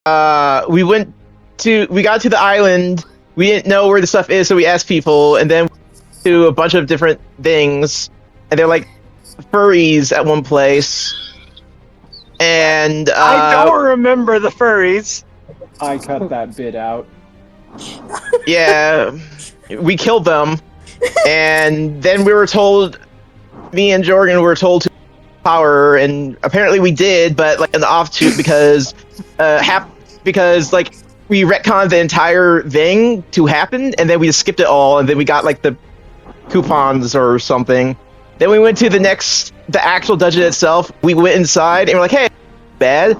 we got to the island. We didn't know where the stuff is, so we asked people, and then to a bunch of different things, and they're like furries at one place. And I don't remember the furries. I cut that bit out. Yeah, we killed them, and then we were told, me and Jorgan were told to power, and apparently we did, but like an offshoot because like we retconned the entire thing to happen, and then we just skipped it all, and then we got like the coupons or something. Then we went to the actual dungeon itself. We went inside, and we're like, hey, bad.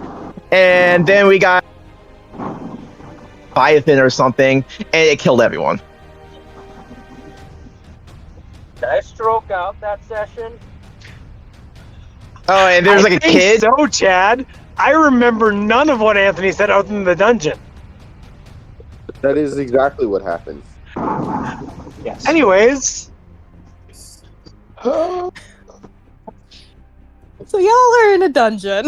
And then we got Leviathan or something, and it killed everyone. Did I stroke out that session? Oh, and there's like a kid. So, Chad, I remember none of what Anthony said other than the dungeon. That is exactly what happened. Yes. Anyways. So y'all are in a dungeon.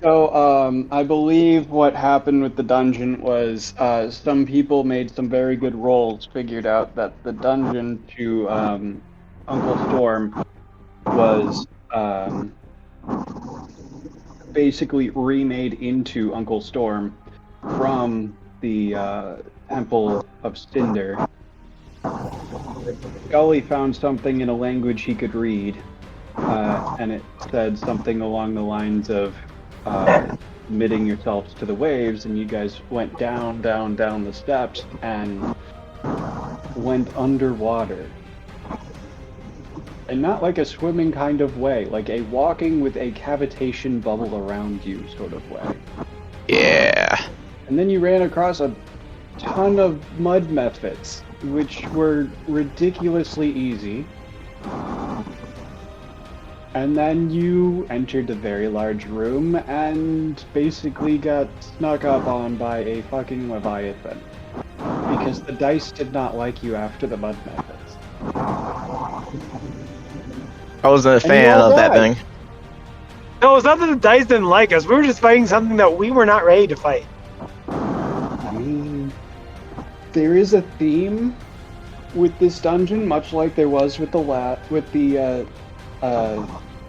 So, I believe what happened with the dungeon was some people made some very good rolls, figured out that the dungeon to Uncle Storm was basically remade into Uncle Storm from the Temple of Cinder. Scully found something in a language he could read, and it said something along the lines of committing yourselves to the waves, and you guys went down the steps and went underwater. And not like a swimming kind of way, like a walking with a cavitation bubble around you sort of way. Yeah. And then you ran across a ton of mud methods, which were ridiculously easy. And then you entered a very large room and basically got snuck up on by a fucking Leviathan. Because the dice did not like you after the mud methods. I wasn't a fan of that thing. No, it's not that the dice didn't like us. We were just fighting something that we were not ready to fight. I mean, there is a theme with this dungeon, much like there was with the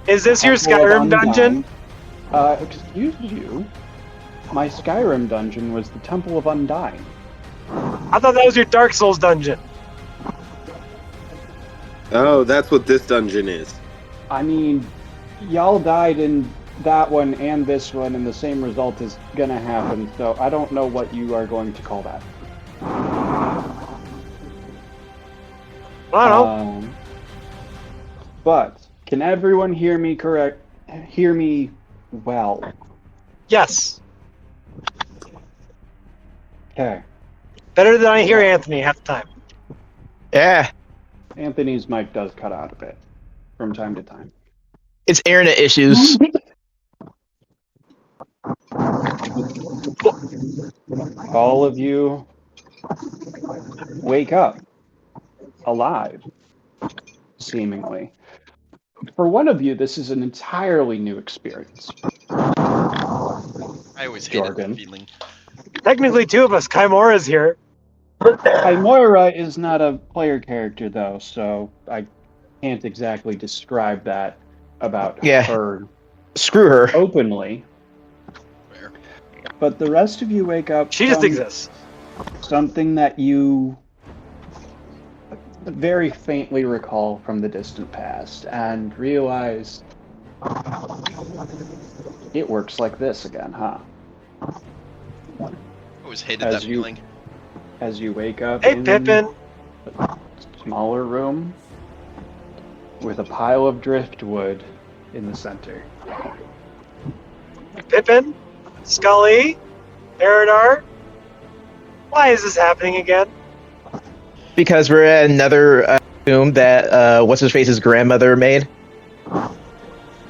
Is this your Skyrim dungeon? Excuse you. My Skyrim dungeon was the Temple of Undying. I thought that was your Dark Souls dungeon. Oh, that's what this dungeon is. I mean, y'all died in that one and this one, and the same result is gonna happen, so I don't know what you are going to call that. I don't know. But, can everyone hear me hear me well? Yes. Okay. Better than I hear Anthony half the time. Yeah. Anthony's mic does cut out a bit from time to time. It's internet issues. All of you wake up alive, seemingly. For one of you, this is an entirely new experience. I always hated that feeling. Technically, two of us. Chimora's here. Chimora is not a player character, though, so I can't exactly describe that about her. Screw her. Openly. Fair. But the rest of you wake up. She just exists. Something that you very faintly recall from the distant past and realize it works like this again, huh? I always hated that feeling. As you wake up Hey, in Pippin! a smaller room with a pile of driftwood in the center. Pippin? Scully? Haredar? Why is this happening again? Because we're at another room that what's-his-face's grandmother made.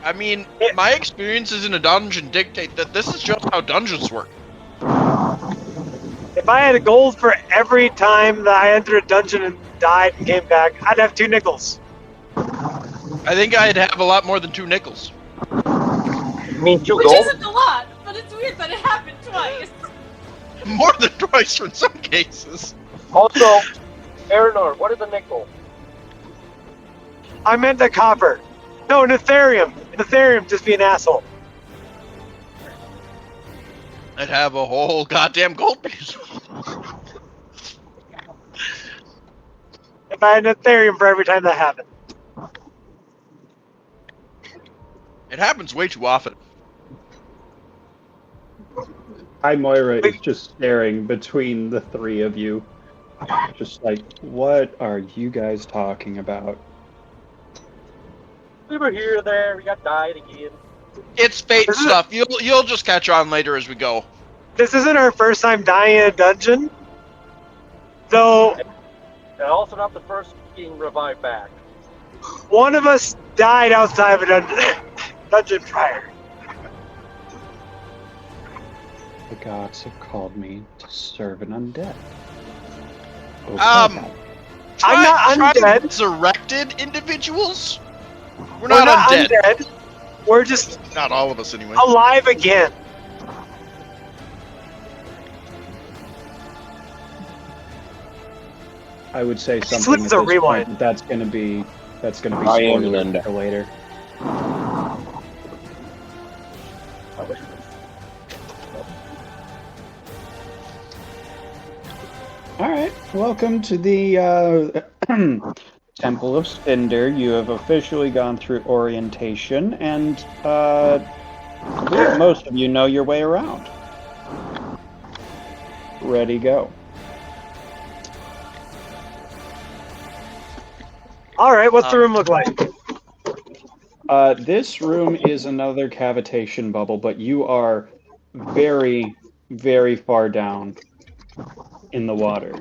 I mean, my experiences in a dungeon dictate that this is just how dungeons work. If I had a gold for every time that I entered a dungeon and died and came back, I'd have 2 nickels. I think I'd have a lot more than 2 nickels. I mean, 2 Which gold? isn't a lot, but it's weird that it happened twice. More than twice in some cases. Also, Araynore, what is a nickel? I meant the copper. No, an Ethereum. An Ethereum, just be an asshole. I'd have a whole goddamn gold piece. If I had an Ethereum for every time that happened. It happens way too often. Hi, Moira is just staring between the three of you. Just like, what are you guys talking about? We were here, there, we got died again. It's fate stuff. You'll just catch on later as we go. This isn't our first time dying in a dungeon. Though, And also not the first being revived back. one of us died outside of a dungeon prior. The gods have called me to serve an undead. Oh, I'm not undead. Resurrected individuals? We're We're not undead. undead. We're just Not all of us, anyway. alive again. I would say something Flip at the this rewind. point, but that's gonna be I am spoiler an undead. for later. Alright, welcome to the Temple of Cinder. You have officially gone through orientation, and I believe most of you know your way around. Ready, go. Alright, what's the room look like? This room is another cavitation bubble, but you are very, very far down in the water.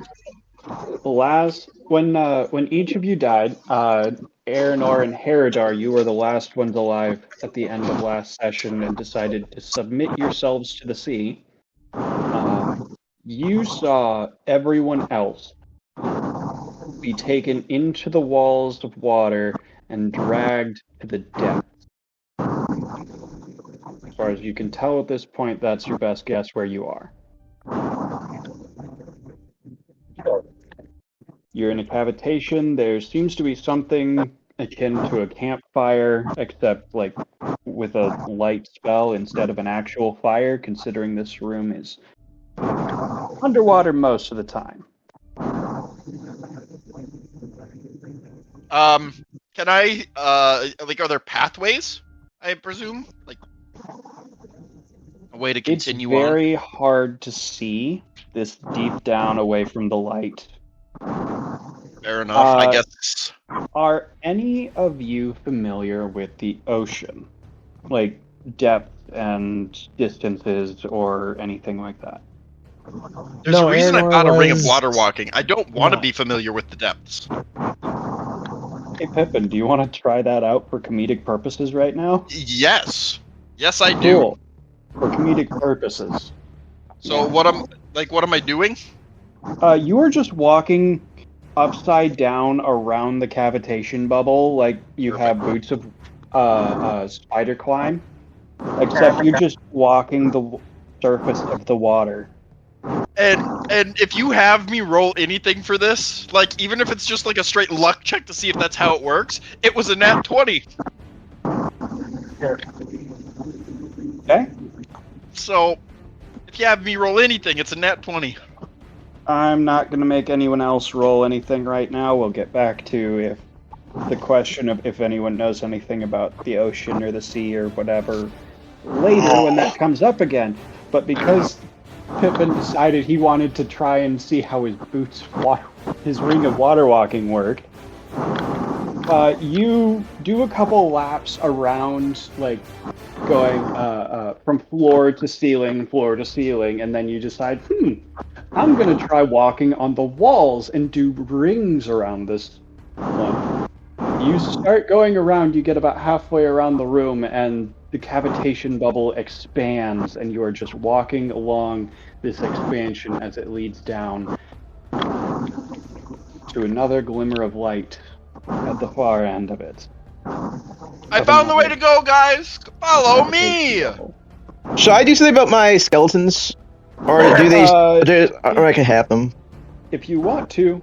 When each of you died, Araynore and Haredar, you were the last ones alive at the end of last session and decided to submit yourselves to the sea. You saw everyone else be taken into the walls of water and dragged to the depths. As far as you can tell at this point, that's your best guess where you are. You're in a cavitation. There seems to be something akin to a campfire, except like with a light spell instead of an actual fire, considering this room is underwater most of the time. Can I, are there pathways, I presume? Like, a way to continue It's very hard to see this deep down away from the light. Fair enough, I guess. Are any of you familiar with the ocean? Like depth and distances or anything like that? There's a reason I'm not a ring of was- water walking. I don't want to be familiar with the depths. Hey Pippin, do you want to try that out for comedic purposes right now? Yes. Yes, I do. Cool. For comedic purposes. So what am I doing? You are just walking upside down around the cavitation bubble like you have boots of spider climb. Except you're just walking the surface of the water. And if you have me roll anything for this, like even if it's just like a straight luck check to see if that's how it works, it was a nat 20. Okay? So if you have me roll anything, it's a nat 20. I'm not going to make anyone else roll anything right now. We'll get back to if the question of if anyone knows anything about the ocean or the sea or whatever later when that comes up again. But because Pippin decided he wanted to try and see how his ring of water walking worked, you do a couple laps around, like going from floor to ceiling, and then you decide, I'm going to try walking on the walls and do rings around this one. You start going around, you get about halfway around the room, and the cavitation bubble expands, and you are just walking along this expansion as it leads down to another glimmer of light at the far end of it. I found the way to go, guys! Follow me! Should I do something about my skeletons? Or do they? Or I can have them. If you want to,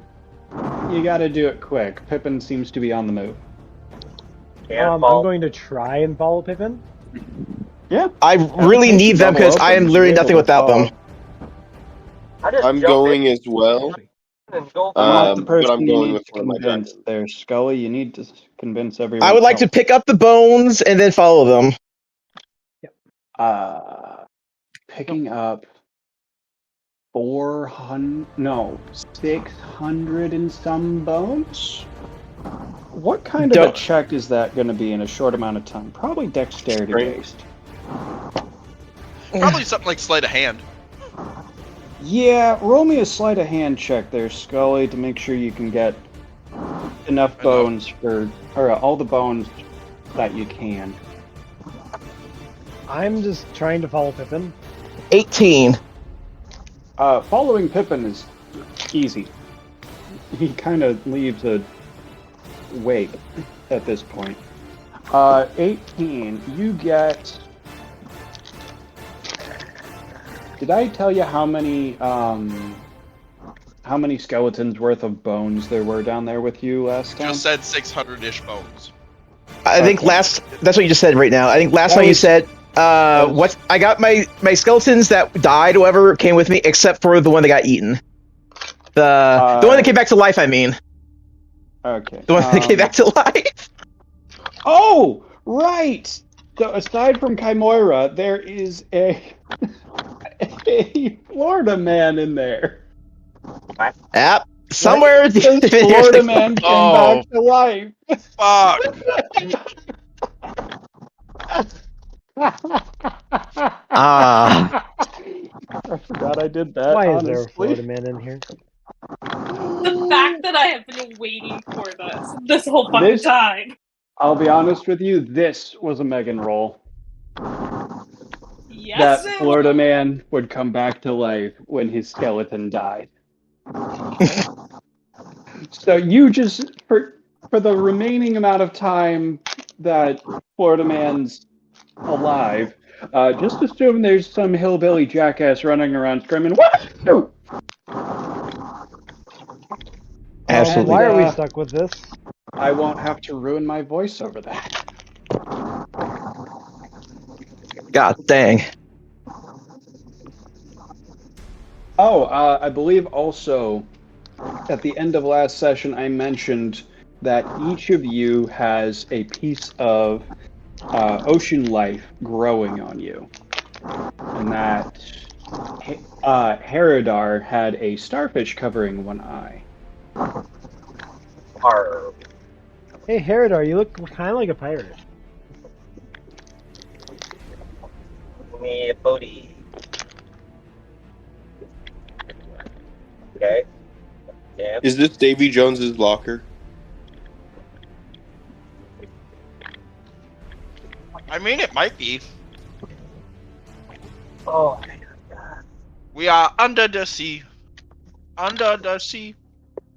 you gotta do it quick. Pippin seems to be on the move. And I'm going to try and follow Pippin. Yeah. I really need them because I am literally nothing without them. I just I'm jump going in as well. and go for I'm not the But person I'm you going need with to one of my convince dragons. there, Scully. You need to convince everyone. I would like to else. pick up the bones and then follow them. Picking up 600 and some bones? What kind of a check is that going to be in a short amount of time? Probably dexterity based. Probably something like sleight of hand. Yeah, roll me a sleight of hand check there, Scully, to make sure you can get enough bones or all the bones that you can. I'm just trying to follow Pippin. 18. Following Pippin is easy. He kind of leaves a wake at this point. 18, you get... Did I tell you how many skeletons worth of bones there were down there with you last time? Just said 600-ish bones. I think that's what you just said right now. I think last time you said, I got my skeletons that died, whoever came with me, except for the one that got eaten. The one that came back to life, I mean. Okay. The one that came back to life. Oh, right! So aside from Chimera, there is a Florida man in there. Yep. Somewhere. This Florida man came back to life. Fuck. Ah. I forgot I did that. Why honestly. is there a Florida man in here? The fact that I have been waiting for this whole fucking time. I'll be honest with you, this was a Megan roll. Yes, That Florida man would come back to life when his skeleton died. So you just, for the remaining amount of time that Florida man's alive, just assume there's some hillbilly jackass running around screaming, "What?" Absolutely. Why are we stuck with this? I won't have to ruin my voice over that. God dang. Oh, I believe also at the end of last session I mentioned that each of you has a piece of ocean life growing on you. And that Haredar had a starfish covering one eye. Arr. Hey, Haredar, you look kind of like a pirate. Me a booty. Okay. Yeah. Is this Davy Jones's locker? I mean, it might be. Oh. We are under the sea. Under the sea.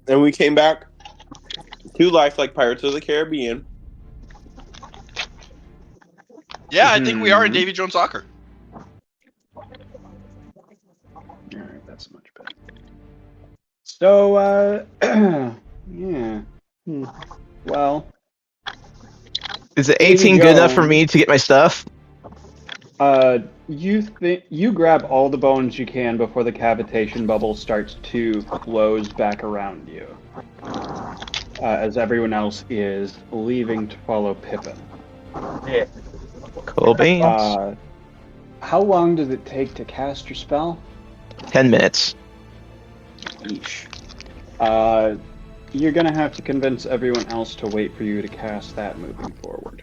And we came back to life like Pirates of the Caribbean. Yeah, I think we are in Davy Jones' locker. Alright, that's much better. So, yeah. Well. Is it 18 good enough for me to get my stuff? You grab all the bones you can before the cavitation bubble starts to close back around you. As everyone else is leaving to follow Pippin. Yeah. Cool beans. How long does it take to cast your spell? 10 minutes. Eesh. You're gonna have to convince everyone else to wait for you to cast that moving forward.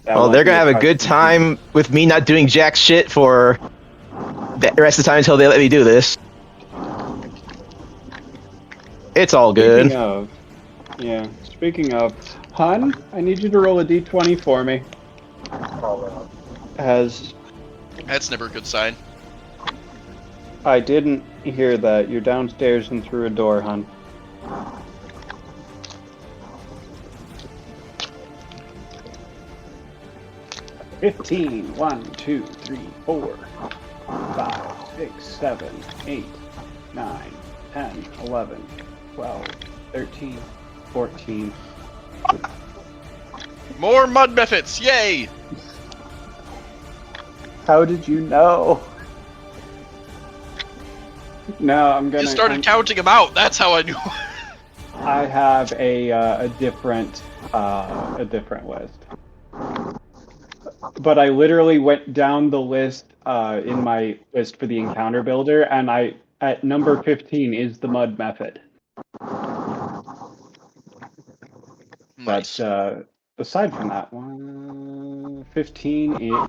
Well, they're gonna have a good time with me not doing jack shit for the rest of the time until they let me do this. It's all good. Speaking of, Hun, I need you to roll a d20 for me. As That's never a good sign. I didn't hear that. You're downstairs and through a door, Hun. $15. 1, 2, 3, 4, 5, 6, 7, 8, 9, 10, 11, 12, 13, 14. More mud methods, yay! How did you know? No, I'm gonna. You started counting them out. That's how I knew. I have a different list, but I literally went down the list in my list for the encounter builder, and at number 15 is the mud method. Nice. But aside from that, 15 is.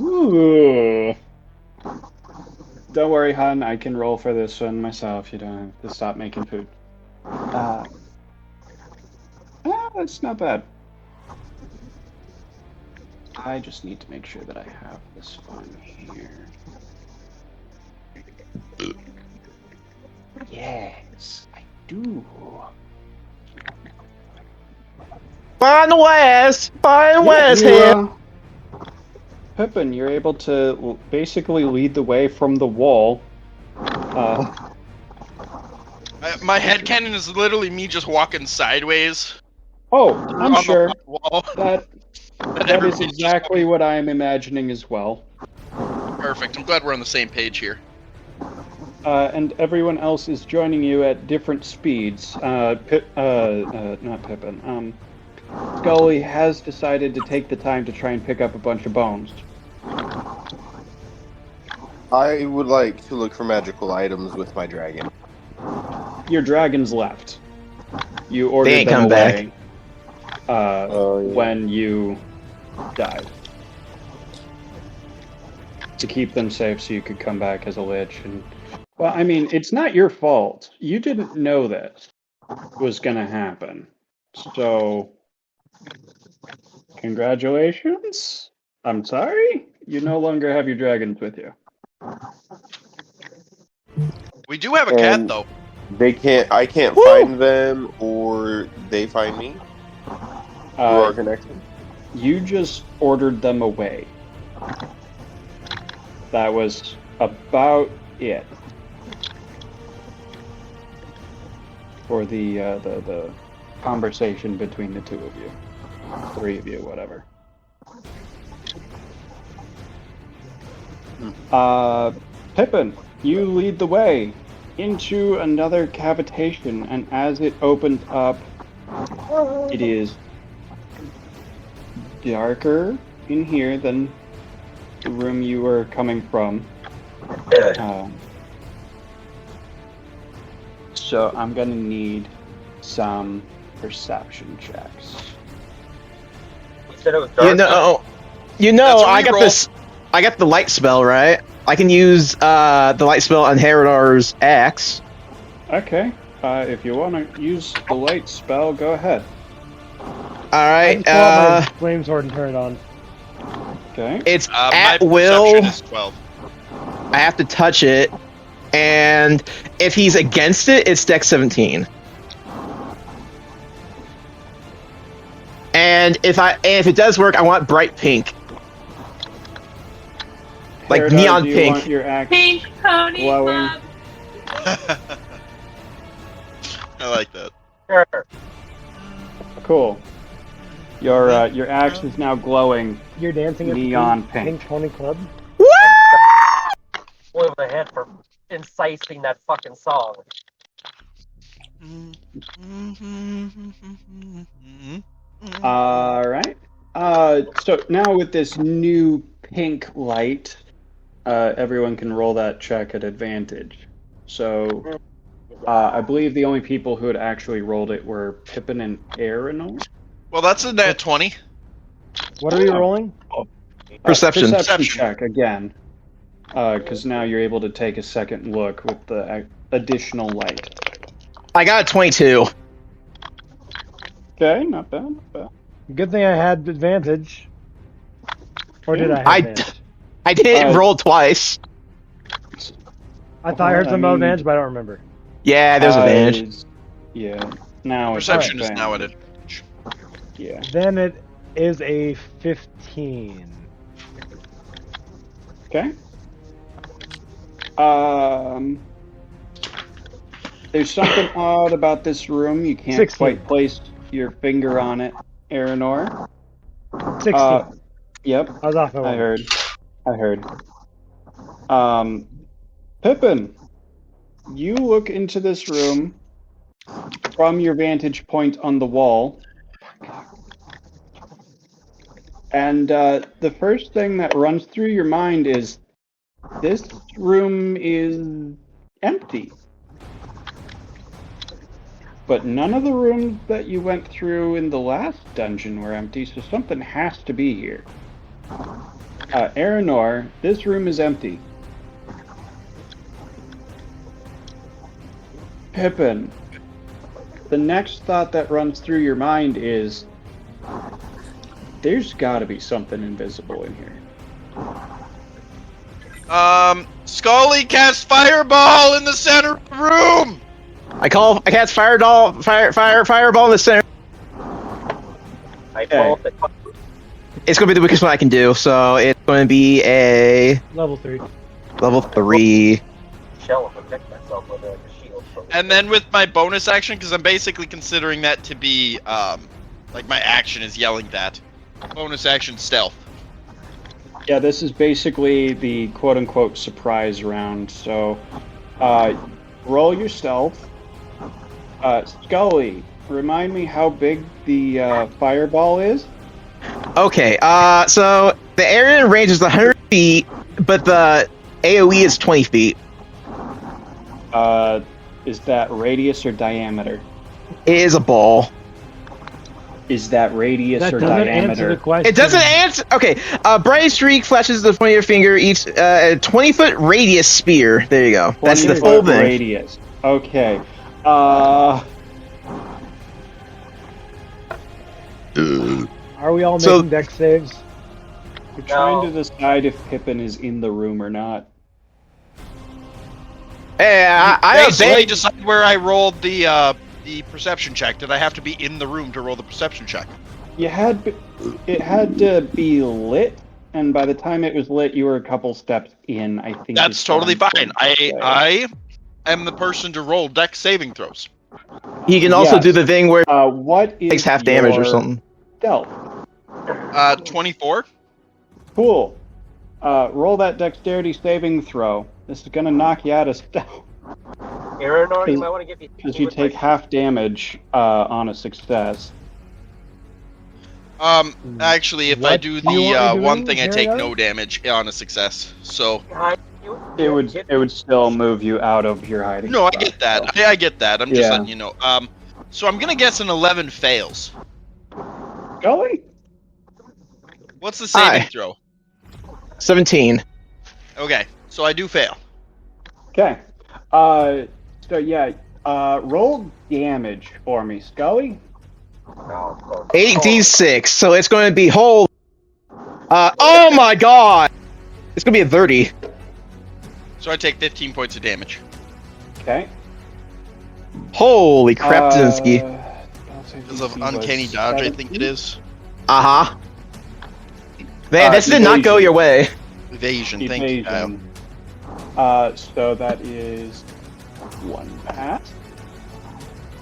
Ooh. Don't worry, hon. I can roll for this one myself. You don't have to stop making food. That's not bad. I just need to make sure that I have this one here. Yes, I do. Find West here. Pippin, you're able to basically lead the way from the wall. My headcanon is literally me just walking sideways. Oh, I'm on sure the wall. that is exactly what I am imagining as well. Perfect. I'm glad we're on the same page here. And everyone else is joining you at different speeds. Not Pippin. Scully has decided to take the time to try and pick up a bunch of bones. I would like to look for magical items with my dragon. Your dragons left. You ordered They ain't them come away Oh, yeah. when you died. To keep them safe so you could come back as a lich. And well, I mean, it's not your fault. You didn't know this was gonna happen. So, congratulations. I'm sorry. You no longer have your dragons with you. We do have a cat, And- though. I can't find them, or they find me. Who are Uh, connected. you just ordered them away. That was about it for the conversation between the two of you, three of you, whatever. Pippin, you lead the way into another cavitation, and as it opens up, it is darker in here than the room you were coming from. So I'm gonna need some perception checks. You said it was dark. You know, That's a I got reroll. this. I got the light spell, right? I can use the light spell on Haredar's axe. Okay, if you want to use the light spell, go ahead. All I right. just pull out my flame sword and turn it on. Okay. It's My at perception will. is 12. I have to touch it, and if he's against it, it's Dex 17. And if it does work, I want bright pink, like Haredar, neon do you pink. want your axe Pink pony glowing? club. I like that. Sure. Cool. Your axe is now glowing. You're dancing at the Neon Pink pink. Pony Club. Boy over the head for inciting that fucking song. All right. So now with this new pink light, everyone can roll that check at advantage. So I believe the only people who had actually rolled it were Pippin and Araynore. Well, that's a nat 20. What are we rolling? Perception. Perception check again, because now you're able to take a second look with the additional light. I got a 22. Okay, not bad, not bad. Good thing I had advantage. Or did I have I advantage? I didn't roll twice. I thought I heard I something about mean- advantage, but I don't remember. Yeah, there's advantage. Yeah. Now it's Perception is now advantage. at advantage. Yeah. Then it is a 15. Okay. There's something odd about this room. You can't 16. quite place your finger on it, Araynore. 16. Yep. I was off by I one. heard. Pippin, you look into this room from your vantage point on the wall, and the first thing that runs through your mind is this room is empty. But none of the rooms that you went through in the last dungeon were empty, so something has to be here. Araynore, this room is empty. Pippin, the next thought that runs through your mind is, there's gotta be something invisible in here. Scully casts Fireball in the center of the room! I cast fireball in the center. I call it. It's gonna be the weakest one I can do, so it's going to be a Level 3. level 3. Shell and protect myself with a shield. And then with my bonus action, because I'm basically considering that to be, like my action is yelling that. Bonus action stealth. Yeah, this is basically the quote-unquote surprise round, so roll your stealth. Scully, remind me how big the fireball is? Okay, so the area in range is 100 feet, but the AoE is 20 feet. Is that radius or diameter? It is a ball. Is that radius That or doesn't diameter? answer the question. It doesn't answer. Okay, bright streak flashes the point of your finger. Each 20-foot radius spear. There you go. That's the 20 full foot thing. radius. Okay. Are we all So- making dex saves? We're trying to decide if Pippin is in the room or not. Hey, I Basically, obey. decide where I rolled the perception check. Did I have to be in the room to roll the perception check? It had to be lit, and by the time it was lit, you were a couple steps in. I think That's is totally what fine. I'm going to say. I am the person to roll dex saving throws. You can also Yes. do the thing where it What is takes half damage or your something. Stealth. 24. Cool. Roll that dexterity saving throw. This is gonna knock you out of stealth Araynore, you might want to give me. because you take half damage on a success. Actually, if I What do do you want the me one doing, thing, I take Haredar? no damage on a success. So It would still move you out of your hiding. no, I spot. get that. I get that. I'm just Yeah. letting you know. So I'm gonna guess an 11 fails. Golly. What's the saving Aye. throw? 17. Okay, so I do fail. Okay. Roll damage for me, Scully. 8d6, so it's going to be whole. Oh my god! It's going to be a 30. So I take 15 points of damage. Okay. Holy crap, Zinski. Because of uncanny dodge, I think it is. Uh-huh. Man, this did not go evasion. your way. Evasion, thank you, Kyle. Evasion. So that is 1 pass,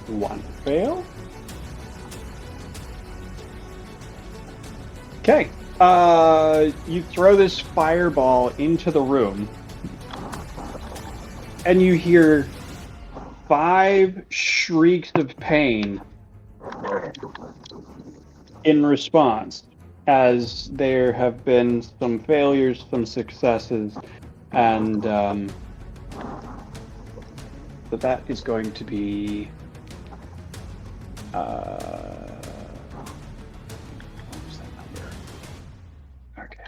1 fail. Okay. You throw this fireball into the room, and you hear 5 shrieks of pain in response, as there have been some failures, some successes, and so that is going to be what was that number? Okay.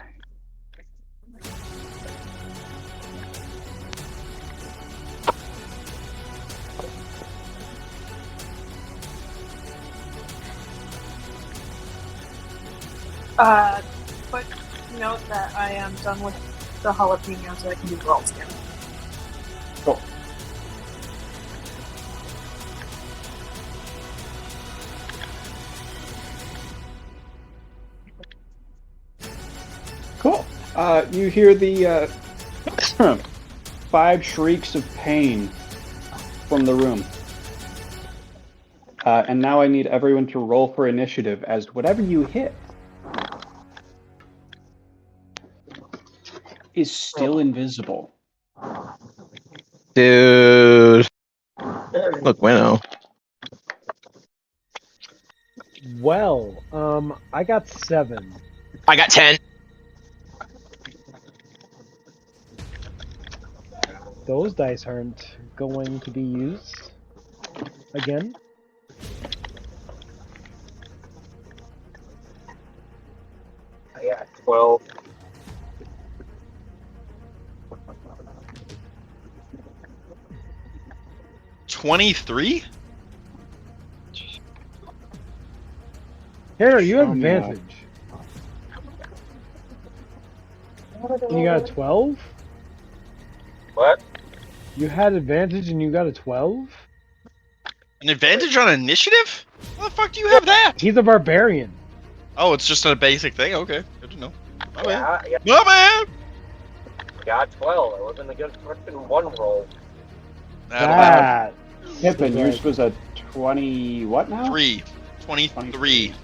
Quick note that I am done with the jalapeno so I can do rolls again. Cool. Cool. You hear the 5 shrieks of pain from the room. And now I need everyone to roll for initiative, as whatever you hit is still invisible. Dude. Look, Winnow. Well, I got 7. I got 10. Those dice aren't going to be used again. I got 12. $23? Here, you have Show me advantage. And you got a 12? What? You had advantage and you got a 12? An advantage on initiative? How the fuck do you have that? He's a barbarian. Oh, it's just a basic thing? Okay, good to know. My bad. Yeah, My bad! got 12. I wasn't a good freaking one roll. That. Pippin, yours was a 20... what now? 23.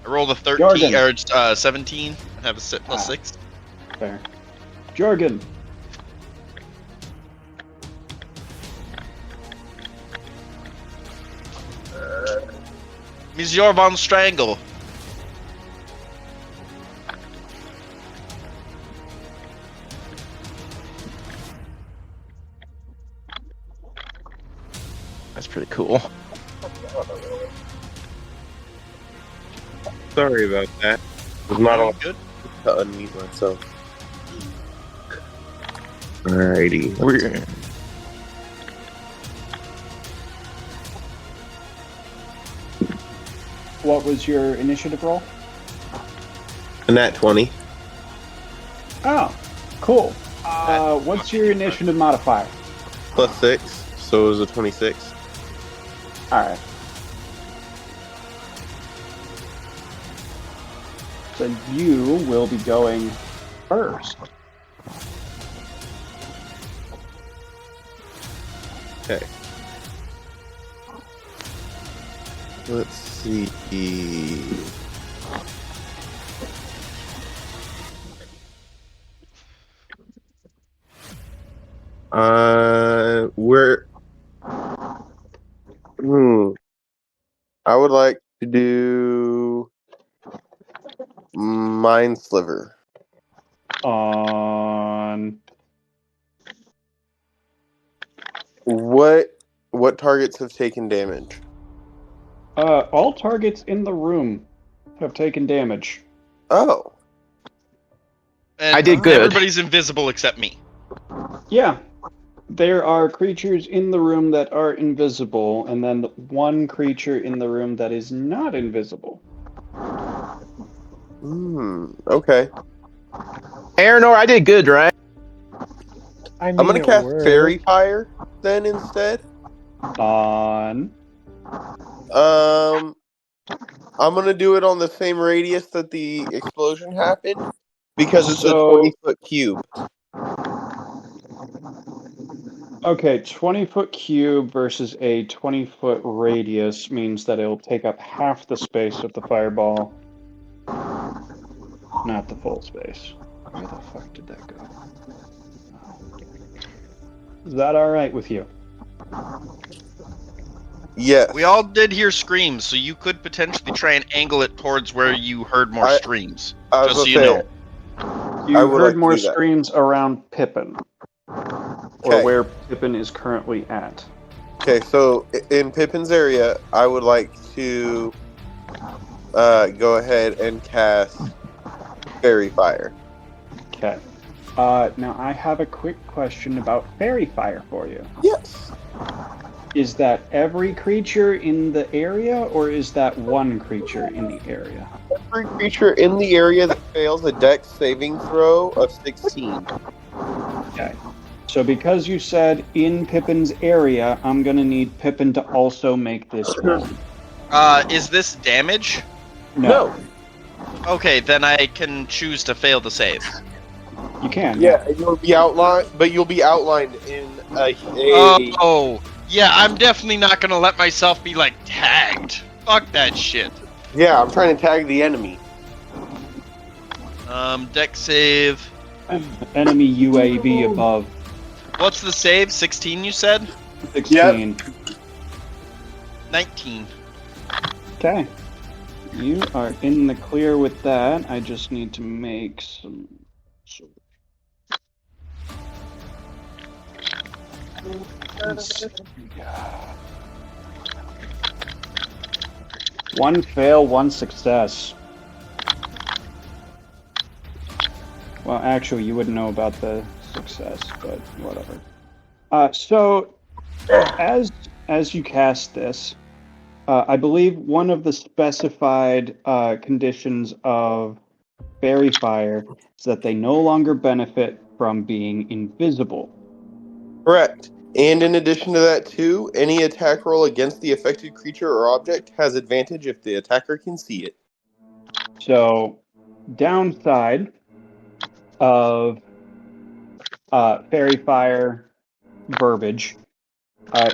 I rolled a 13, Jordan. or 17. I have a plus 6. Fair. Jorgan. Monsieur Von Strangle. That's pretty cool. Sorry about that. I was not on Good. to unmute myself. Alrighty. We're... What was your initiative roll? And that 20. Oh, cool. What's your initiative modifier? Plus 6, so it was a 26. Alright. So you will be going first. Okay. Let's see. We're. I would like to do Mind Sliver. On What targets have taken damage? all targets in the room have taken damage. Oh. And I did good. Everybody's invisible except me. Yeah. There are creatures in the room that are invisible, and then one creature in the room that is not invisible. Okay. Araynore, I did good, right? I mean, I'm gonna it cast worked. Fairy Fire then instead. On I'm gonna do it on the same radius that the explosion happened because it's a 20-foot cube. Okay, 20-foot cube versus a 20-foot radius means that it'll take up half the space of the fireball. Not the full space. Where the fuck did that go? Is that alright with you? Yes. We all did hear screams, so you could potentially try and angle it towards where you heard more screams. I was Just so you gonna know. You I would heard like to more do that. screams around Pippin. Or Okay. where Pippin is currently at. Okay, so in Pippin's area, I would like to go ahead and cast Fairy Fire. Okay. Now I have a quick question about Fairy Fire for you. Yes. Is that every creature in the area, or is that one creature in the area? Every creature in the area that fails a Dex saving throw of 16. Okay. So because you said in Pippin's area, I'm gonna need Pippin to also make this roll. Is this damage? No. Okay, then I can choose to fail the save. You can. Yeah, and you'll be outlined, but you'll be outlined in a Oh, yeah, I'm definitely not gonna let myself be, like, tagged. Fuck that shit. Yeah, I'm trying to tag the enemy. Deck save. Enemy UAV above What's the save? 16, you said? 16. 19. Okay. You are in the clear with that. I just need to make some. Let's see. One fail, one success. Well, actually, you wouldn't know about the success, but whatever. So, as you cast this, I believe one of the specified conditions of Fairy Fire is that they no longer benefit from being invisible. Correct. And in addition to that, too, any attack roll against the affected creature or object has advantage if the attacker can see it. So, downside of Fairy Fire verbiage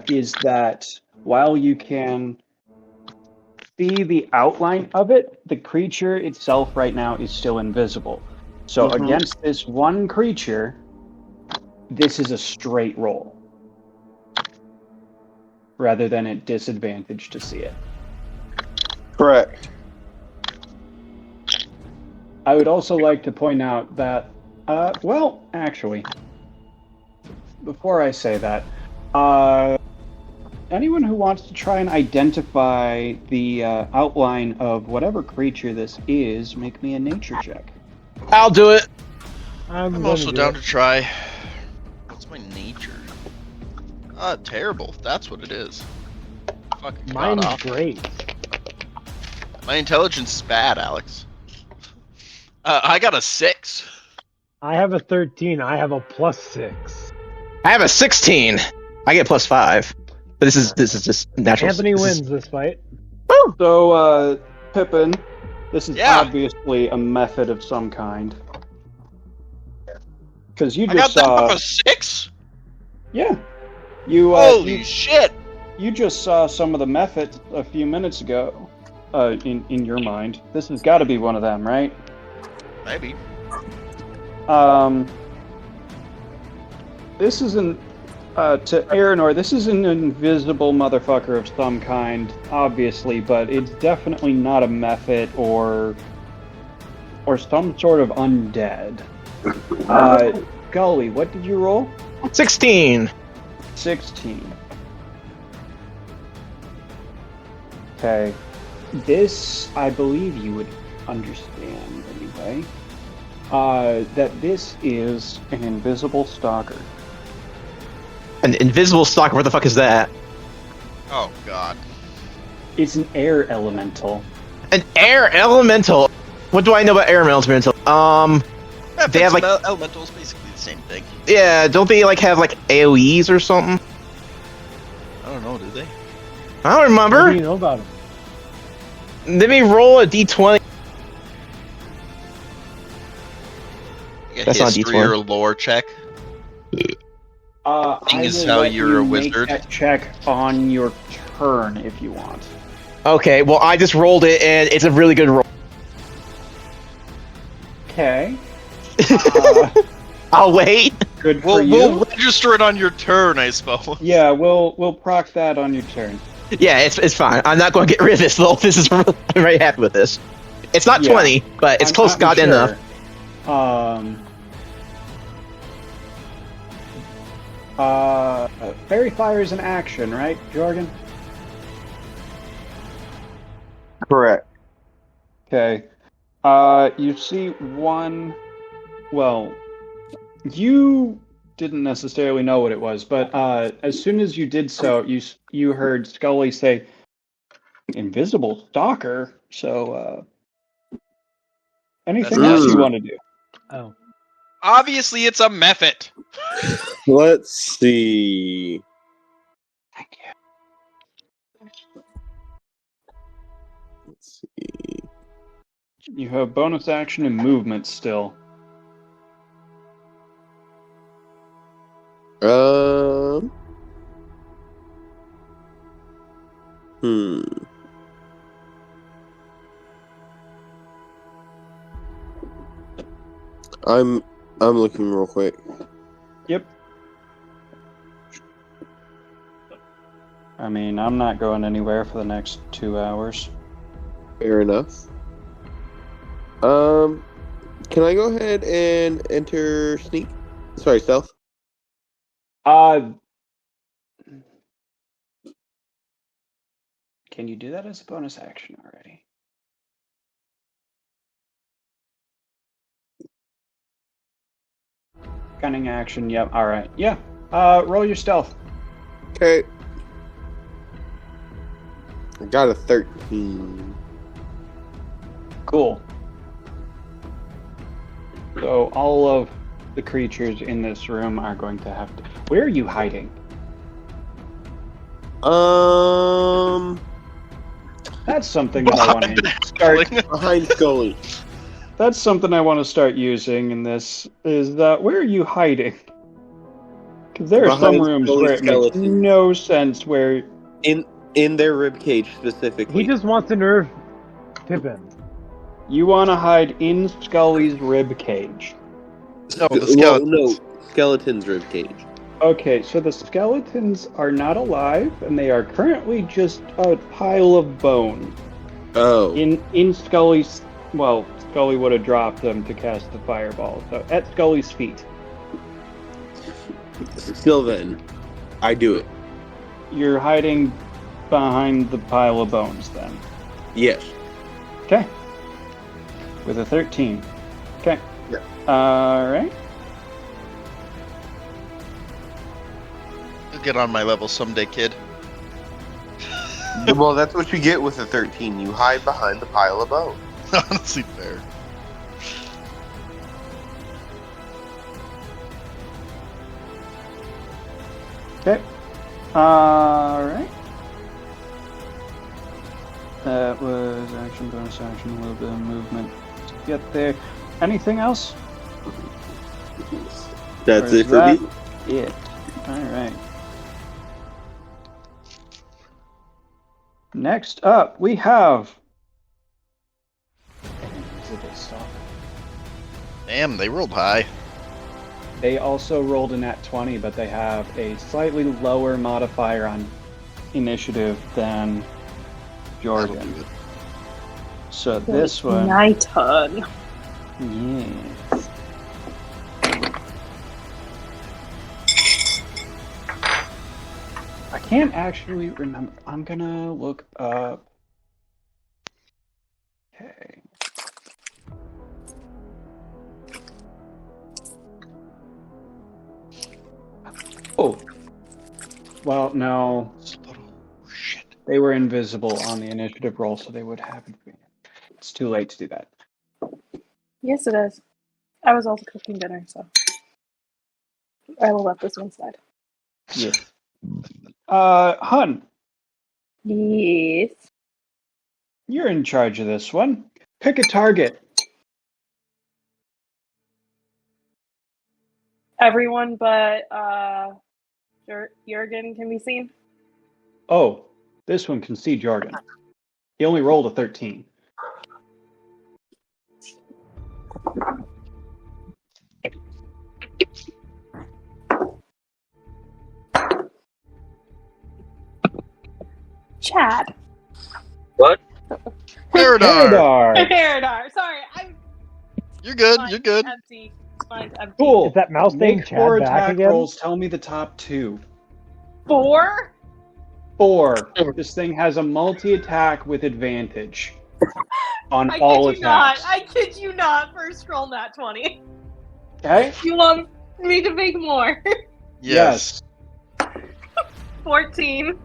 is that while you can see the outline of it, the creature itself right now is still invisible. So against this one creature, this is a straight roll rather than a disadvantage to see it. Correct. I would also like to point out that, well, actually, before I say that, anyone who wants to try and identify the outline of whatever creature this is, make me a nature check. I'll do it. I'm also down to try. What's my nature? Terrible. That's what it is. Fucking Mine's god awful. great. My intelligence is bad, Alex. I got a 6. I have a 13. I have a +6. I have a 16. I get +5. But this is just natural. Anthony wins this fight. Woo! So, Pippin, this is Yeah. obviously a method of some kind. Because you I got just that saw... from a 6? Yeah. You, Holy shit! You just saw some of the methods a few minutes ago, in your mind. This has got to be one of them, right? Maybe. This isn't, to Araynore, this is an invisible motherfucker of some kind, obviously, but it's definitely not a method or some sort of undead. Gully, what did you roll? 16. 16. Okay. This, I believe you would understand, anyway. That this is an invisible stalker. An invisible stalker, where the fuck is that? Oh god. It's an air elemental. An air elemental. What do I know about air elemental? They have like elementals, basically the same thing. Yeah, don't they like have like AoEs or something? I don't know, do they? I don't What remember. do you know about him? Let me roll a d20. Like a That's not history D20. or lore check. Seeing I as will how let you're you a make wizard. that check on your turn if you want. Okay, well I just rolled it and it's a really good roll. Okay. I'll wait. Good for Well, you. we'll register it on your turn, I suppose. Yeah, we'll proc that on your turn. Yeah, it's fine. I'm not going to get rid of this though. This is I'm very happy with this. It's not Yeah. 20, but it's close I'm god sure. enough. Fairy Fire is an action, right, Jorgan? Correct. Okay. You see one. Well, you didn't necessarily know what it was, but as soon as you did so, you heard Scully say, "Invisible stalker." So, anything That's else you awesome. want to do? Oh. Obviously, it's a method. Let's see. Let's see. You have bonus action and movement still. Um. Hmm. I'm looking real quick. Yep. I mean, I'm not going anywhere for the next 2 hours. Fair enough. Can I go ahead and enter sneak? Sorry, stealth. Can you do that as a bonus action already? Cunning action, yep, alright. Yeah. Roll your stealth. Okay. I got a 13. Cool. So all of the creatures in this room are going to have to... Where are you hiding? That's something that I want to start... Behind Scully. That's something I want to start using in this, is that where are you hiding? Because there are some Behind rooms Scully's where it makes skeleton. no sense where... In their ribcage specifically. He just wants to nerve Pippin. You want to hide in Scully's rib cage. No, the skeleton. No, skeleton's ribcage. Okay, so the skeletons are not alive, and they are currently just a pile of bone. Oh. In Scully's... Well, Scully would have dropped them to cast the fireball, so at Scully's feet. Still then, I do it. You're hiding behind the pile of bones, then. Yes. Okay. With a 13. Okay. Yeah. Alright. You'll get on my level someday, kid. Well, that's what you get with a 13. You hide behind the pile of bones. Honestly, fair. Okay. Alright. That was action, bonus action, a little bit of movement to get there. Anything else? That's Or it is for that me. it? Alright. Next up, we have... Invisible Stalker. Damn, they rolled high. They also rolled a nat 20, but they have a slightly lower modifier on initiative than That'll Jorgan. do it. So this one... My turn. Yes. I can't actually remember. I'm gonna look up... Okay. Oh. Well, no. Shit. They were invisible on the initiative roll, so they would have advantage. It's too late to do that. Yes, it is. I was also cooking dinner, so I will let this one slide. Yes. Hun, Yes. you're in charge of this one. Pick a target. Everyone but Jorgan can be seen. Oh, this one can see Jorgan. He only rolled a 13. Chad. What? Haredar! Haredar! Haredar. Sorry, You're good, mine's you're good. empty. Mine's empty. Cool. Is that mouse thing Make Chad 4 back attack again? rolls. Tell me the top 2. 4? 4. This thing has a multi-attack with advantage on I all kid you not. attacks. I kid you not. First roll nat 20. Okay? You want me to make more? Yes. 14,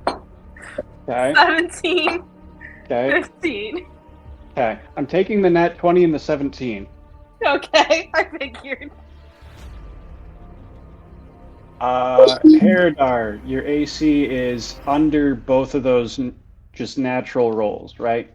Okay. 17, Okay. 15. Okay. I'm taking the nat 20 and the 17. Okay, I figured. Haredar, your AC is under both of those just natural rolls, right?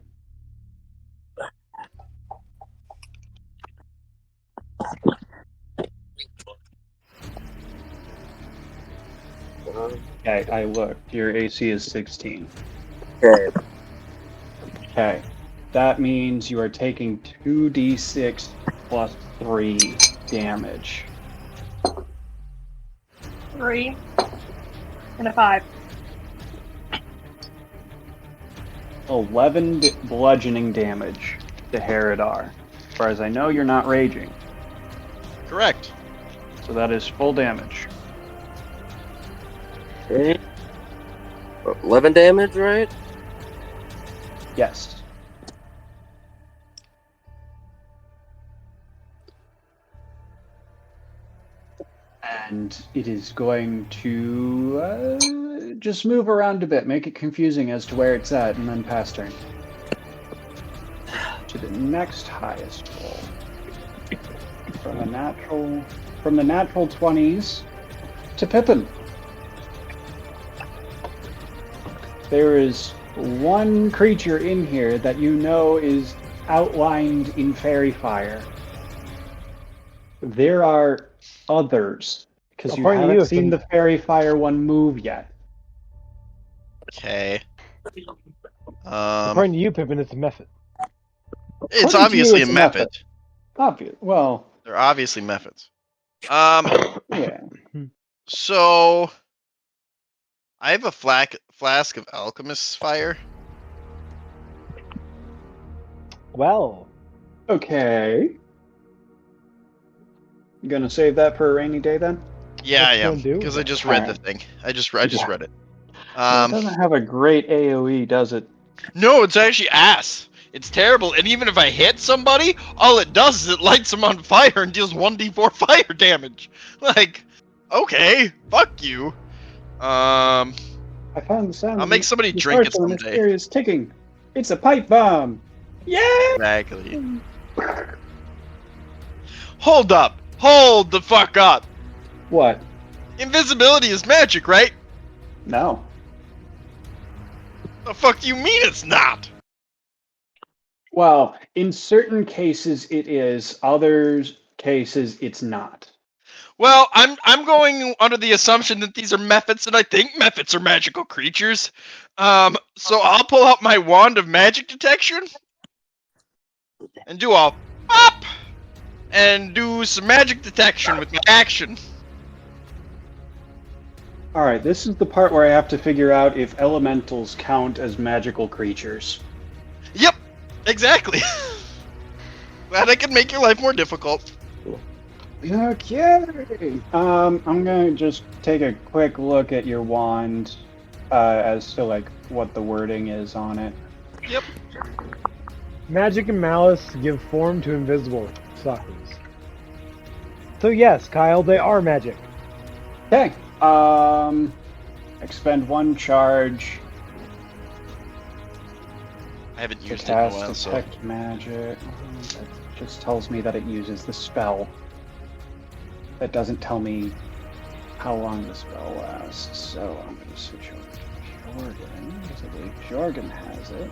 Okay, I looked. Your AC is 16. Okay. Okay. That means you are taking 2d6 plus 3 damage. 3 and a 5. 11 bludgeoning damage to Haredar. As far as I know, you're not raging. Correct. So that is full damage. Okay. 11 damage, right? Yes. And it is going to just move around a bit, make it confusing as to where it's at, and then pass turn. To the next highest roll. From the natural 20s to Pippin. There is one creature in here that you know is outlined in fairy fire. There are others, because you According to haven't you, seen the fairy fire one move yet. Okay. According to you, Pippin, it's a method. It's According to obviously you, it's a a method. method. Obvious. Well, They're obviously methods. yeah. So I have a flask of alchemist's fire. Well, Okay. You gonna save that for a rainy day then? Yeah, What's I it am gonna do? because I just read the Alright. thing. I just Yeah. read it. It doesn't have a great AoE, does it? No, it's actually ass. It's terrible, and even if I hit somebody, all it does is it lights them on fire and deals 1d4 fire damage. Like, okay, fuck you. I found the sound. I'll make somebody the drink it source of someday. mysterious ticking. It's a pipe bomb. Yeah. Exactly. Hold up. Hold the fuck up. What? Invisibility is magic, right? No. The fuck do you mean it's not? Well, in certain cases it is. Other cases it's not. Well, I'm going under the assumption that these are mephits, and I think mephits are magical creatures. So I'll pull out my wand of magic detection and do a pop and do some magic detection with my action. Alright, this is the part where I have to figure out if elementals count as magical creatures. Yep, exactly. Glad I can make your life more difficult. Okay. I'm gonna just take a quick look at your wand as to like what the wording is on it. Yep. magic and malice give form to invisible suckers. So yes, Kyle, they are magic. Okay. Expend one charge I haven't to used it in a cast while, so detect magic. That just tells me that it uses the spell. That doesn't tell me how long the spell lasts. So I'm going to switch over to Jorgan, because I believe Jorgan has it.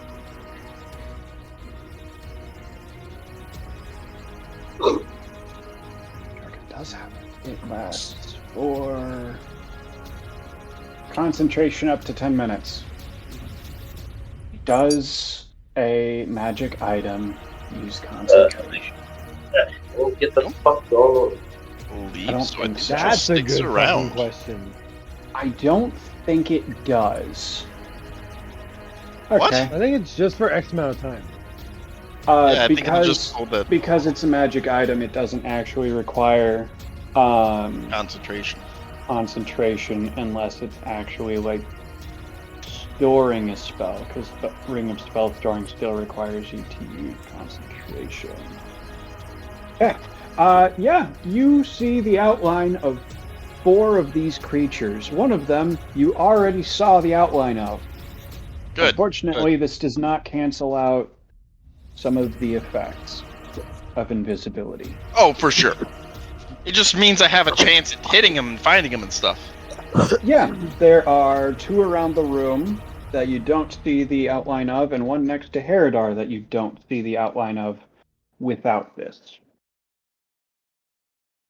Jorgan does have it. It lasts for concentration up to 10 minutes. Does a magic item use concentration? We'll get the fuck going. believe I don't so. I think think so. it just That's a sticks good fucking around. question. I don't think it does. What? Okay. I think it's just for X amount of time. Yeah, I think it'll because just hold that because it's a magic item, it doesn't actually require concentration. concentration unless it's actually like storing a spell, because the Ring of Spell Storing still requires you to use concentration. Okay. Yeah, you see the outline of 4 of these creatures. One of them you already saw the outline of. Good. Unfortunately, this does not cancel out some of the effects of invisibility. Oh, for sure. It just means I have a chance at hitting him and finding him and stuff. Yeah, there are 2 around the room that you don't see the outline of, and one next to Haredar that you don't see the outline of without this.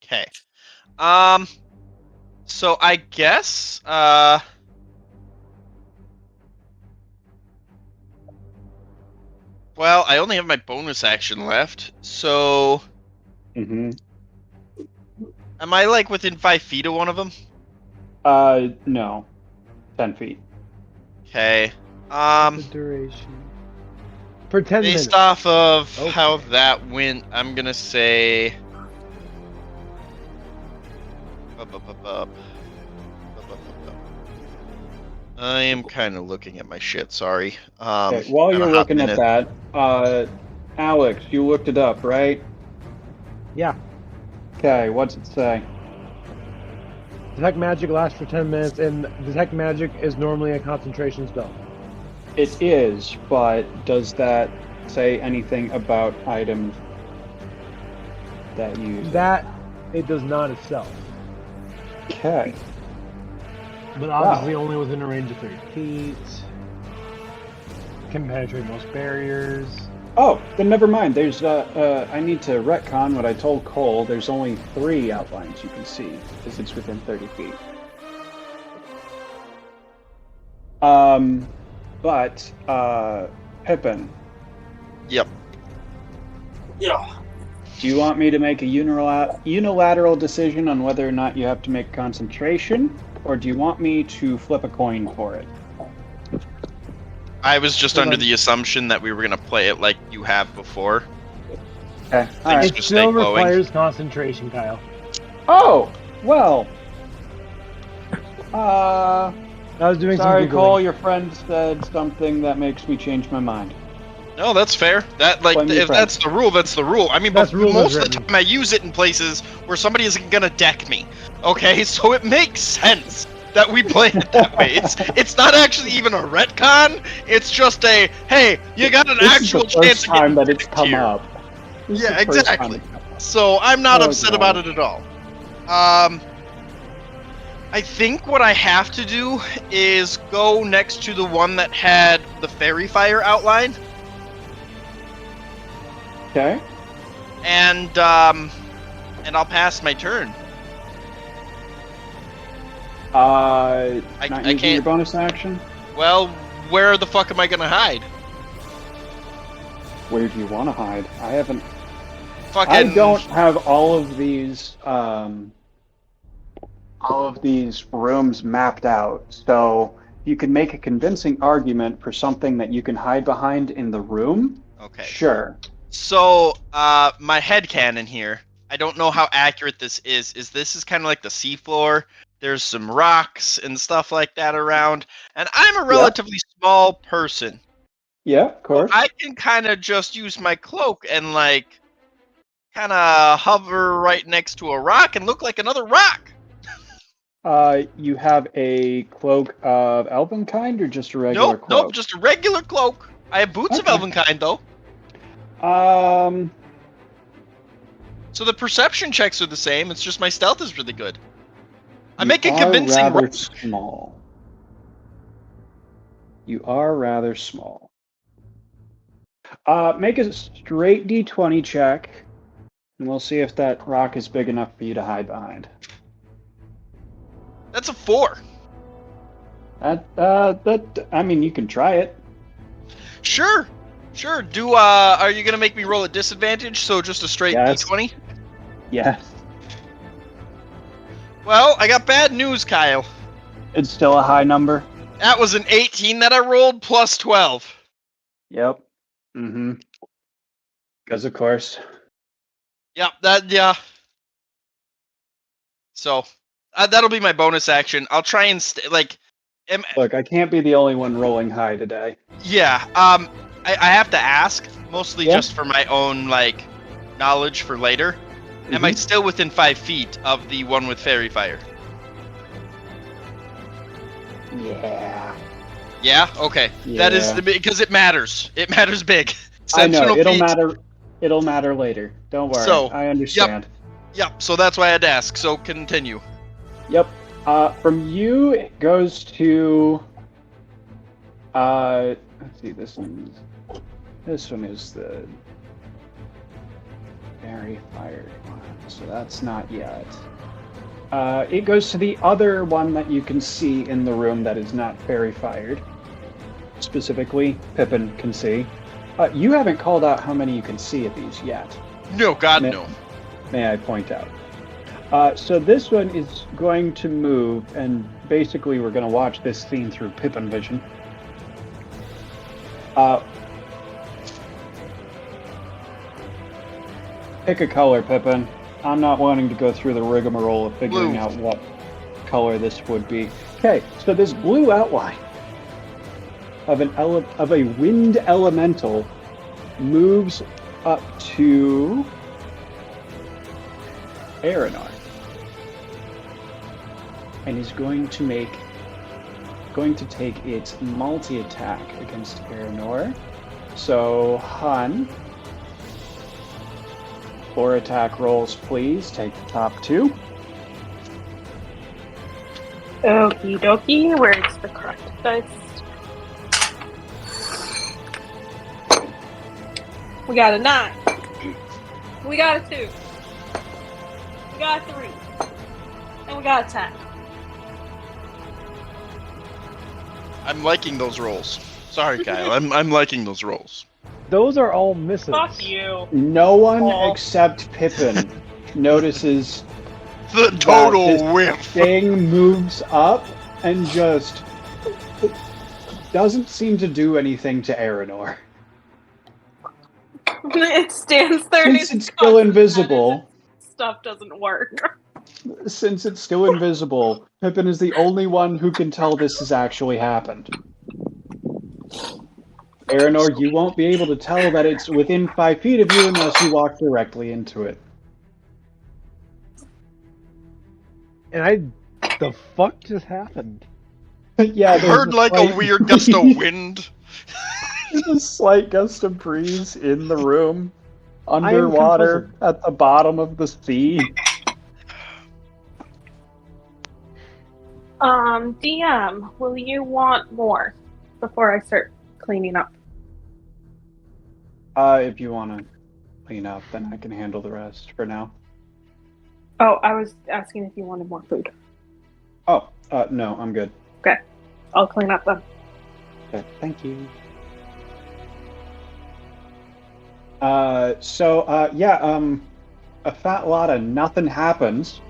Okay. So I guess, well, I only have my bonus action left, so Mm-hmm. am I like within 5 feet of one of them? No. 10 feet. Okay. The duration. For 10 minutes. Based off of Okay. how that went, I'm gonna say. I am kind of looking at my shit. Sorry. Okay, while kinda you're looking hopping at in. that, Alex, you looked it up, right? Yeah. Okay, what's it say? Detect magic lasts for 10 minutes, and detect magic is normally a concentration spell. It is, but does that say anything about items that use it? That it does not itself, Okay. but obviously only within a range of 30 feet. Can penetrate most barriers. Oh, then never mind. There's I need to retcon what I told Cole. There's only 3 outlines you can see because it's within 30 feet. But Pippin, Yep. Yeah. do you want me to make a unilateral decision on whether or not you have to make concentration, or do you want me to flip a coin for it? I was just Hold under on. the assumption that we were gonna play it like you have before. Okay. Thanks. Alright. It just still stay glowing. requires concentration, Kyle. Oh, well. I was doing Sorry, some Googling. Cole, your friend said something that makes me change my mind. No, that's fair. That like Blame your if friend. that's the rule, that's the rule. I mean, That's but rule most as of the written. time I use it in places where somebody isn't gonna deck me. Okay, so it makes sense that we play it that way. It's not actually even a retcon. It's just a hey, you got an This actual is the first chance of time getting that it's decked come here. up. This is Yeah, the first time exactly. it's come up. So I'm not Oh, upset God. about it at all. I think what I have to do is go next to the one that had the fairy fire outline, Okay. and I'll pass my turn. Not I using your can't- bonus action? Well, where the fuck am I gonna hide? Where do you want to hide? I haven't. Fucking. I don't have all of these rooms mapped out. So you can make a convincing argument for something that you can hide behind in the room. Okay. Sure. So, my headcanon here. I don't know how accurate this is. This is kind of like the seafloor. There's some rocks and stuff like that around, and I'm a relatively small person. Yeah, of course. I can kind of just use my cloak and like kind of hover right next to a rock and look like another rock. You have a cloak of elven kind or just a regular Nope, cloak? nope, just a regular cloak. I have boots of Okay. elven kind though, so the perception checks are the same. It's just my stealth is really good. I'm making convincing. You are rather small. You are rather small. Make a straight D20 check, and we'll see if that rock is big enough for you to hide behind. That's a 4. I mean, you can try it. Sure. Are you gonna make me roll at disadvantage? So just a straight Yes. D20. Yes. Well, I got bad news, Kyle. It's still a high number. That was an 18 that I rolled plus 12. Yep. Mm-hmm. Because of course. Yep, yeah. So, that'll be my bonus action. I'll try and Look, I can't be the only one rolling high today. yeah. I have to ask, mostly Yeah. just for my own knowledge for later. Am I still within 5 feet of the one with fairy fire? Yeah. Yeah. Okay. That is Yeah. because it matters. It matters big. I know. Sentinel It'll feet. matter. It'll matter later. Don't worry. So, I understand. Yep. So that's why I had to ask. So continue. Yep. From you, it goes to. Let's see. This one is the very fired one. So that's not yet. It goes to the other one that you can see in the room that is not fairy fired. Specifically, Pippin can see. You haven't called out how many you can see of these yet. No, God, no. May I point out? So this one is going to move, and basically we're going to watch this scene through Pippin vision. Pick a color, Pippin. I'm not wanting to go through the rigmarole of figuring Blue. out what color this would be. Okay, so this blue outline of a wind elemental moves up to Araynore, and is going to take its multi-attack against Araynore. So, Hun, 4 attack rolls, please. Take the top 2. Okie dokie, where's the correct dice? We got a 9. We got a 2. We got a 3. And we got a 10. I'm liking those rolls. Sorry, Kyle. I'm liking those rolls. Those are all misses. Fuck you. No one Aw. except Pippin notices The that total this whiff. thing moves up and just doesn't seem to do anything to Araynore. It stands there. Since it's still invisible, Stuff doesn't work. Pippin is the only one who can tell this has actually happened. Araynore, you won't be able to tell that it's within 5 feet of you unless you walk directly into it. And the fuck just happened? Yeah, I there's heard like a slight weird gust of breeze. wind. There's a slight gust of breeze in the room, underwater, at the bottom of the sea. DM, will you want more before I start cleaning up? If you want to clean up, then I can handle the rest for now. Oh, I was asking if you wanted more food. Oh, no, I'm good. Okay, I'll clean up then. Okay, thank you. A fat lot of nothing happens.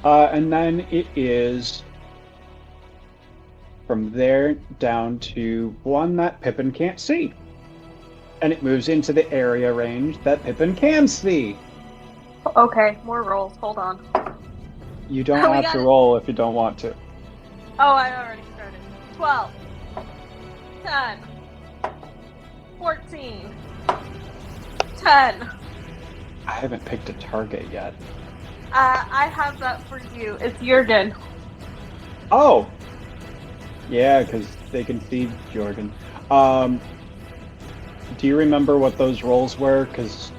And then it is from there down to one that Pippin can't see. And it moves into the area range that Pippin can see. Okay, more rolls. Hold on. You don't We have got to it. roll if you don't want to. Oh, I already started. 12, 10, 14, 10. I haven't picked a target yet. I have that for you. It's Jorgan. Oh! Yeah, because they can see Jorgan. Do you remember what those rolls were? Because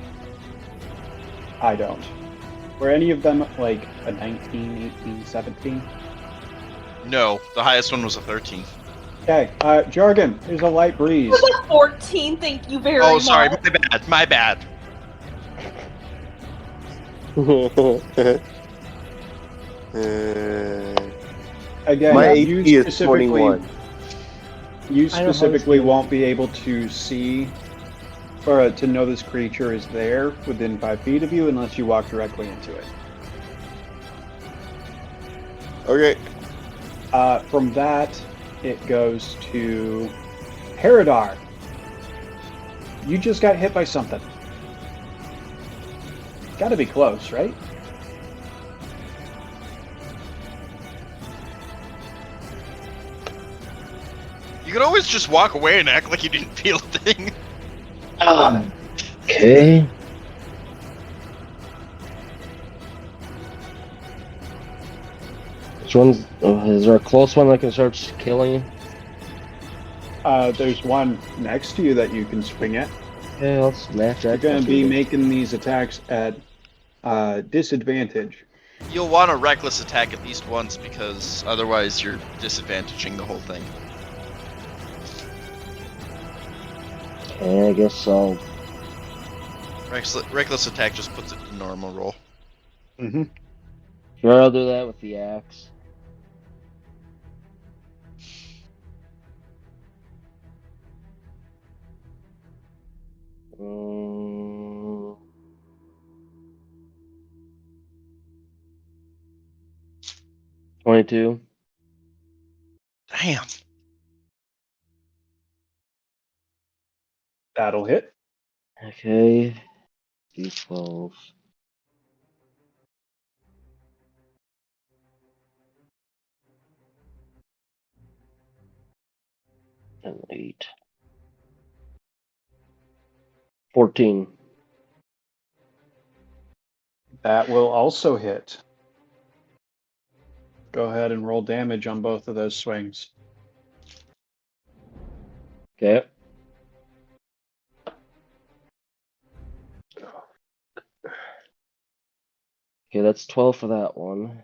I don't. Were any of them like a 19, 18, 17? No, the highest one was a 13. Okay, Jorgan, there's a light breeze. It was a 14, thank you very Oh, much. sorry, my bad. Again, My you AP is specifically, 21. you I know how this specifically goes. won't be able to see or to know this creature is there within 5 feet of you unless you walk directly into it. Okay. From that, it goes to Haredar. You just got hit by something. Gotta be close, right? You could always just walk away and act like you didn't feel a thing. Okay. Which one's... is there a close one I can start killing? There's one next to you that you can swing at. Yeah, let's match that. You're gonna be making these attacks at disadvantage. You'll want a reckless attack at least once because otherwise you're disadvantaging the whole thing. Okay, I guess I'll... Reckless attack just puts it to normal roll. Mm-hmm. Or I'll do that with the axe. Mm. 22. Damn. That'll hit. Okay. D12. And 8. 14. That will also hit. Go ahead and roll damage on both of those swings. Okay. Okay, that's 12 for that one.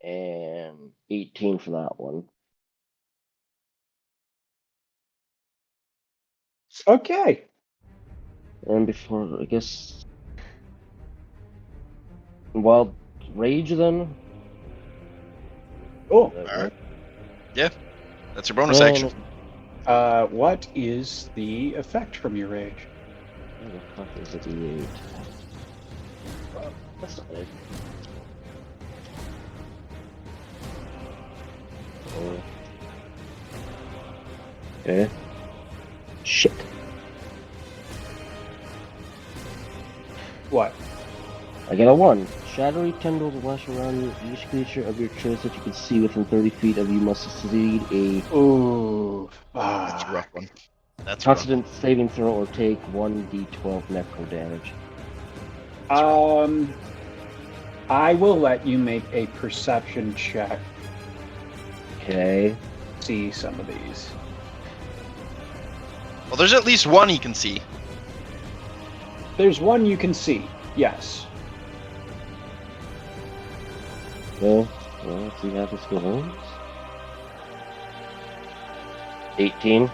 And 18 for that one. Okay. And before, I guess... Wild Rage, then? Cool. Alright. Yeah. That's your bonus action. What is the effect from your rage? Where the fuck is a D8? That's not it. Okay. Shit. What? I get a 1. Shadowy tendrils lash around each creature of your choice that you can see within 30 feet of you must succeed a Ooh. That's a rough one. That's rough. constant saving throw or take 1d12 necro damage. I will let you make a perception check. Okay. See some of these. Well, there's at least one he can see. There's one you can see. Yes. Well, let's see how this goes. 18.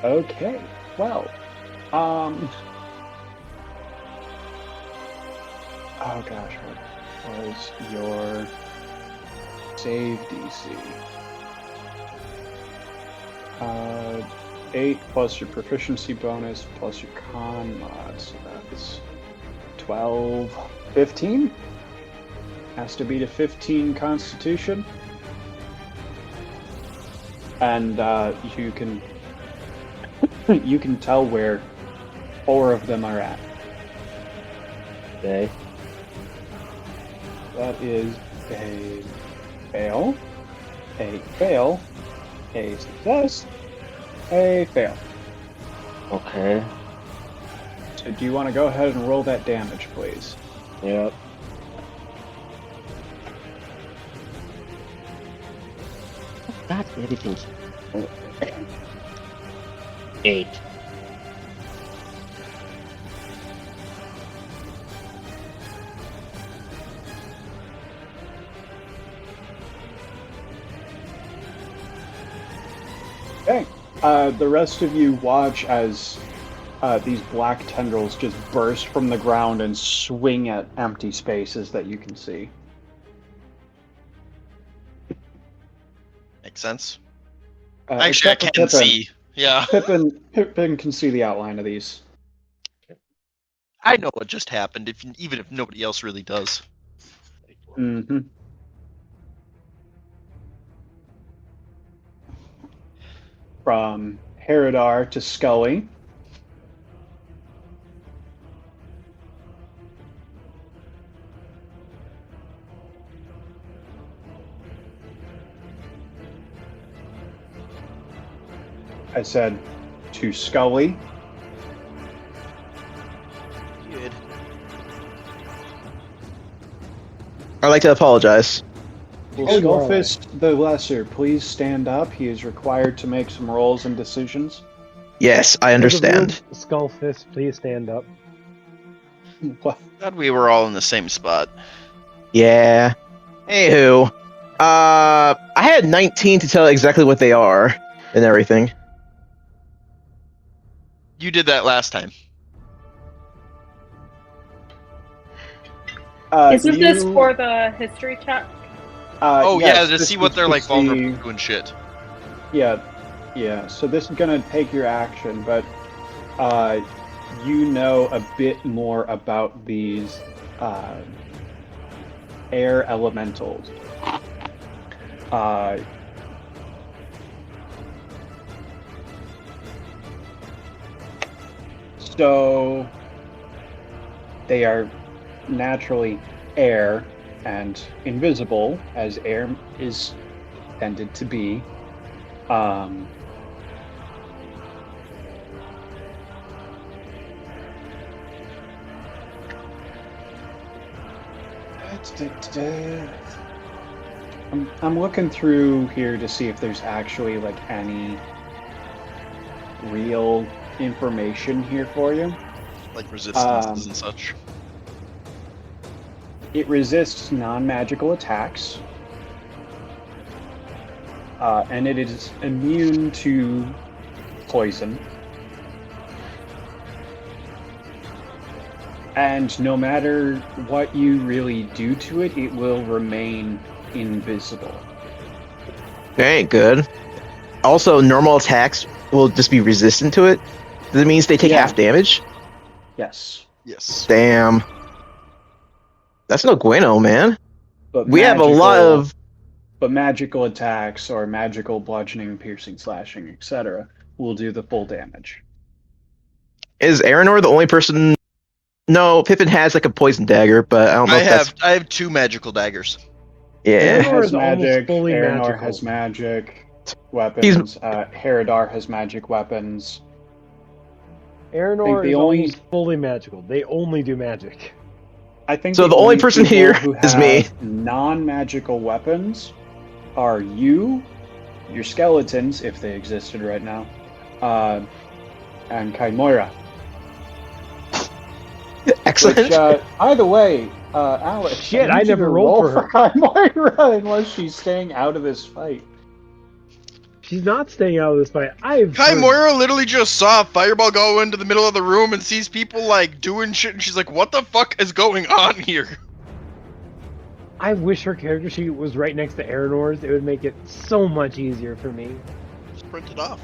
Okay. Well, oh gosh, what was your save DC? 8 plus your proficiency bonus plus your con mod, so that's 12, 15? Has to beat a 15 Constitution. And you can you can tell where 4 of them are at. Okay. That is a fail, a fail, a success, a fail. Okay. So do you want to go ahead and roll that damage, please? Yep. God, everything's 8. Okay. The rest of you watch as these black tendrils just burst from the ground and swing at empty spaces that you can see. Makes sense. Actually, I except for can Pippin. see. Yeah. Pippin can see the outline of these. I know what just happened, even if nobody else really does. Mm-hmm. From Haredar to Scully. I said to Scully. Good. I'd like to apologize. Will Oh, you're Skullfist the Lesser please stand up? He is required to make some rolls and decisions. Yes, I understand. Skullfist, please stand up. What? Glad we were all in the same spot. Yeah. Anywho, I had 19 to tell exactly what they are and everything. You did that last time. Isn't this for the history check? Oh yes, yeah, to this see what is they're to like vulnerable see- to and shit. Yeah. So this is gonna take your action, but you know a bit more about these air elementals. So they are naturally air and invisible, as air is tended to be. I'm looking through here to see if there's actually like any real information here for you. Like resistances and such. It resists non-magical attacks, and it is immune to poison. And no matter what you really do to it, it will remain invisible. Very good. Also, normal attacks will just be resistant to it. That means they take half damage. Yes. Yes. Damn. That's no bueno, man. But We have a lot of... But magical attacks or magical bludgeoning, piercing, slashing, etc. will do the full damage. Is Araynore the only person... No, Pippin has like a poison dagger, but I don't know I have 2 magical daggers. Yeah. Araynore has is almost magic. fully Araynore magical. has magic weapons. Haredar has magic weapons. Araynore the is only- almost fully magical. They only do magic. I think So the only person people here who is me. have non-magical weapons are you, your skeletons, if they existed right now, and Kaimora. Excellent. Which, either way, Alex, Shit, need I you never to rolled roll for her. Kaimora unless she's staying out of this fight. She's not staying out of this fight. I've Kai heard- Moira literally just saw a fireball go into the middle of the room and sees people like doing shit, and she's like, "What the fuck is going on here?" I wish her character sheet was right next to Araynor's. It would make it so much easier for me. Just print it off.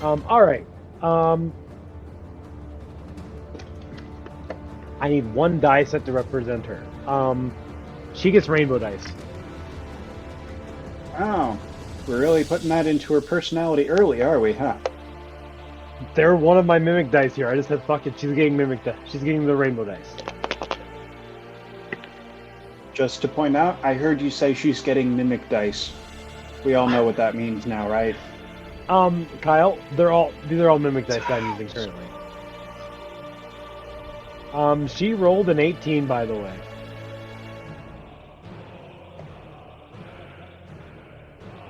Alright. I need one die set to represent her. She gets rainbow dice. Oh, we're really putting that into her personality early, are we, huh? They're one of my mimic dice here. I just said, fuck it, she's getting mimic dice. She's getting the rainbow dice. Just to point out, I heard you say she's getting mimic dice. We all know what that means now, right? Kyle, these are all mimic dice that I'm using currently. She rolled an 18, by the way.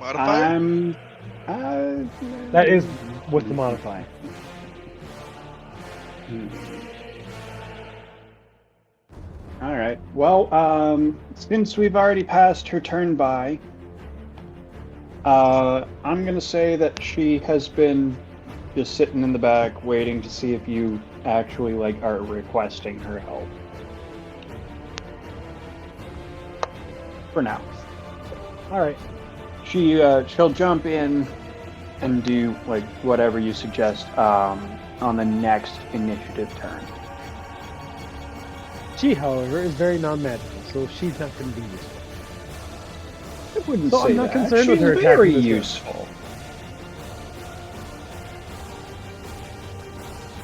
Modifier? That is with the modify. Alright, well, since we've already passed her turn by, I'm gonna say that she has been just sitting in the back waiting to see if you actually, like, are requesting her help. For now. Alright. She'll jump in and do, like, whatever you suggest, on the next initiative turn. She, however, is very non-magical, so she's not going to be useful. I wouldn't So say I'm not that. concerned She's with her attack very this turn. useful.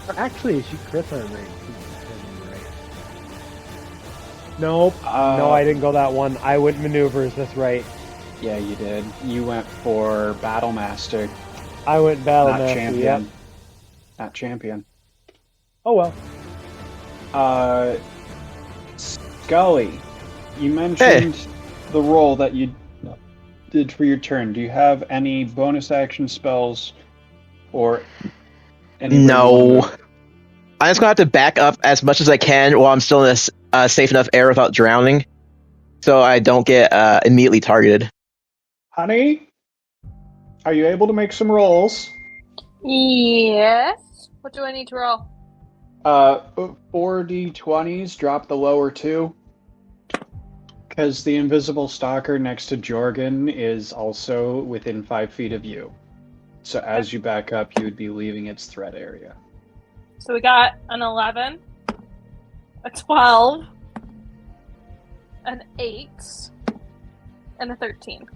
Or actually, she crits on range. Nope. No, I didn't go that one. I went maneuvers, that's right. Yeah, you did. You went for Battle Master, I went battle not master, champion. yep. Not champion. Oh well. Scully, you mentioned the roll that you did for your turn. Do you have any bonus action spells or any? No. I'm just gonna have to back up as much as I can while I'm still in a safe enough air without drowning, so I don't get immediately targeted. Honey, are you able to make some rolls? Yes. What do I need to roll? 4 d20s, drop the lower 2. Because the invisible stalker next to Jorgan is also within 5 feet of you. So as you back up, you would be leaving its threat area. So we got an 11, a 12, an 8, and a 13.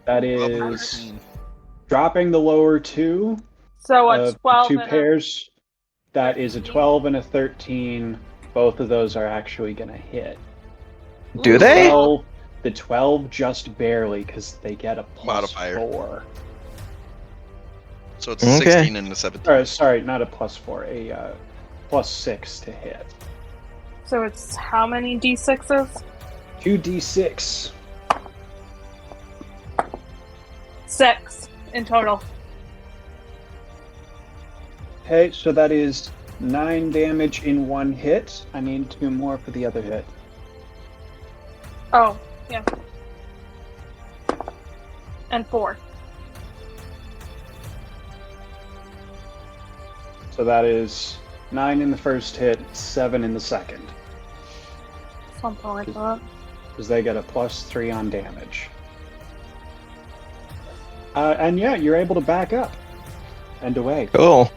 That is dropping the lower 2. So a 12 2 and pairs. That is a 13. 12 and a 13. Both of those are actually going to hit. Do they? 12, the 12 just barely, because they get a plus Modifier. 4. So it's Okay. 16 and a 17. Or, sorry, not a plus 4, a plus 6 to hit. So it's how many d6s? 2d6. 6 in total. Okay, so that is 9 damage in one hit. I need 2 more for the other hit. Oh, yeah. And 4. So that is 9 in the first hit, 7 in the second. Something like that. Because they get a plus 3 on damage. And yeah, you're able to back up and away. Cool.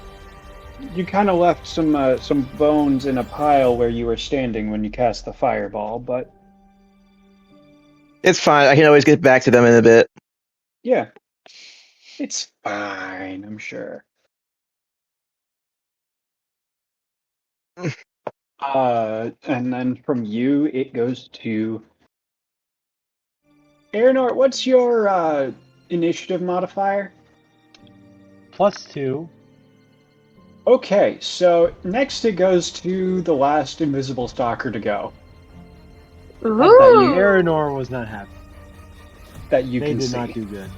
You kind of left some bones in a pile where you were standing when you cast the fireball, but It's fine. I can always get back to them in a bit. yeah, it's fine, I'm sure. And then from you, it goes to Araynore. What's your initiative modifier? +2. Okay, so next it goes to the last invisible stalker to go. Ooh! Araynore was not happy. That you They can did see. not do good.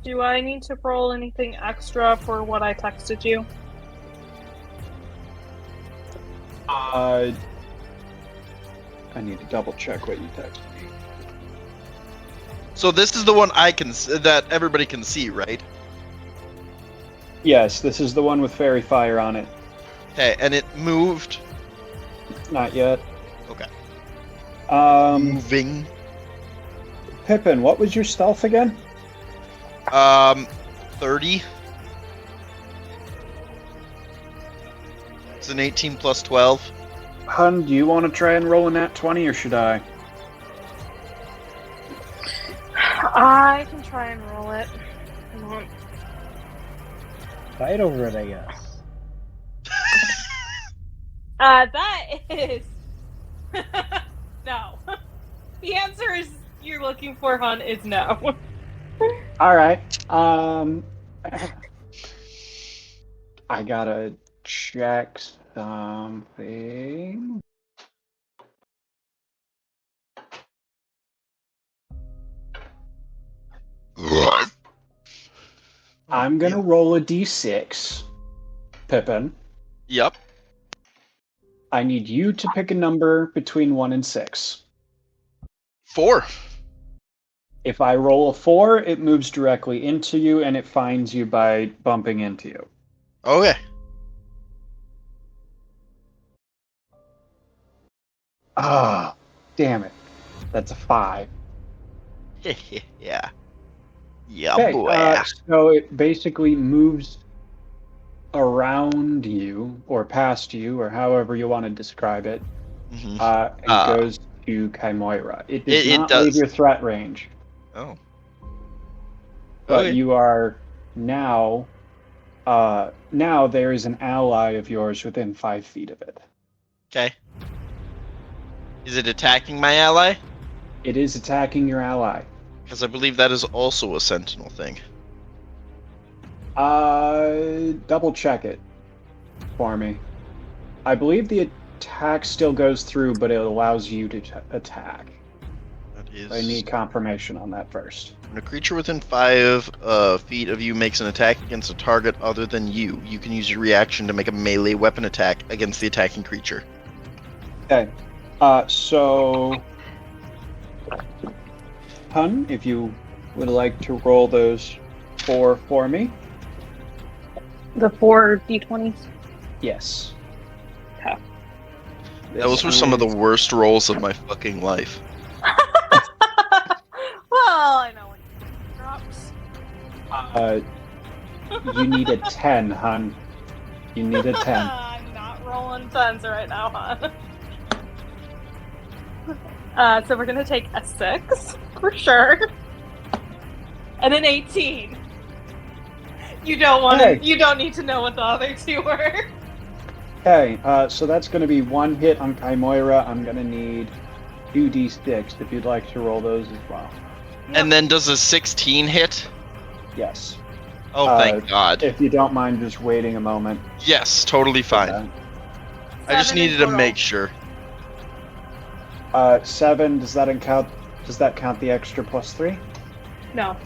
Do I need to roll anything extra for what I texted you? I need to double check what you texted me. So this is the one that everybody can see, right? Yes, this is the one with fairy fire on it. Okay, and it moved. Not yet. Okay. Moving. Pippin, what was your stealth again? 30. It's an 18 plus 12. Hun, do you want to try and roll a nat 20, or should I? I can try and roll it. Fight over it, I guess. That is... no. The answer is you're looking for, Hun, is no. Alright. I gotta check something. I'm gonna roll a d6, Pippin. Yep. I need you to pick a number between 1 and 6. 4. If I roll a 4, it moves directly into you, and it finds you by bumping into you. Okay. Ah, damn it. That's a 5. Yeah. Yeah, Okay, boy. so it basically moves around you, or past you, or however you want to describe it, Mhm. and goes to Chimera. It does It not does. leave your threat range, Oh. but Okay. you are now there is an ally of yours within 5 feet of it. Okay. Is it attacking my ally? It is attacking your ally. Because I believe that is also a sentinel thing. Double check it for me. I believe the attack still goes through, but it allows you to attack. That is. I need confirmation on that first. When a creature within 5 feet of you makes an attack against a target other than you, you can use your reaction to make a melee weapon attack against the attacking creature. Okay. So, Hun, if you would like to roll those 4 for me. The 4 d20s. Yes. Those were some of the worst rolls of my fucking life. Well, I know when it drops. You need a 10, hon. You need a 10. I'm not rolling 10s right now, hon. So we're gonna take a 6 for sure, and an 18. You don't want to. Hey. You don't need to know what the other two were. Okay, so that's going to be 1 hit on Chimera. I'm going to need 2d6 if you'd like to roll those as well. And then does a 16 hit? Yes. Oh, thank God. If you don't mind just waiting a moment. Yes, totally fine. I just 7 in needed to total. make sure. 7, does that count the extra plus 3? No,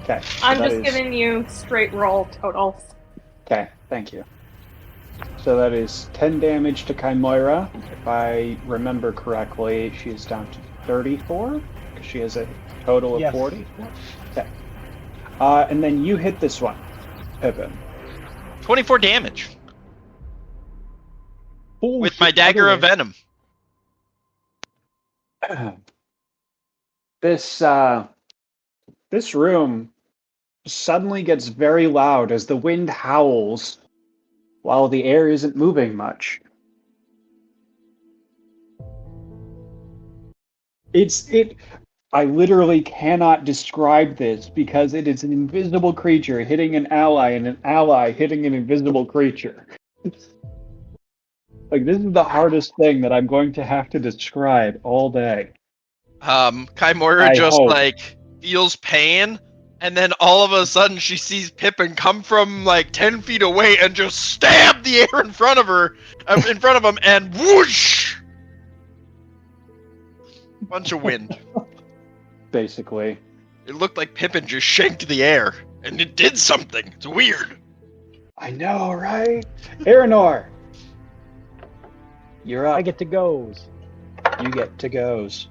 Okay. I'm just giving you straight roll totals. Okay, thank you. So that is 10 damage to Chimera. If I remember correctly, she is down to 34, because she has a total of 40. Okay. And then you hit this one, Pippin. 24 damage. Oh, With shit, my dagger other of way. venom. This room suddenly gets very loud as the wind howls while the air isn't moving much. I literally cannot describe this because it is an invisible creature hitting an ally and an ally hitting an invisible creature. Like, this is the hardest thing that I'm going to have to describe all day. Chimera I just hope. like feels pain, and then all of a sudden she sees Pippin come from like 10 feet away and just stab the air in front of her, in front of him, and whoosh! Bunch of wind. Basically. It looked like Pippin just shanked the air, and it did something. It's weird. I know, right? Araynore! You're up. I get to goes. You get to goes.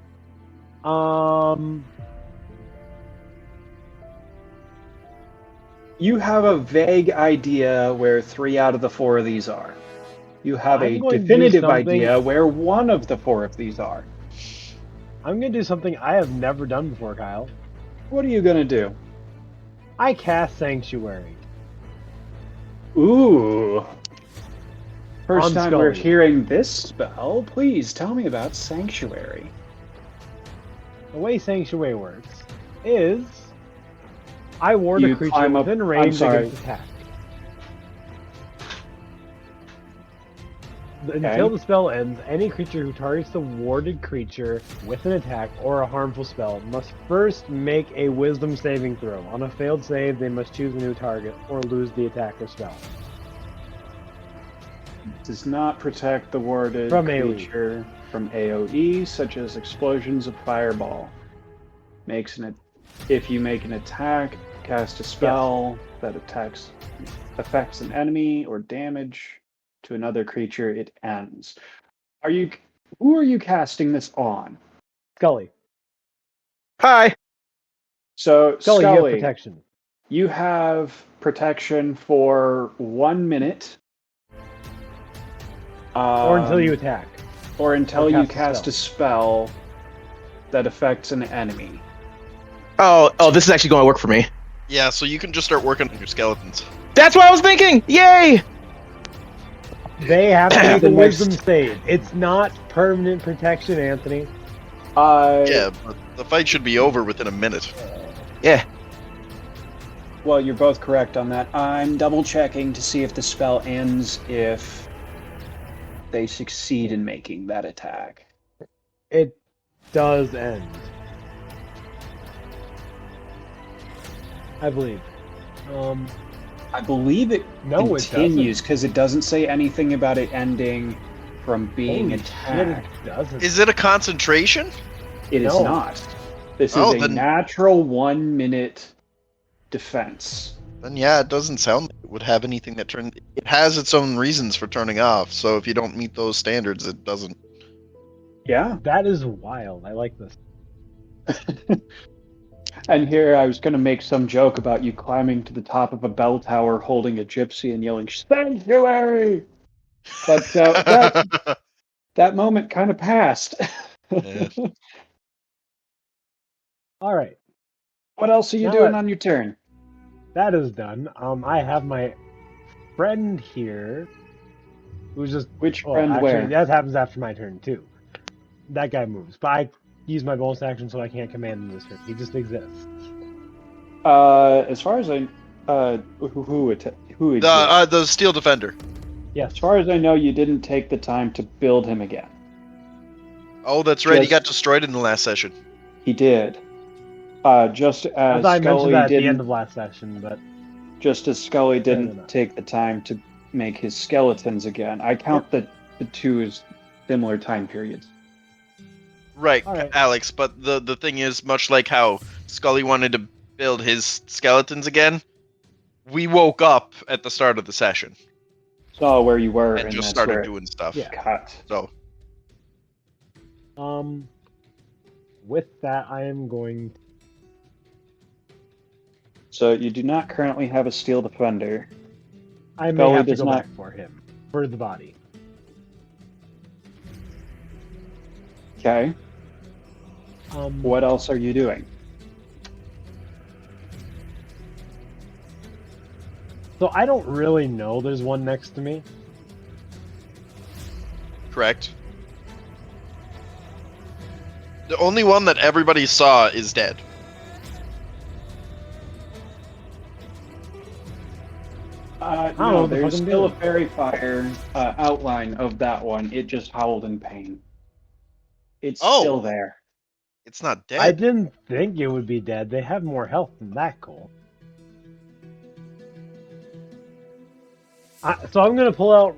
You have a vague idea where 3 out of the 4 of these are. You have I'm a going to do definitive something- idea where 1 of the 4 of these are. I'm gonna do something I have never done before, Kyle. What are you gonna do? I cast Sanctuary. Ooh. First On time we're Scully. hearing this spell. Please tell me about Sanctuary. The way Sanctuary works is I ward You a creature climb up- within I'm range sorry. against attack. Until the spell ends, any creature who targets the warded creature with an attack or a harmful spell must first make a wisdom saving throw. On a failed save, they must choose a new target or lose the attack or spell. Does not protect the warded From AoE. creature from AoE, such as explosions of fireball. If you make an attack, cast a spell that affects an enemy or damage to another creature, it ends. Who are you casting this on? Scully. Hi. So Scully, you have Scully, protection. you have protection for 1 minute. Or until you attack. Or until Or you cast a cast a spell that affects an enemy. Oh, this is actually going to work for me. Yeah, so you can just start working on your skeletons. That's what I was thinking. Yay! They have to make a The next- wisdom save. It's not permanent protection, Anthony. Yeah, but the fight should be over within a minute. Yeah. Well, you're both correct on that. I'm double checking to see if the spell ends if they succeed in making that attack. It does end. I believe. I believe it No, it continues because it doesn't say anything about it ending from being Holy shit, attacked. it doesn't. Is it a concentration? It is No. not. This Oh, is a then- natural 1 minute defense. Then yeah, it doesn't sound like it would have anything that turn. It has its own reasons for turning off. So if you don't meet those standards, it doesn't. Yeah. That is wild. I like this. And here I was going to make some joke about you climbing to the top of a bell tower holding a gypsy and yelling, "Sanctuary!" But that moment kind of passed. Yeah. All right, What else are you Now doing that- on your turn? that is done. I have my friend here, who's just Which oh, friend actually, where? that happens after my turn too. That guy moves, but I use my bonus action, so I can't command him this turn. He just exists. As far as I, who exists? The Steel Defender. Yes. As far as I know, you didn't take the time to build him again. Oh, that's right. He Just- got destroyed in the last session. He did. Just I as thought I mentioned Scully that at the end didn't. of last session, but Just as Scully enough. didn't take the time to make his skeletons again. I count the two as similar time periods. Right, All right. Alex, but the thing is, much like how Scully wanted to build his skeletons again, we woke up at the start of the session Saw where you were and just that's started where it doing stuff. Yeah. cut. So, with that, I am going. So you do not currently have a steel defender. I may Scully have to does go not- back for him for the body. Okay. What else are you doing? So I don't really know. There's one next to me. correct. The only one that everybody saw is dead. know No, what the there's fuck I'm still a doing. fairy fire outline of that one. It just howled in pain. It's Oh. still there. It's not dead. I didn't think it would be dead. They have more health than that, Cole. So I'm gonna pull out,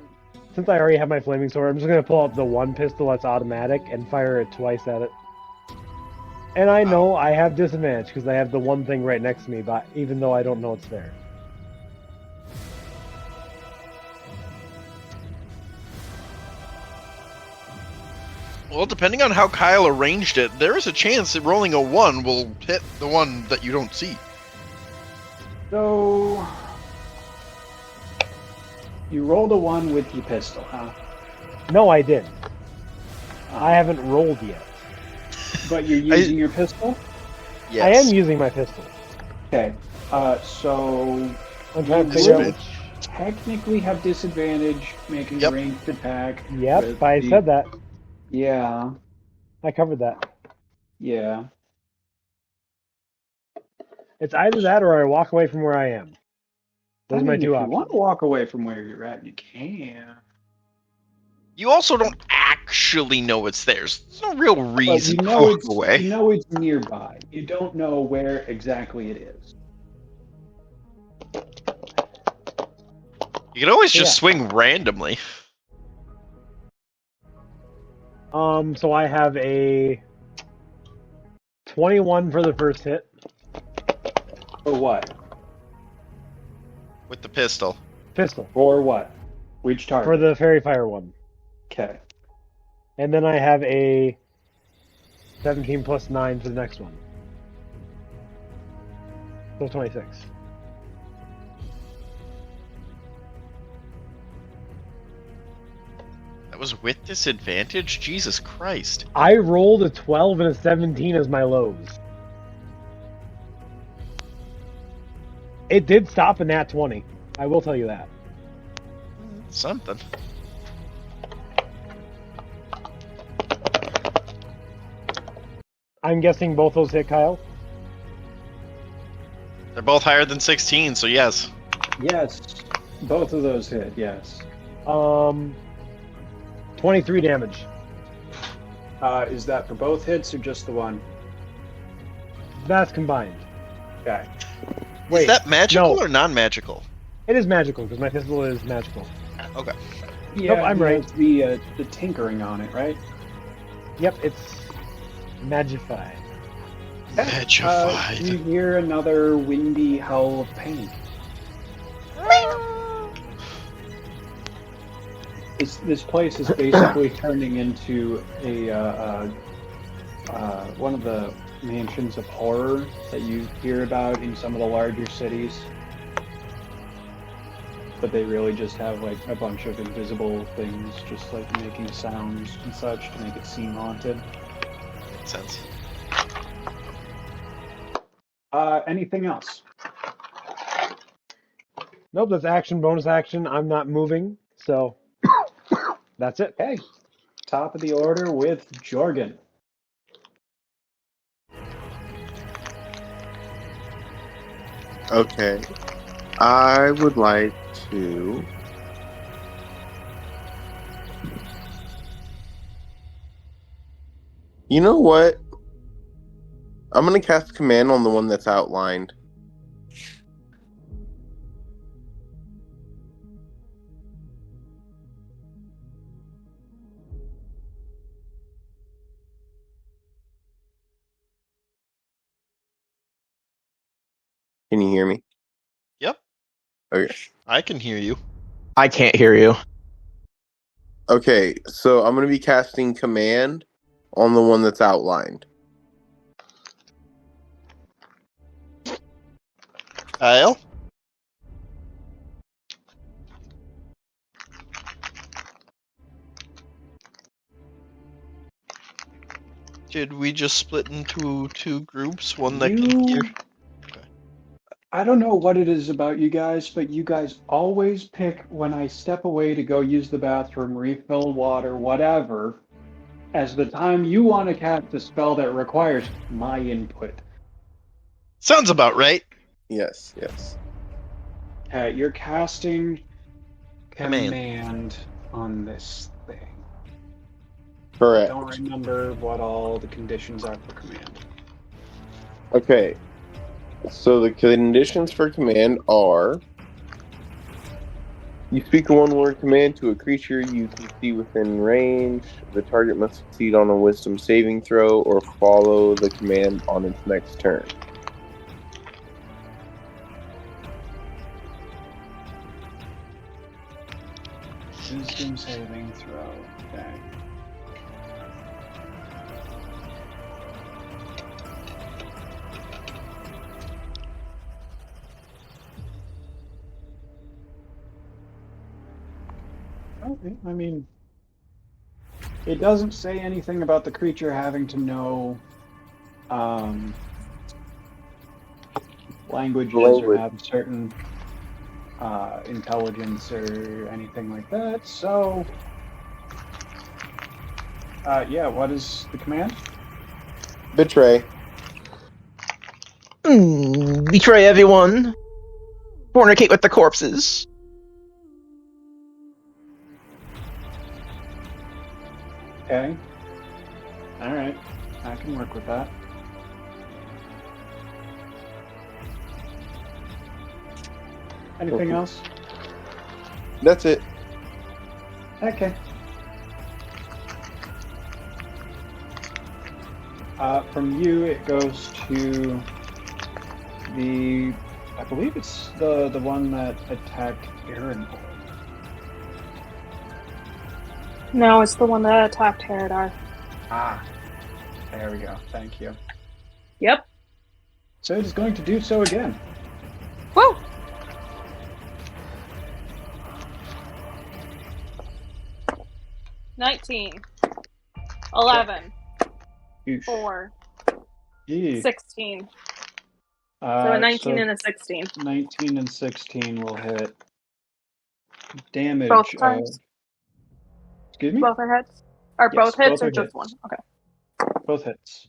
since I already have my flaming sword, I'm just gonna pull out the one pistol that's automatic and fire it twice at it. And I know I have disadvantage because I have the one thing right next to me, but even though I don't know it's there. Well, depending on how Kyle arranged it, there is a chance that rolling a 1 will hit the one that you don't see. So you rolled a 1 with your pistol, huh? No, I didn't. I haven't rolled yet. But you're using your pistol? Yes. I am using my pistol. Okay. So I'm trying to you figure out would which. technically have disadvantage making Yep. a ranged attack. Yep, with I the- said that. Yeah. I covered that. Yeah. It's either that or I walk away from where I am. Those are my if two you options. want to walk away from where you're at, you can. You also don't actually know it's theirs. There's no real But reason you to know walk it's away. you know it's nearby. You don't know where exactly it is. You can always just Yeah. swing randomly. So I have a 21 for the first hit. For what? With the pistol. Pistol. For what? Which target? For the fairy fire one. Okay. And then I have a 17 plus 9 for the next one. So 26. That was with disadvantage? Jesus Christ. I rolled a 12 and a 17 as my lows. It did stop in that 20. I will tell you that. Something. I'm guessing both those hit Kyle. They're both higher than 16, so yes. Yes. Both of those hit, yes. 23 damage. Is that for both hits or just the one? That's combined. Okay. Wait, Is that magical no. or non-magical? It is magical because my pistol is magical. Okay. Yeah, I'm it right. has the tinkering on it, right? Yep, it's magified. Magified. You hear another windy howl of pain. This place is basically turning into a one of the mansions of horror that you hear about in some of the larger cities. but they really just have like a bunch of invisible things, just like making sounds and such to make it seem haunted. Makes sense. Anything else? Nope, that's action, bonus action. I'm not moving, so that's it. Okay. Top of the order with Jorgan. Okay. I would like to. You know what? I'm gonna cast command on the one that's outlined. Can you hear me? Yep, Okay. I can hear you. I can't hear you. Okay, so I'm gonna be casting command on the one that's outlined. Kyle? Did we just split into two groups? One that can hear. I don't know what it is about you guys, but you guys always pick when I step away to go use the bathroom, refill water, whatever, as the time you want to cast a spell that requires my input. Sounds about right. Yes, yes. You're casting Command. command on this thing. I Correct. don't remember what all the conditions are for command. Okay. So the conditions for command are: you speak a one-word command to a creature you can see within range. The target must succeed on a wisdom saving throw or follow the command on its next turn. Wisdom saving throw. Okay. Okay, I mean, it doesn't say anything about the creature having to know languages or have certain intelligence or anything like that. So, yeah, what is the command? Betray. Betray everyone. Fornicate with the corpses. Okay. All right, I can work with that. Anything else? That's it. Okay. From you, it goes to the, I believe it's the one that attacked Araynore. No, it's the one that attacked Haredar. Ah, there we go. Thank you. Yep. So it is going to do so again. Woo! $19, 11, Oof. 4, Gee. 16. So a 19 so and a 16. 19 and 16 will hit. Damage. Both times? Excuse me? Both are hits? Or Yes, both hits both or are just hits. one? Okay. Both hits.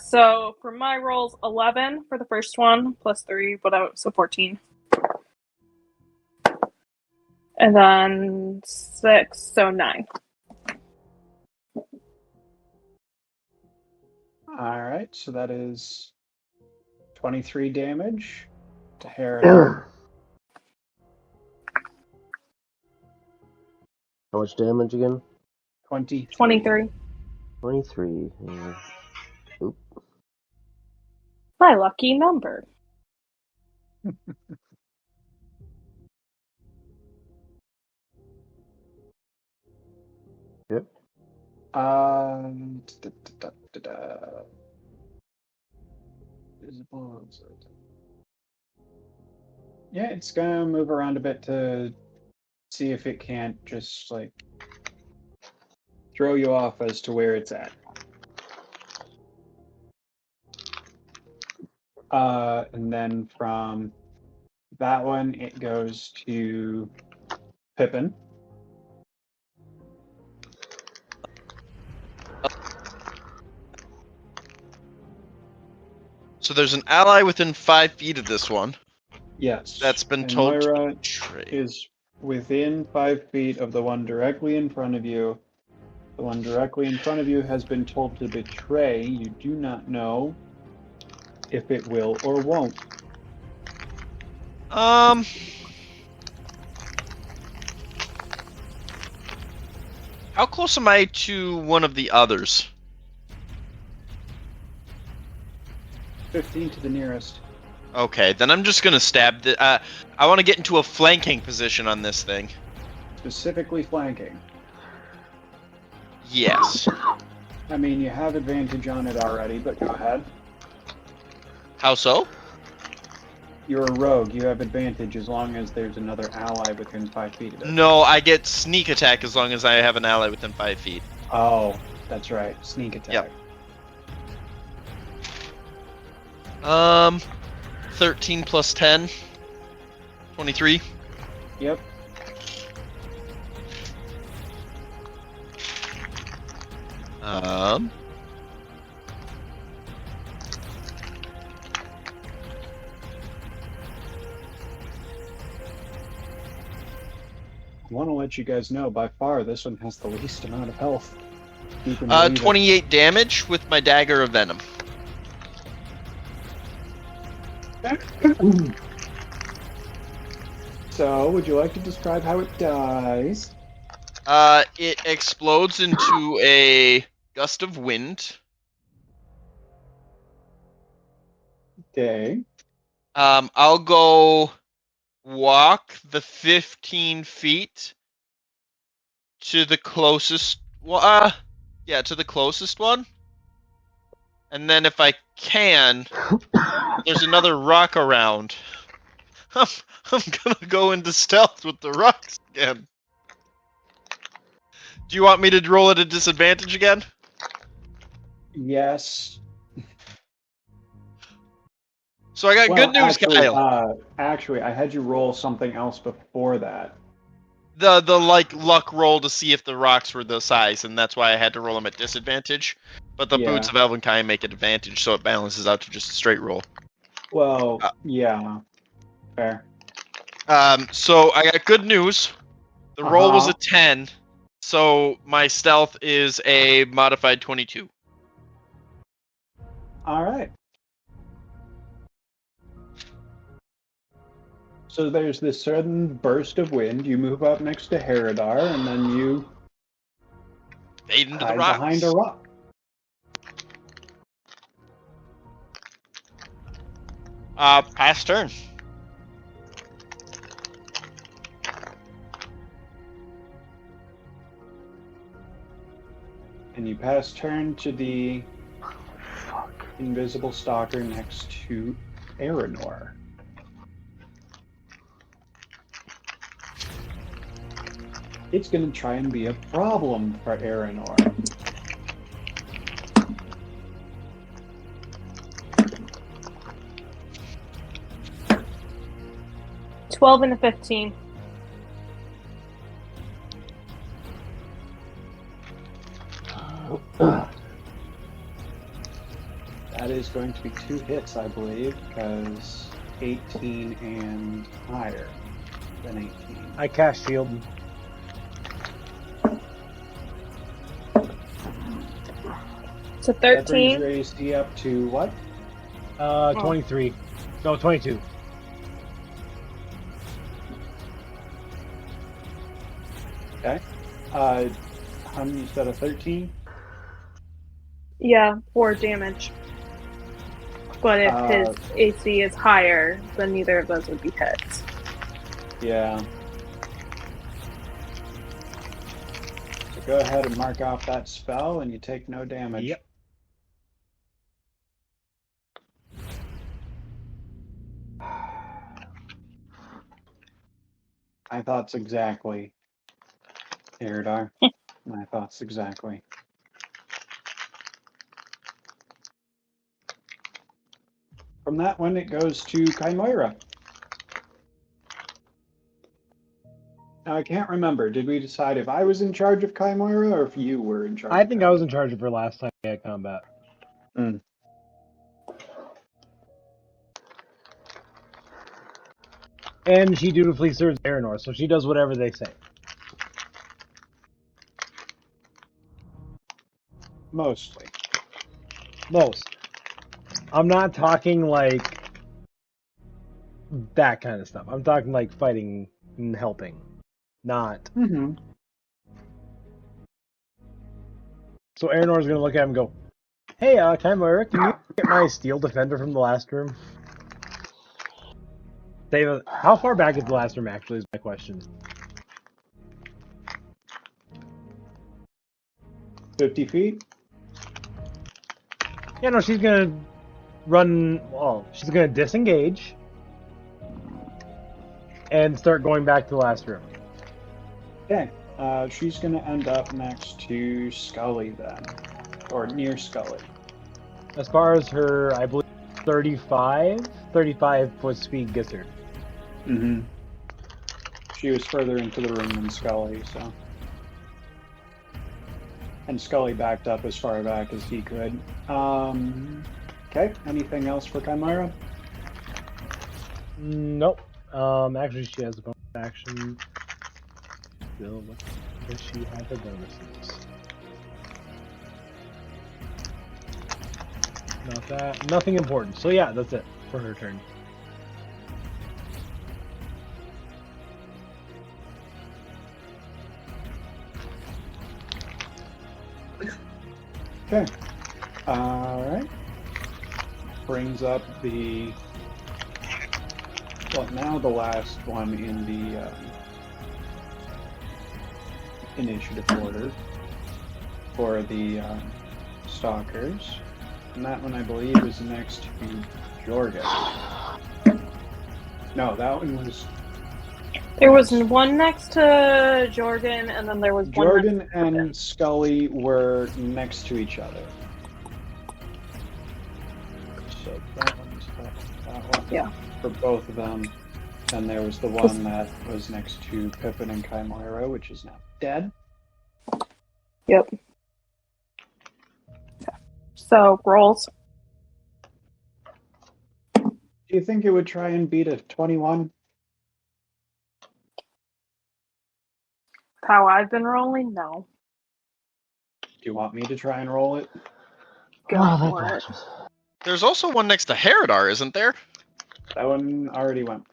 So for my rolls, 11 for the first one, plus 3, so 14. And then 6, so 9. Alright, so that is 23 damage to Haredar. How much damage again? 23. 23. 23. Yeah. Oop. My lucky number. Yep. Visible. Yeah, it's gonna move around a bit to see if it can't just like throw you off as to where it's at. And then from that one, it goes to Pippin. So there's an ally within 5 feet of this one. Yes. That's been and told Moira to betray. is within 5 feet of the one directly in front of you. The one directly in front of you has been told to betray. You do not know if it will or won't. How close am I to one of the others? 15 to the nearest. Okay, then I'm just gonna stab the. I want to get into a flanking position on this thing. Specifically flanking. Yes. I mean, you have advantage on it already, but go ahead. How so? You're a rogue. You have advantage as long as there's another ally within 5 feet of it. No, I get sneak attack as long as I have an ally within 5 feet. Oh, that's right. Sneak attack. Yep. 13 plus 10. 23. Yep. I want to let you guys know, by far, this one has the least amount of health. You can believe it. 28 damage with my dagger of venom. So, would you like to describe how it dies? It explodes into a gust of wind. Okay. I'll go walk the 15 feet to the closest. To the closest one. And then if I can, there's another rock around. I'm gonna go into stealth with the rocks again. Do you want me to roll at a disadvantage again? Yes. So I got good news, Kyle. Actually, I had you roll something else before that. The luck roll to see if the rocks were the size, and that's why I had to roll them at disadvantage. But the boots of Elvenkind make it advantage, so it balances out to just a straight roll. Well, yeah. Fair. So I got good news. The roll was a 10, so my stealth is a modified 22. All right. So there's this sudden burst of wind. You move up next to Haredar, and then you fade into the hide rocks. behind a rock. Pass turn. And you pass turn to the invisible stalker next to Araynore. It's going to try and be a problem for Araynore. $12 and a 15. That is going to be 2 hits, I believe, because 18 and higher than 18. I cast shield. So That brings 13. your AC up to what? 23. No, 22. Okay. How many you said, a 13? Yeah, 4 damage. But if his AC is higher, then neither of those would be hits. Yeah. So go ahead and mark off that spell, and you take no damage. Yep. My thoughts exactly. Haredar. My thoughts exactly. From that one, it goes to Chimera. Now, I can't remember. Did we decide if I was in charge of Chimera or if you were in charge? I think I was in charge of her last time we had combat. Mm. And she dutifully serves Araynore, so she does whatever they say. Mostly. Most. I'm not talking like that kind of stuff. I'm talking like fighting and helping. Not. Mm-hmm. So Araynor's gonna look at him and go, "Hey, Chimera, can you get my steel defender from the last room?" David, how far back is the last room actually is my question. 50 feet? Yeah, no, she's gonna run, well, she's gonna disengage and start going back to the last room. Okay. She's going to end up next to Scully then. Or near Scully. As far as her, I believe, 35 foot speed gets her. Mm-hmm. She was further into the room than Scully, so. And Scully backed up as far back as he could. Okay, anything else for Chimera? Nope. Actually, she has a bonus action. Still, what does she have the bonuses? Not that. Nothing important. So yeah, that's it for her turn. Okay. Alright. Brings up the... Well, now the last one in the initiative order for the Stalkers. And that one, I believe, is next to Jorgan. No, that one was... There was one next to Jorgan, and then there was one Jorgan next to and Pippin. Scully were next to each other. So that one's that one. Yeah. For both of them. And there was the one that was next to Pippin and Chimera, which is now dead. Yep. So, rolls. Do you think it would try and beat a 21? How I've been rolling? No. Do you want me to try and roll it? Go for it. There's also one next to Haredar, isn't there? That one already went.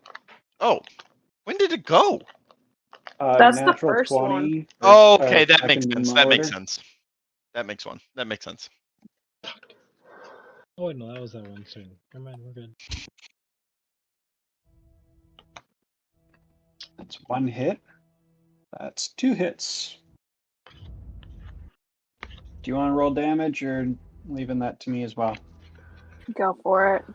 Oh, when did it go? That's the natural first 20 one. Oh, okay, that second makes in sense. the That makes order. sense. That makes sense. Oh wait, no, that was that one soon. Never mind, we're good. That's one hit. That's 2 hits. Do you want to roll damage or leaving that to me as well? Go for it.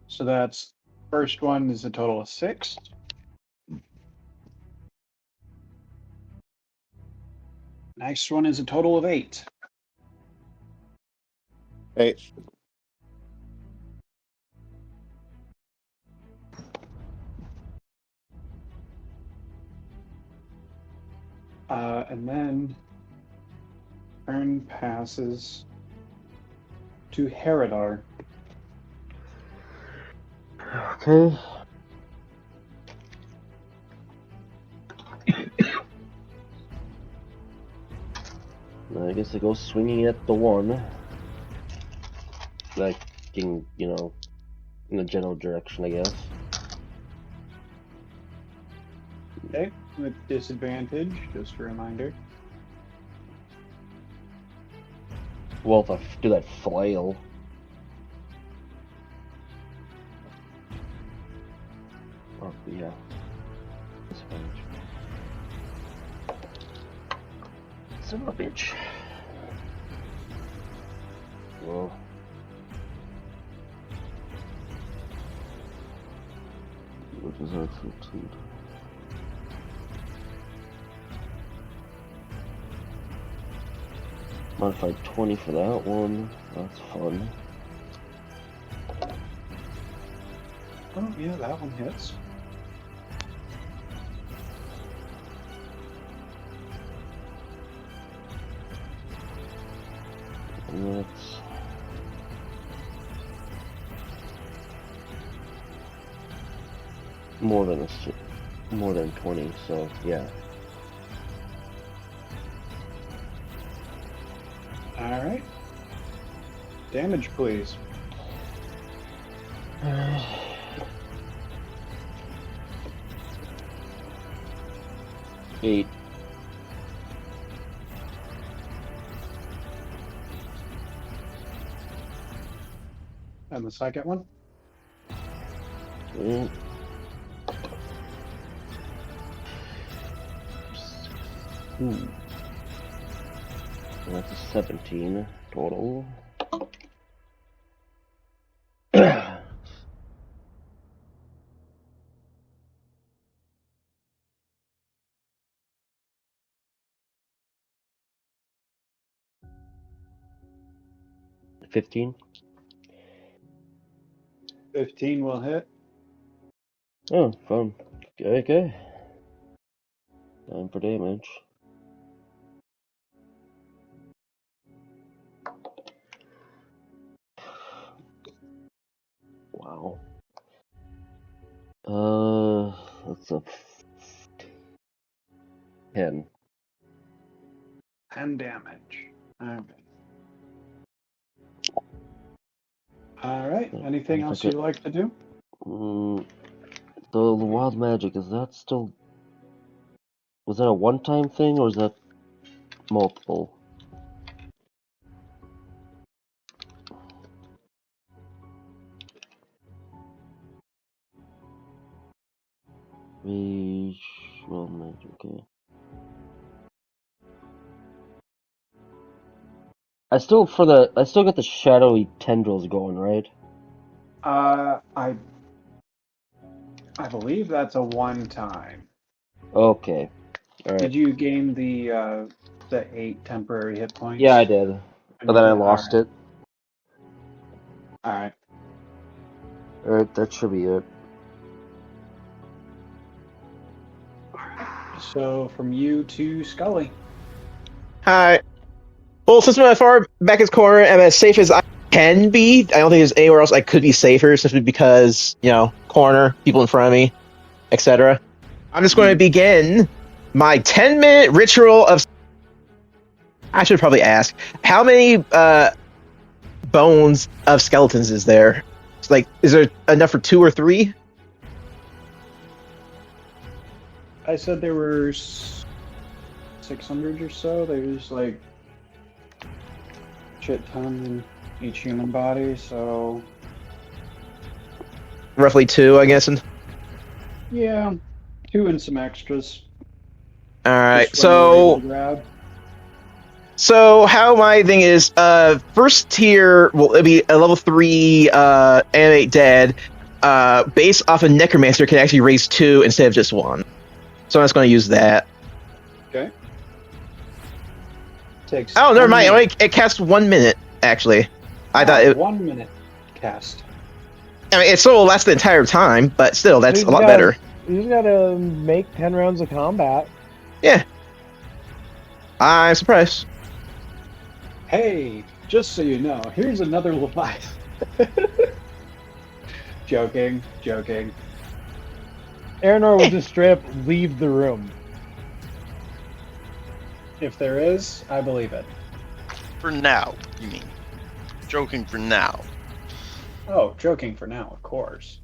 So that's first one is a total of 6. Next one is a total of 8. Hey, And then turn passes to Haredar. Okay. I guess I go swinging at the one. Like, in the general direction, I guess. Okay, with disadvantage, just a reminder. Well, if I do that flail. Oh, yeah. Disadvantage. Son of a bitch. Well. Bizarre Food. Modified 20 for that one. That's fun. Oh, yeah, that one hits. And that's more than 20, so yeah. Alright. Damage, please. 8. And the second one? Mm. Ooh. That's a 17 total. 15. 15 will hit. Oh, fun. Okay. Time for damage. Wow. That's a 10. 10 damage. Alright. Anything else you'd like to do? The wild magic, is that still... Was that a one-time thing, or is that multiple? Wild magic, okay. I still got the shadowy tendrils going, right? I believe that's a one-time. Okay. Alright. Did you gain the 8 temporary hit points? Yeah, I did. But then I lost it. Alright. Alright, that should be it. So, from you to Scully. Hi. Well, since I'm as far back as corner, I'm as safe as I can be. I don't think there's anywhere else I could be safer, simply because, corner, people in front of me, etc. I'm just going to begin my 10-minute ritual of... I should probably ask, how many bones of skeletons is there? It's like, is there enough for 2 or 3? I said there were 600 or so. There's like shit ton in each human body, so Roughly 2, I guess. yeah, 2 and some extras. Alright, Just when you were able to grab. So how my thing is, first tier will be a level 3 animate dead, based off of necromancer can actually raise 2 instead of just 1. So I'm just going to use that. Okay. Takes Oh, never 1 mind. minute. It casts 1 minute, actually. I thought it... 1 minute cast. I mean, it still will last the entire time, but still, that's a lot better. You just gotta make 10 rounds of combat. Yeah. I'm surprised. Hey, just so you know, here's another Leviathan. Joking. Araynore will just straight up leave the room. If there is, I believe it. For now, you mean? Joking for now. Oh, joking for now, of course.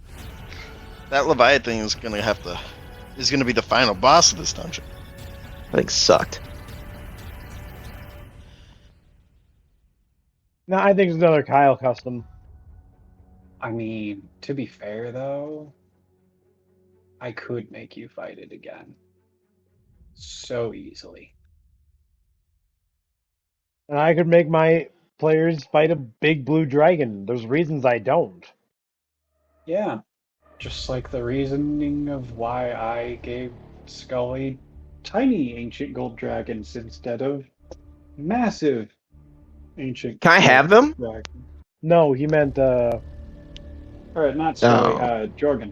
That Leviathan is gonna be the final boss of this dungeon. I think sucked. No, I think it's another Kyle custom. I mean, to be fair though, I could make you fight it again. So easily. And I could make my players fight a big blue dragon. There's reasons I don't. Yeah. Just like the reasoning of why I gave Scully tiny ancient gold dragons instead of massive ancient. Can I have them? Dragon. No, he meant Or not Scully. Oh. Jorgan.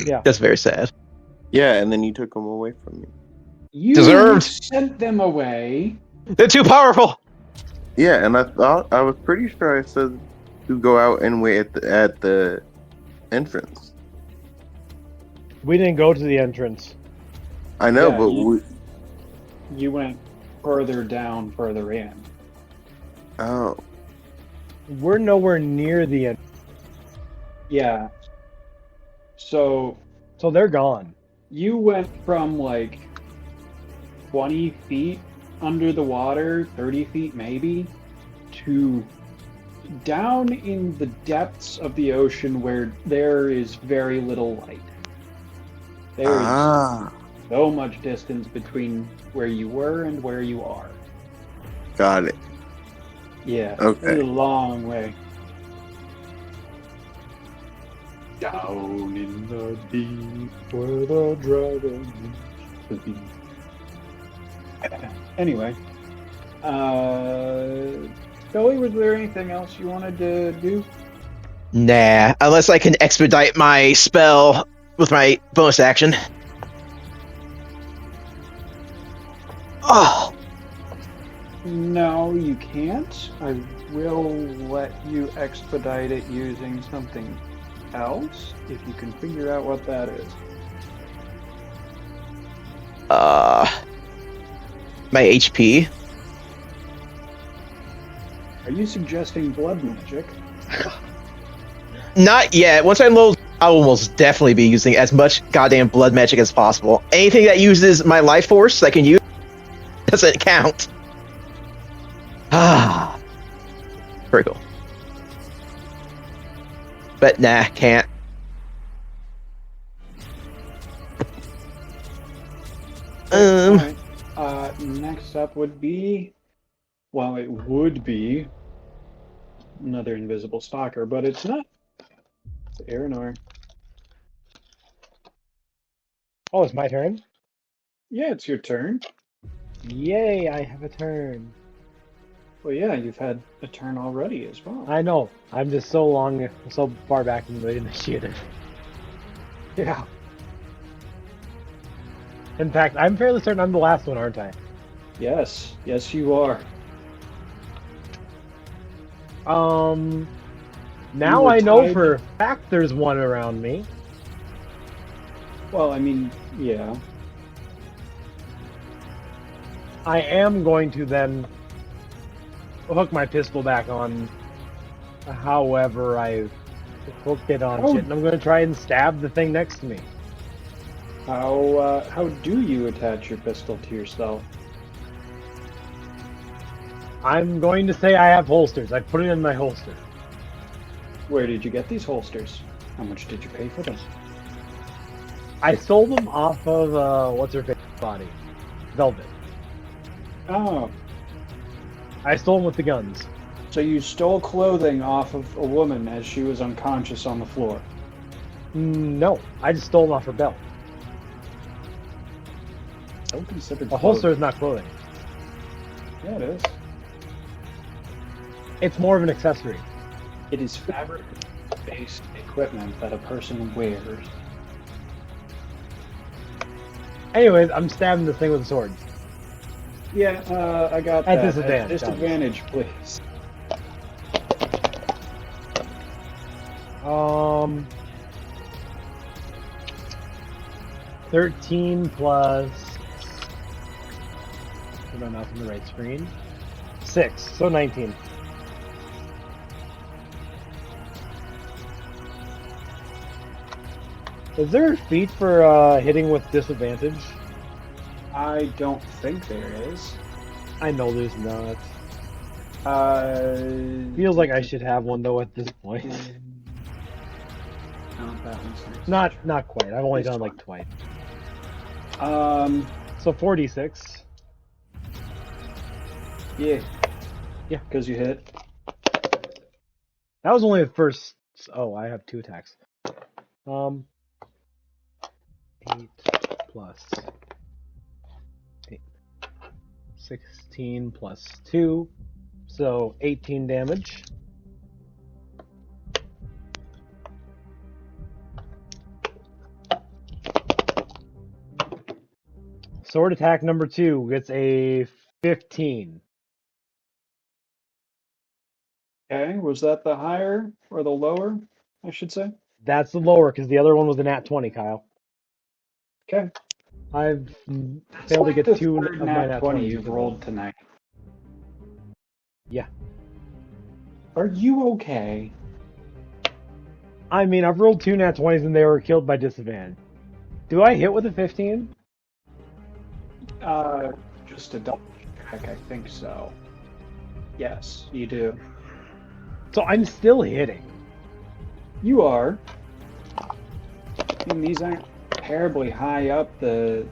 yeah. That's very sad. Yeah, and then you took them away from me. You Deserved. sent them away. They're too powerful. Yeah, and I was pretty sure I said to go out and wait at the entrance. We didn't go to the entrance. I know, Yeah, but you went further down, further in. oh, We're nowhere near the entrance. Yeah. So So they're gone. you went from like 20 feet under the water, 30 feet maybe, to down in the depths of the ocean where there is very little light. There is so much distance between where you were and where you are. got it. Yeah, Okay. it's a long way. Down in the deep where the dragon used to be. Anyway, Scully, was there anything else you wanted to do? Nah, unless I can expedite my spell with my bonus action. Oh, No, you can't. I will let you expedite it using something else if you can figure out what that is. my HP. Are you suggesting blood magic? Not yet. Once I load, I will most definitely be using as much goddamn blood magic as possible. Anything that uses my life force I can use doesn't count. Ah, very cool. But nah, can't. Alright. Next up would be, well, it would be another invisible stalker, but it's not. It's Araynore. Oh, it's my turn? Yeah, it's your turn. Yay, I have a turn. Well, yeah, you've had a turn already as well. I know. I'm just so far back in the initiative. Yeah. In fact, I'm fairly certain I'm the last one, aren't I? Yes. Yes, you are. Now were I know tied- for a fact there's one around me. Well, I mean, yeah. I am going to then hook my pistol back on, however I hooked it on shit, and I'm going to try and stab the thing next to me. How do you attach your pistol to yourself? I'm going to say I have holsters. I put it in my holster. Where did you get these holsters? How much did you pay for them? I sold them off of, what's her face body? Velvet. Oh, I stole them with the guns. so you stole clothing off of a woman as she was unconscious on the floor. No, I just stole them off her belt. Don't consider A holster is not clothing. Yeah, it is. It's more of an accessory. It is fabric-based equipment that a person wears. Anyways, I'm stabbing this thing with a sword. Yeah, I got At that. disadvantage, Disadvantage, please. 13 plus. Put my mouse on the right screen. 6, so 19. Is there a feat for hitting with disadvantage? I don't think there is. I know there's not. Uh, Feels like I should have one though at this point. Not that one's Not quite. I've only done like twice. Um, So 46. yeah. Yeah. Because you hit. That was only the first. Oh, I have 2 attacks. 8 plus 8. 16 plus 2. So 18 damage. Sword attack number 2 gets a 15. Okay, was that the higher or the lower, I should say? That's the lower, because the other one was a nat 20, Kyle. Okay. I've That's failed to like get the 2 third of my nat nat 20 20s. you've rolled tonight. Yeah. Are you okay? I mean, I've rolled 2 nat 20s and they were killed by disadvantage. Do I hit with a 15? Just a double check, I think so. Yes, you do. So I'm still hitting. You are. I mean, these aren't terribly high up the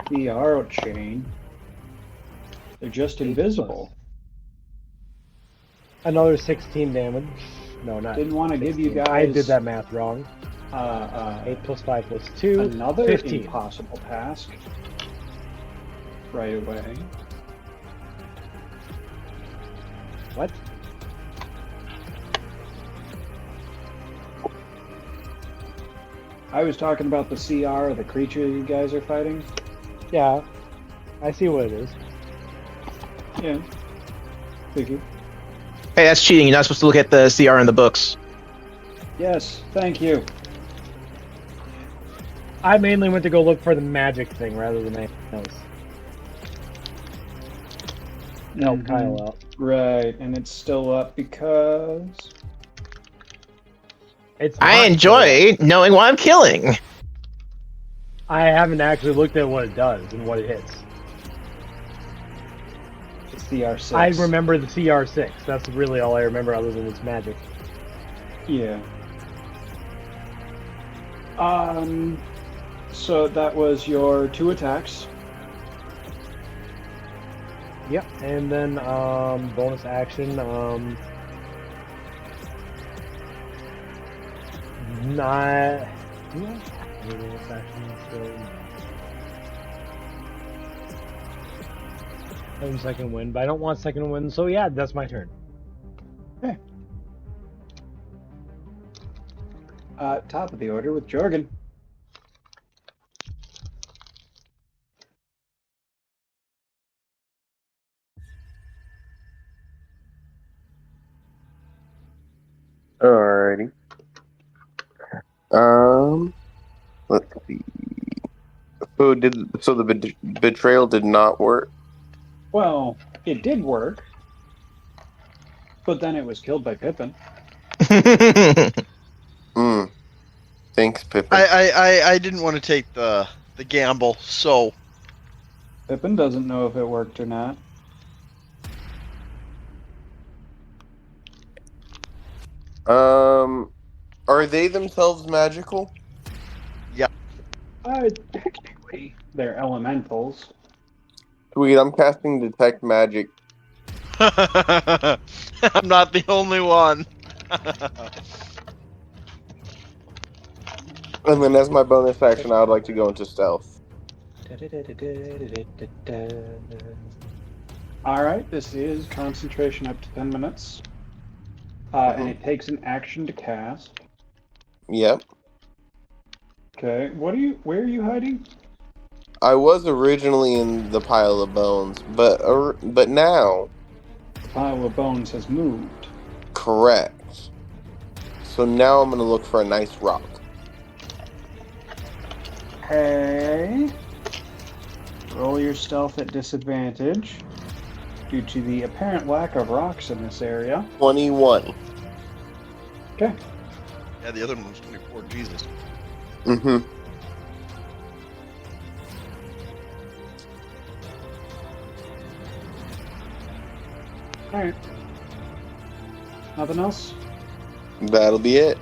arrow chain. They're just invisible. Another 16 damage. No, not. Didn't want to give you 16. guys. I did that math wrong. 8 plus 5 plus 2. Another 15. impossible task. Right away. What? I was talking about the CR, the creature you guys are fighting. Yeah. I see what it is. Yeah. Thank you. Hey, that's cheating. You're not supposed to look at the CR in the books. Yes, thank you. I mainly went to go look for the magic thing rather than anything else. Help Kyle out. Right, and it's still up because... It's I not enjoy knowing what I'm killing. I haven't actually looked at what it does and what it hits. It's the R6. I remember the CR6. That's really all I remember other than its magic. Yeah. So that was your 2 attacks. Yep, and then bonus action. Not. Bonus action still. 7 second win, but I don't want second win, so yeah, that's my turn. Okay. Top of the order with Jorgan. Alrighty. Let's see. So the betrayal did not work? Well, it did work, but then it was killed by Pippin. Thanks, Pippin. I didn't want to take the gamble, so Pippin doesn't know if it worked or not. Are they themselves magical? yeah. Technically, they're elementals. Sweet, I'm casting Detect Magic. I'm not the only one. And then as my bonus action, I would like to go into stealth. Alright, this is concentration up to 10 minutes. And it takes an action to cast. Yep. Okay, where are you hiding? I was originally in the pile of bones, but now... The pile of bones has moved. Correct. So now I'm going to look for a nice rock. Okay. Roll your stealth at disadvantage due to the apparent lack of rocks in this area. 21. Okay. Yeah, the other one was 24. Jesus. Mm-hmm. Alright. Nothing else? That'll be it.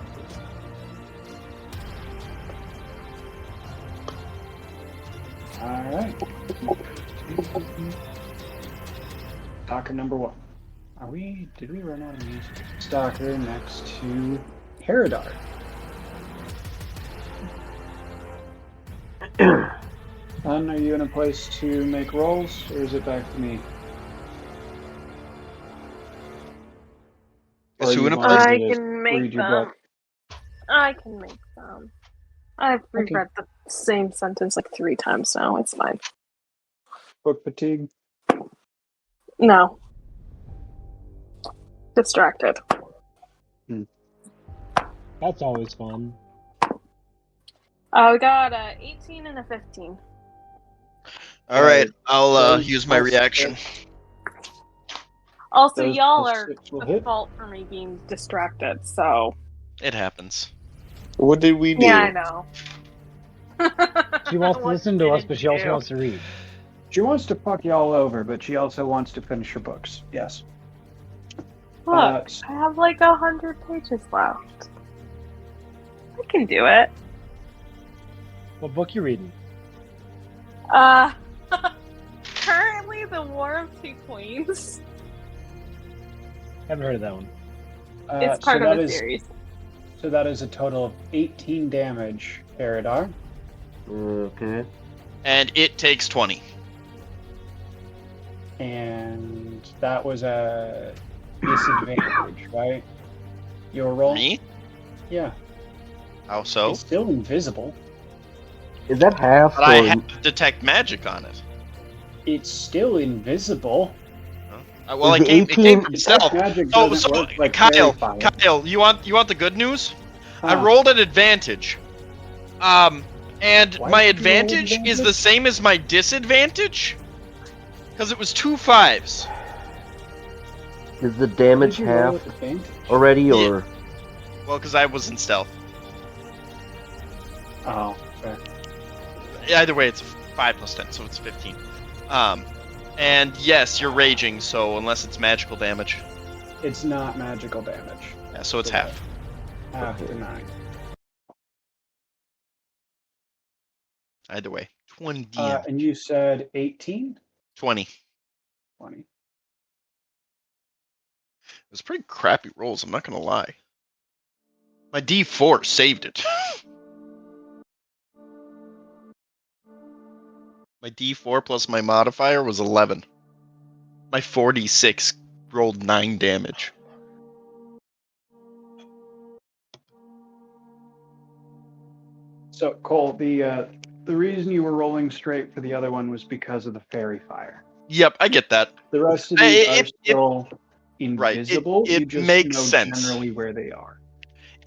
Alright. Stalker number 1. Did we run out of music? Stalker next to Haredar. Hun, are you in a place to make rolls, or is it back to me? Is Or who you in a want place? me I to can make read your them. book? I can make them. I've Okay. reread the same sentence like 3 times now. It's fine. Book fatigue? No. Distracted. That's always fun. We got a 18 and a 15. All right, Right. I'll Those use my plus reaction. Also, Those y'all plus are 6 will the hit. fault for me being distracted, so. It happens. What did we do? Yeah, I know. She wants to What listen to did us, but she also you wants to read. She wants to fuck y'all over, but she also wants to finish her books. Yes. Look, I have like 100 pages left. I can do it. What book you reading? Currently, The War of Two Queens. Haven't heard of that one. It's part so of that a is- series. So that is a total of 18 damage, Haredar. Okay. And it takes 20. And that was a disadvantage, right? Your roll? Me? Yeah. How so? It's still invisible. Is that half? But I or- have detect magic on it. It's still invisible. Well, Is it the came 18 from stealth. Magic Oh, doesn't so work like fairy Kyle, fire. Kyle, you want the good news? I Huh. rolled an advantage. And Why my did you roll advantage is advantage? the same as my disadvantage, because it was 2 5s. Is the damage Did you roll half with advantage? already, Yeah. or Well, because I was in stealth. Oh, fair. Either way, it's 5 plus 10, so it's 15. And yes, you're raging, so unless it's magical damage, It's not magical damage. yeah, so it's half. Half to 9. Either way, 20 DM. And you said 18? 20. It 20. was pretty crappy rolls, I'm not gonna lie. My D4 saved it. My D4 plus my modifier was 11. My 46 rolled 9 damage. So, Cole, the reason you were rolling straight for the other one was because of the fairy fire. Yep, I get that. The rest of these are It- still right, it- invisible. it you just makes know sense. generally where they are.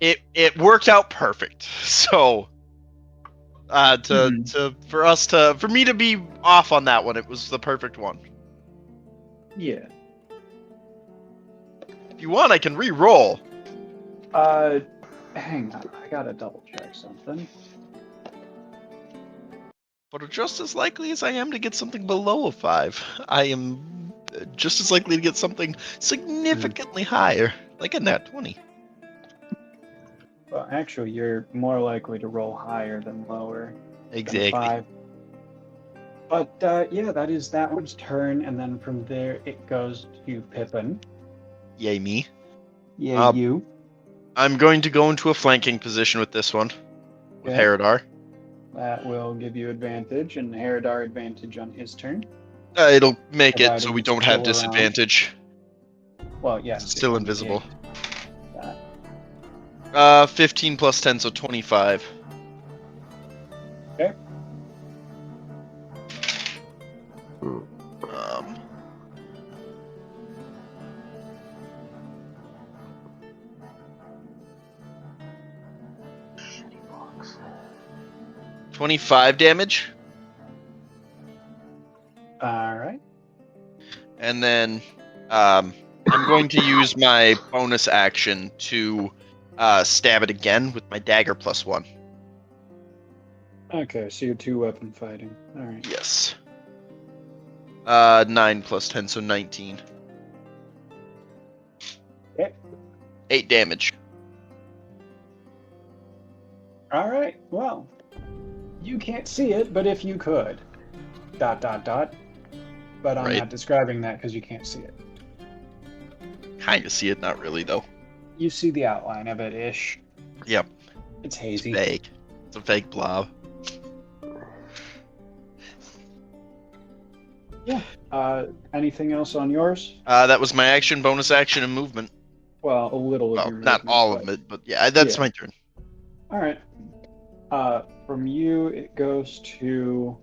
It worked out perfect. So for me to be off on that one, it was the perfect one. Yeah. If you want, I can re-roll. Hang on. I gotta double check something. But just as likely as I am to get something below a 5, I am just as likely to get something significantly higher, like a nat 20. Well, actually, you're more likely to roll higher than lower. Than Exactly. 5. But yeah, that is that one's turn, and then from there it goes to Pippin. Yay me. Yeah, you. I'm going to go into a flanking position with this one. With Okay. Haredar. That will give you advantage, and Haredar advantage on his turn. It'll make it so Provided we it's don't have still around. disadvantage. Well, yes. It's still invisible. That. 15 plus 10, so 25. Okay. Um, 25 damage, All right. and then I'm going to use my bonus action to stab it again with my dagger plus 1. Okay, so you're 2-weapon fighting. All right. Yes. 9 plus 10, so 19. Okay. 8 damage. All right. Well, you can't see it, but if you could. ... But I'm Right. not describing that because you can't see it. Kinda see it, not really though. You see the outline of it ish. Yep. It's hazy. Vague. It's a vague blob. Anything else on yours? That was my action, bonus action, and movement. Well, a little of Well, your not movement, all but- of it, but yeah, that's Yeah. my turn. All right. From you, it goes to.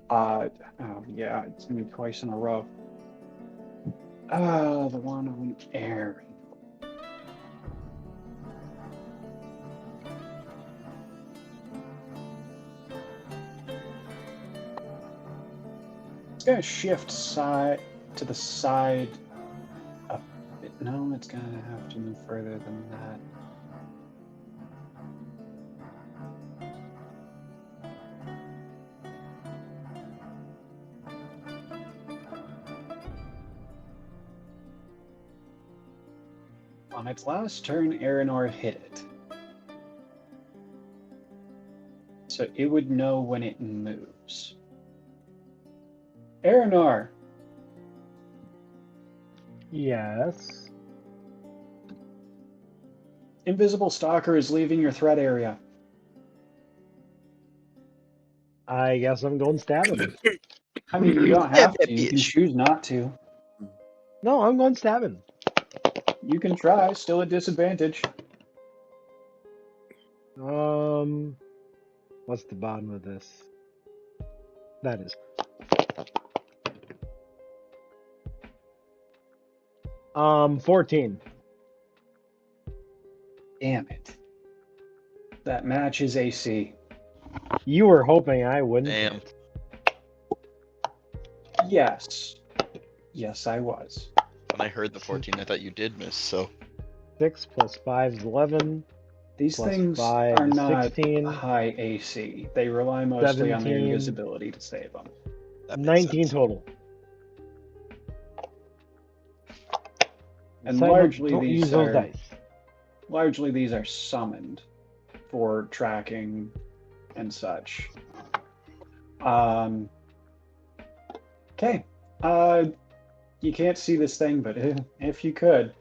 Yeah, it's gonna be twice in a row. The one on air. It's gonna shift side to the side. A bit. No, it's gonna have to move further than that. On its last turn, Araynore hit it. So it would know when it moves. Araynore, Yes. Invisible Stalker is leaving your threat area. I guess I'm going stabbing. I mean, you don't Yeah, have to. You can bitch. choose not to. No, I'm going stabbing. You can try. Still a disadvantage. What's the bottom of this? That is. 14. Damn it. That matches AC. You were hoping I wouldn't. Damn. hit. Yes. Yes, I was. When I heard the 14, I thought you did miss, so. 6 plus 5 is 11. These Plus things 5 are is not 16. high AC. They rely mostly on their 17. invisibility to save them. That makes 19 sense. total. And Side note, largely don't these use those are dice. largely these are summoned for tracking and such. Okay. You can't see this thing, but if you could,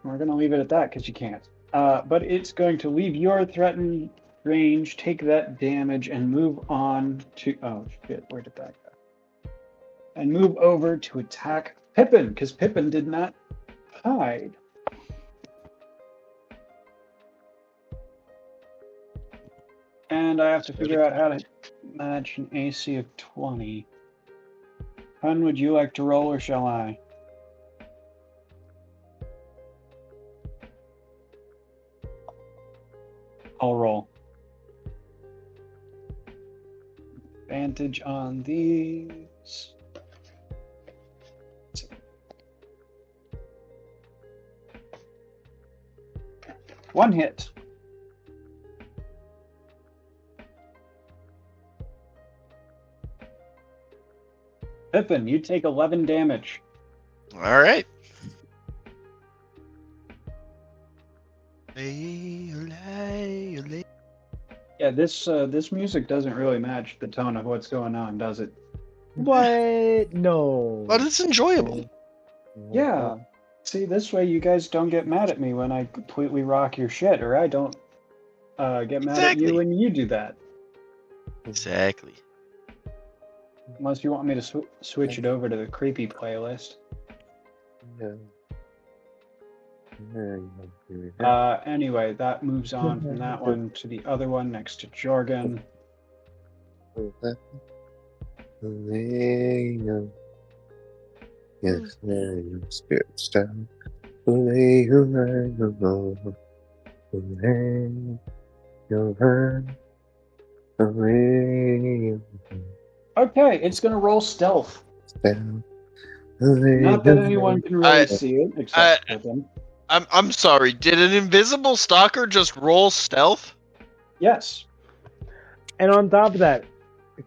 we're gonna leave it at that because you can't. But it's going to leave your threatened range, take that damage, and move on to. Oh shit! Where did that go? And move over to attack Pippin because Pippin did not hide. And I have to figure out how to match an AC of 20. Hun, would you like to roll or shall I? I'll roll. Advantage on these. One hit. Pippin, you take 11 damage. All right. Yeah, this music doesn't really match the tone of what's going on, does it? What? No. But it's enjoyable. Yeah. See, this way you guys don't get mad at me when I completely rock your shit, or I don't get mad at you Exactly. when you do that. Exactly. Unless you want me to switch it over to the creepy playlist. Anyway, that moves on from that one to the other one next to Jorgan. Yes, spirits down. Lay your hand alone. Lay your hand away. Okay, it's gonna roll stealth. Down. Not that anyone can really see it, except Pippin. I'm sorry. Did an invisible stalker just roll stealth? Yes. And on top of that,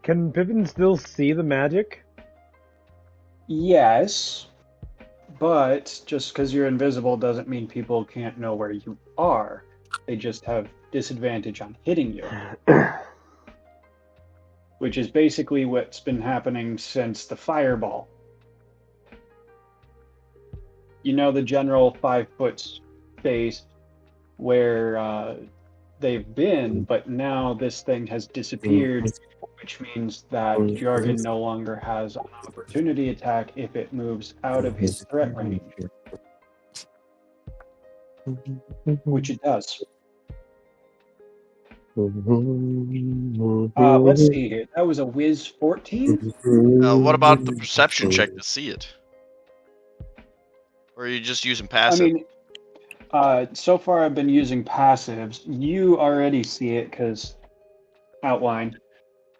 can Pippin still see the magic? Yes. But just because you're invisible doesn't mean people can't know where you are. They just have disadvantage on hitting you. Which is basically what's been happening since the fireball. You know, the general 5-foot space where they've been, but now this thing has disappeared which means that Jorgan no longer has an opportunity attack if it moves out of his threat range, which it does. Let's see here. That was a whiz 14? What about the perception check to see it? Or are you just using passive? I mean, so far I've been using passives. You already see it because outline.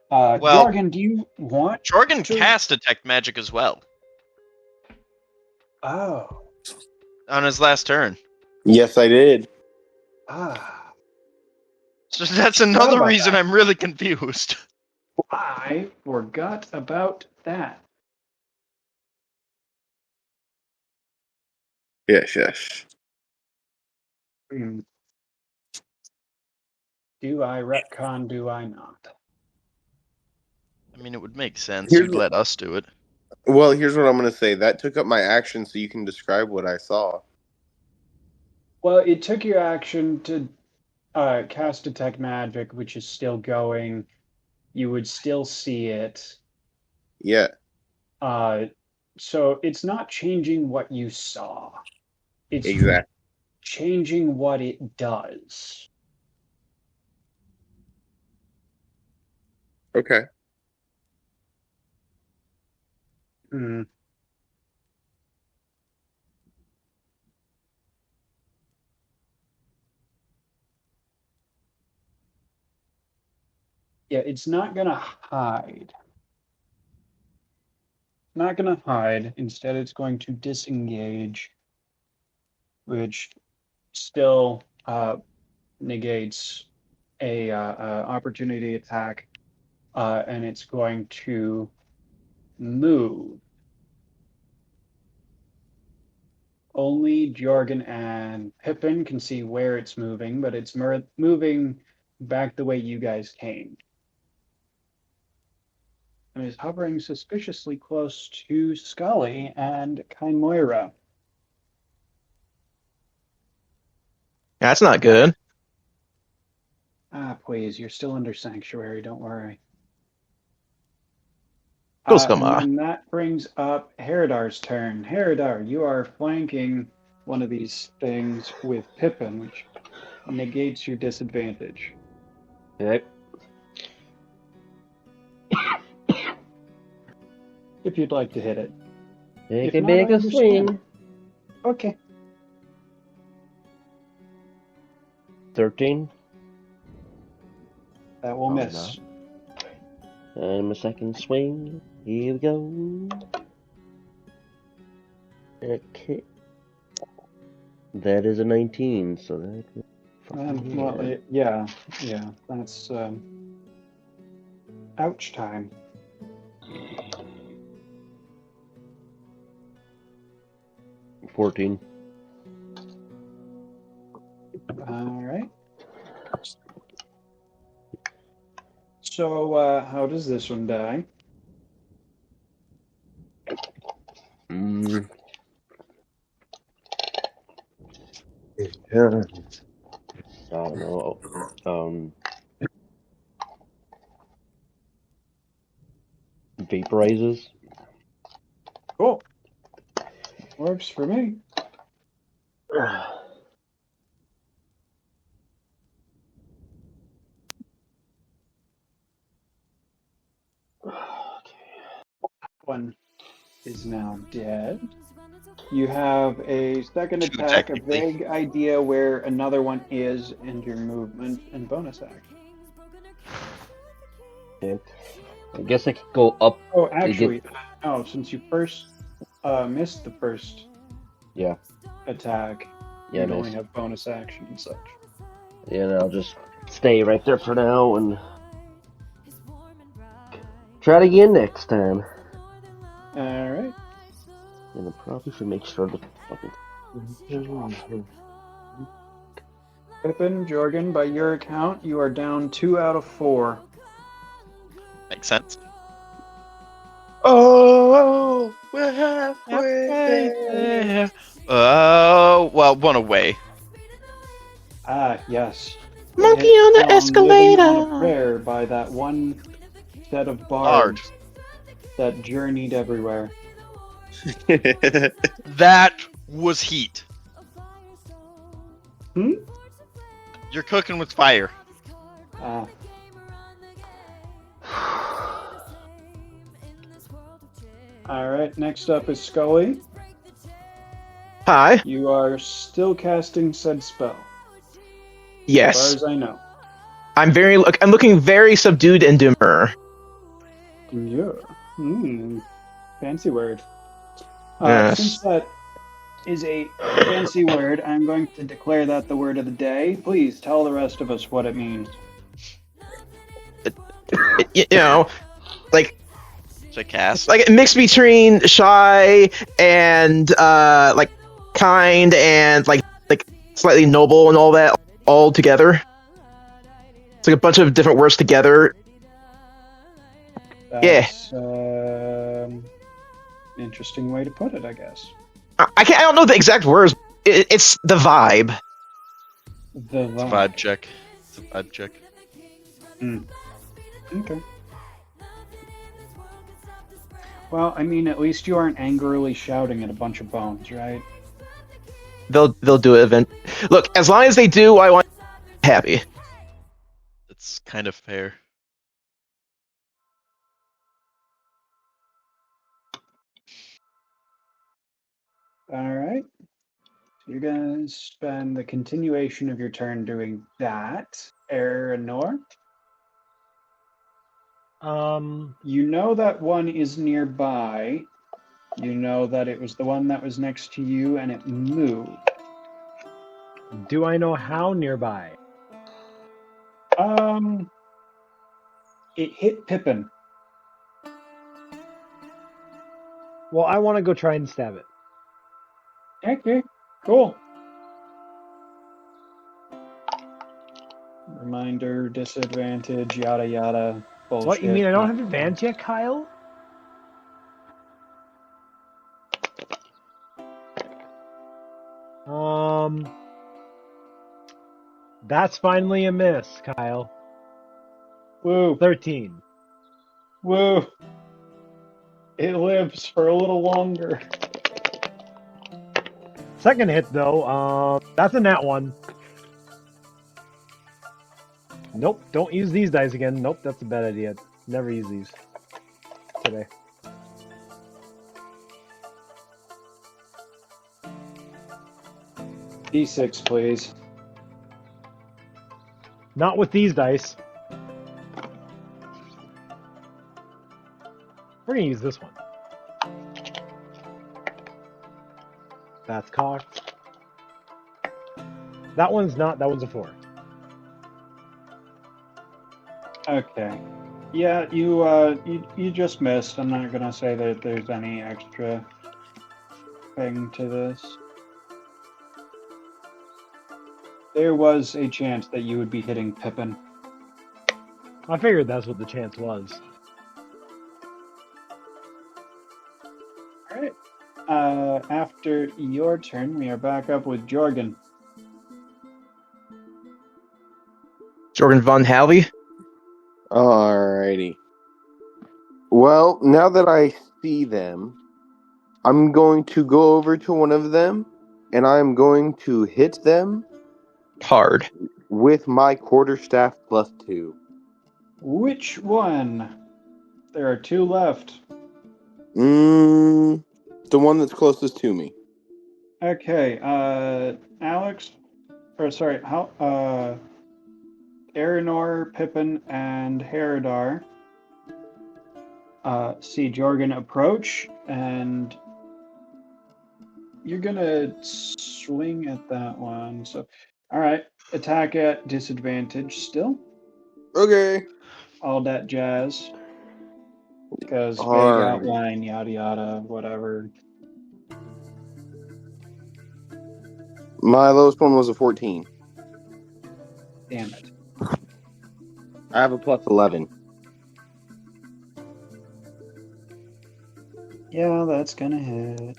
Well, Jorgan, do you want Jorgan to... cast Detect Magic as well. Oh. On his last turn. Yes, I did. Ah. So that's another reason I'm really confused. I forgot about that. Yes. Do I retcon, do I not? I mean, it would make sense. You'd let us do it. Well, here's what I'm going to say. That took up my action, so you can describe what I saw. Well, it took your action to cast Detect Magic, which is still going. You would still see it. Yeah. So it's not changing what you saw. It's exactly changing what it does. Okay. Yeah, it's not going to hide. Not going to hide. Instead, it's going to disengage, which still negates a opportunity attack, and it's going to move. Only Jorgan and Pippin can see where it's moving, but it's moving back the way you guys came. And is hovering suspiciously close to Scully and Chimera. That's not good. Please, you're still under sanctuary, don't worry. Come on. And that brings up Haredar's turn. Haredar, you are flanking one of these things with Pippin, which negates your disadvantage. Okay. If you'd like to hit it. Take a big swing. Okay. 13. That will miss. And my second swing. Here we go. Okay. That is a 19, so that... Well, yeah. That's ouch time. $14. All right. So, how does this one die? I don't know. Vaporizes. Cool. Works for me. One is now dead. You have a second attack, a vague idea where another one is, and your movement and bonus action. Okay. I guess I could go up. Oh, actually, no, since you first missed the first attack, you only have bonus action and such. Yeah, and I'll just stay right there for now and try it again next time. Alright. And I probably should make sure the fucking... Pippin, Jorgan, by your account, you are down 2 out of 4. Makes sense. Oh, we're halfway there. Well, one away. Ah, yes. Monkey on the escalator. On a prayer by that one set of bards that journeyed everywhere. That was heat. Hmm? You're cooking with fire. Alright, next up is Scully. Hi. You are still casting said spell. As Yes. far as I know. I'm looking very subdued and demure. Yeah. Fancy word. Yes. Since that is a fancy word, I'm going to declare that the word of the day. Please tell the rest of us what it means. Like Should I cast? like a mix between shy and like kind and like slightly noble and all that all together. It's like a bunch of different words together. That's, interesting way to put it, I guess. I don't know the exact words. It's the vibe. The It's a vibe check. It's a vibe check. Okay. Well, I mean, at least you aren't angrily shouting at a bunch of bones, right? They'll do it. Look, as long as they do, I want happy. It's kind of fair. Alright. So you're gonna spend the continuation of your turn doing that. Araynore? You know that one is nearby. You know that it was the one that was next to you and it moved. Do I know how nearby? It hit Pippin. Well, I want to go try and stab it. Okay, cool. Reminder, disadvantage, yada yada, bullshit. What, you mean I don't have advantage yet, Kyle? That's finally a miss, Kyle. Woo. 13. Woo. It lives for a little longer. Second hit, though, that's a nat 1. Nope, don't use these dice again. Nope, that's a bad idea. Never use these today. D6, please. Not with these dice. We're gonna use this one. That's cocked. That one's not, that one's a 4. Okay. Yeah, you just missed. I'm not gonna say that there's any extra thing to this. There was a chance that you would be hitting Pippin. I figured that's what the chance was. Alright. After your turn, we are back up with Jorgan. Jorgan von Halley. Alrighty. Well, now that I see them, I'm going to go over to one of them, and I'm going to hit them hard with my quarterstaff +2. Which one? There are 2 left. The one that's closest to me. Okay, Alex, or sorry, Araynore, Pippin, and Haredar see Jorgan approach, and you're gonna swing at that one. So, all right, attack at disadvantage still. Okay. All that jazz. Because vague Alright. outline, yada yada, whatever. My lowest one was a 14. Damn it. I have a +11. Yeah, that's gonna hit.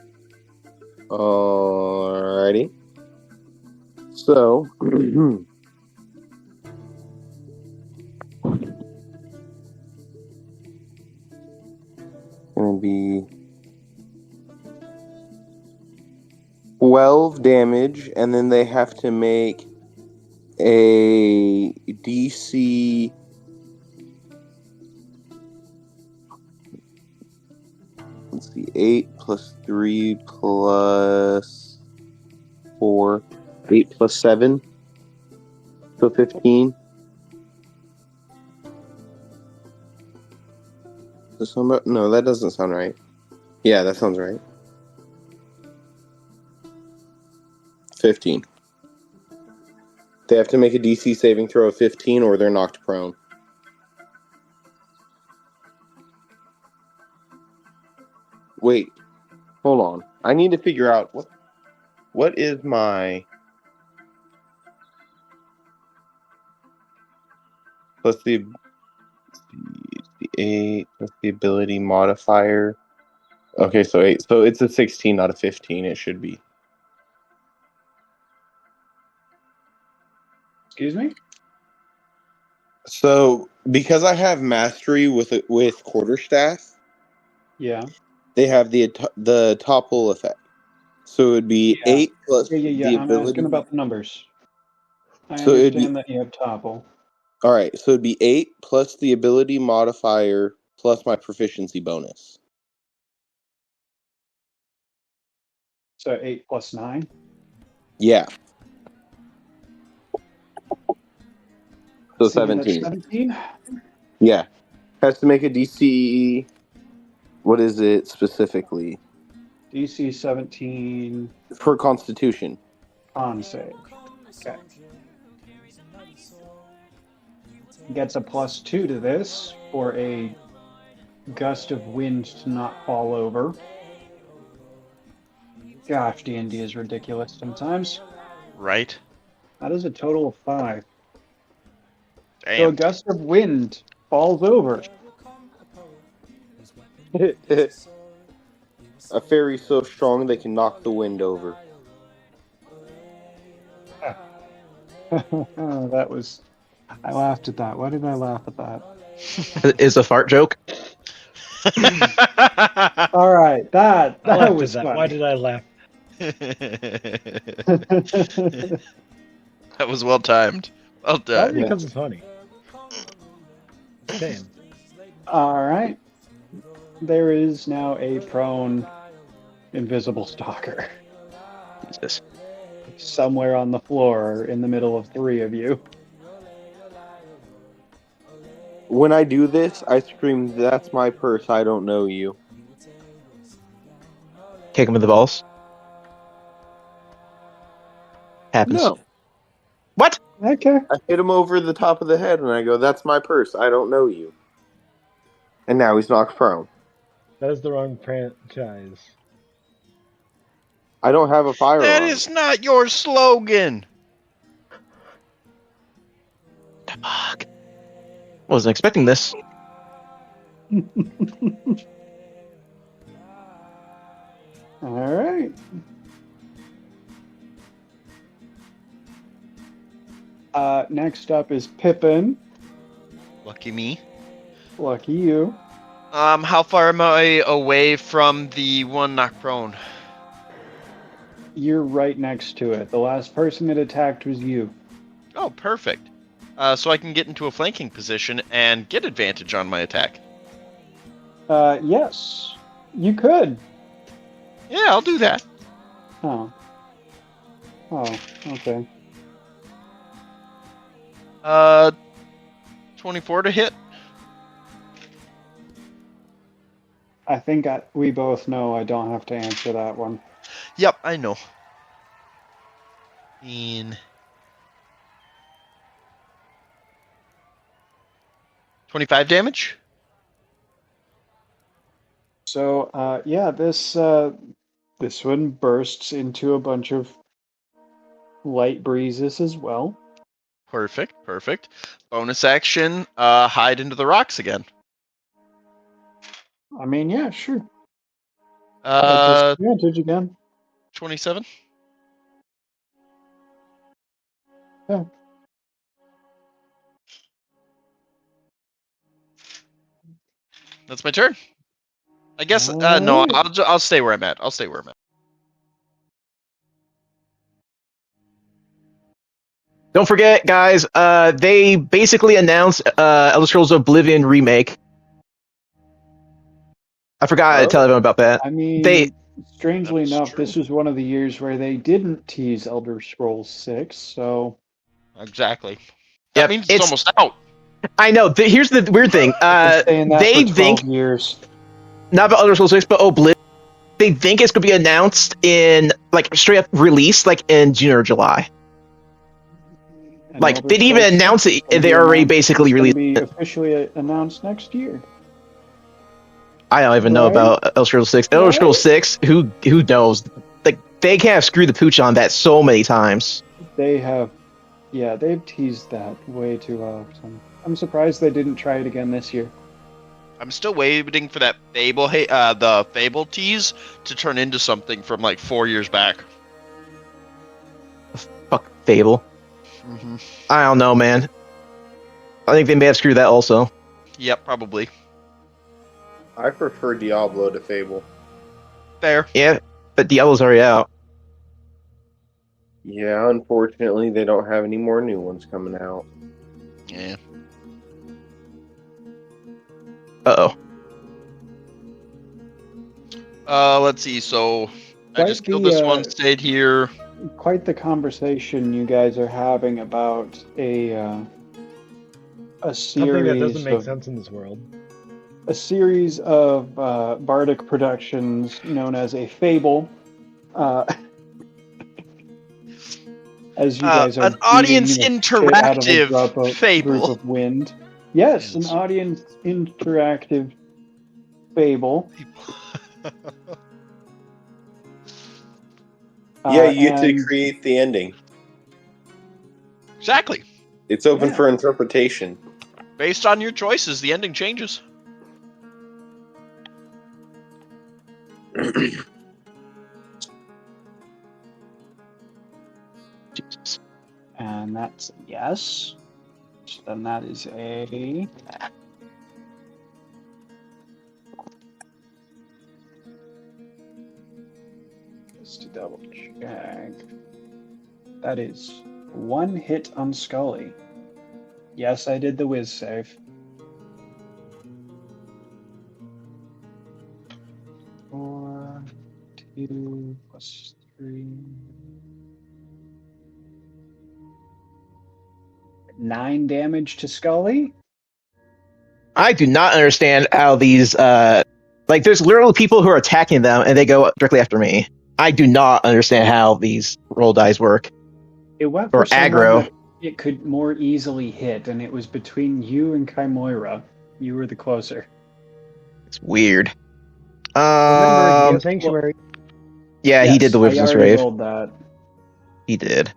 Alrighty. So, to be 12 damage, and then they have to make a DC. Let's see, 8 plus 3 plus 4. 8 plus 7. So 15. No, that doesn't sound right. Yeah, that sounds right. 15. They have to make a DC saving throw of 15 or they're knocked prone. Wait. Hold on. I need to figure out what is my plus the 8 plus the ability modifier. Okay, so 8. So it's a 16, not a 15. It should be. Excuse me? So because I have mastery with quarterstaff, Yeah. they have the topple effect. So it would be Yeah. 8 plus Yeah. the I'm ability. asking about the numbers. I So it'd be understand that you have topple. all right. So it'd be 8 plus the ability modifier plus my proficiency bonus. So 8 plus 9? Yeah. So See, that's 17. 17? Yeah. Has to make a DC. What is it specifically? DC 17 For Constitution. con save. Okay. Gets a +2 to this for a gust of wind to not fall over. Gosh, D&D is ridiculous sometimes. Right. That is a total of 5. So a Damn. gust of wind falls over. A fairy so strong they can knock the wind over. That was... I laughed at that. Why did I laugh at that? Is a fart joke? All right, that I laughed was at that. funny. Why did I laugh? That was well timed. Well That done. becomes funny. Damn. All right. There is now a prone invisible stalker Jesus. somewhere on the floor in the middle of 3 of you. When I do this, I scream, "That's my purse, I don't know you." Kick him in the balls. Happens. No. What? Okay. I hit him over the top of the head and I go, "That's my purse, I don't know you." And now he's knocked prone. That is the wrong franchise. I don't have a firearm. That is not your slogan. Fuck. Wasn't expecting this. All right. Next up is Pippin. Lucky me. Lucky you. How far am I away from the one knock prone? You're right next to it. The last person it attacked was you. Oh, perfect. So I can get into a flanking position and get advantage on my attack. Yes. You could. Yeah, I'll do that. Oh. Oh, okay. 24 to hit. I think we both know I don't have to answer that one. Yep, I know. 25 damage. So, yeah, this one bursts into a bunch of light breezes as well. Perfect. Bonus action, hide into the rocks again. I mean, yeah, sure. Disadvantage again. 27. Yeah. That's my turn. I guess no. I'll stay where I'm at. I'll stay where I'm at. Don't forget, guys. They basically announced Elder Scrolls Oblivion remake. I forgot to tell everyone about that. I mean, They strangely That's enough, true. this was one of the years where they didn't tease Elder Scrolls 6, so Exactly. That Yep, means it's almost out. I know. Here's the weird thing. I've been saying that They for 12 think years. not about Elder Scrolls 6, but Oblivion. They think it's going to be announced in like straight up release, like in June or July. And Like Elder they didn't even Scrolls announce 6 is it. gonna They be already announced- basically it's gonna released be it. officially announced next year. I don't even know Right? about Elder Scrolls 6. Elder Right? Scrolls 6, who knows? Like they can't have screwed the pooch on that so many times. They've teased that way too often. I'm surprised they didn't try it again this year. I'm still waiting for that the Fable tease to turn into something from like 4 years back. Fuck Fable. Mm-hmm. I don't know, man. I think they may have screwed that also. Yep, probably. I prefer Diablo to Fable. Fair. Yeah, but Diablo's already out. Yeah, unfortunately, they don't have any more new ones coming out. Yeah. Uh-oh. Let's see. So I Quite just killed the, this one. Stayed here. Quite the conversation you guys are having about a Something that series doesn't make of sense in this world. a series of bardic productions known as a fable. As you guys are An audience beating the shit out of a interactive fable. group of wind. Yes, an Yes. audience interactive fable. Yeah, you get to and create the ending. Exactly. It's open Yeah. for interpretation. Based on your choices, the ending changes. Jesus. And that's a yes. So then that is a. Just to double check. That is one hit on Scully. Yes, I did the whiz save. 4, 2, plus 3. 9 damage to Scully. I do not understand how these like there's literally people who are attacking them and they go directly after me. I do not understand how these roll dice work. It went Or for someone aggro. that it could more easily hit, and it was between you and Chimera. You were the closer. It's weird. Remember, he has Sanctuary. Yeah, he did the I Wisdom's already Rave. rolled that. He did.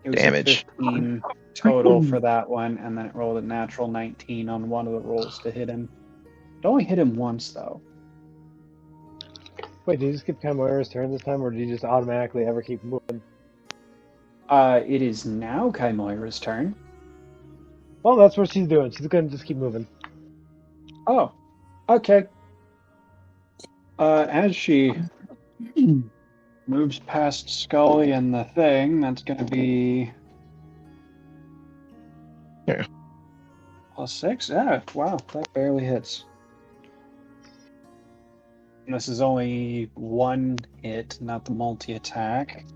It was Damage. a 15 total for that one, and then it rolled a natural 19 on one of the rolls to hit him. It only hit him once, though. Wait, did you skip Chimera's turn this time, or did you just automatically ever keep moving? It is now Chimera's turn. Well, that's what she's doing. She's gonna just keep moving. Oh, okay. As she moves past Scully and the thing, that's going to be... Yeah. +6? Yeah, wow, that barely hits. And this is only one hit, not the multi-attack.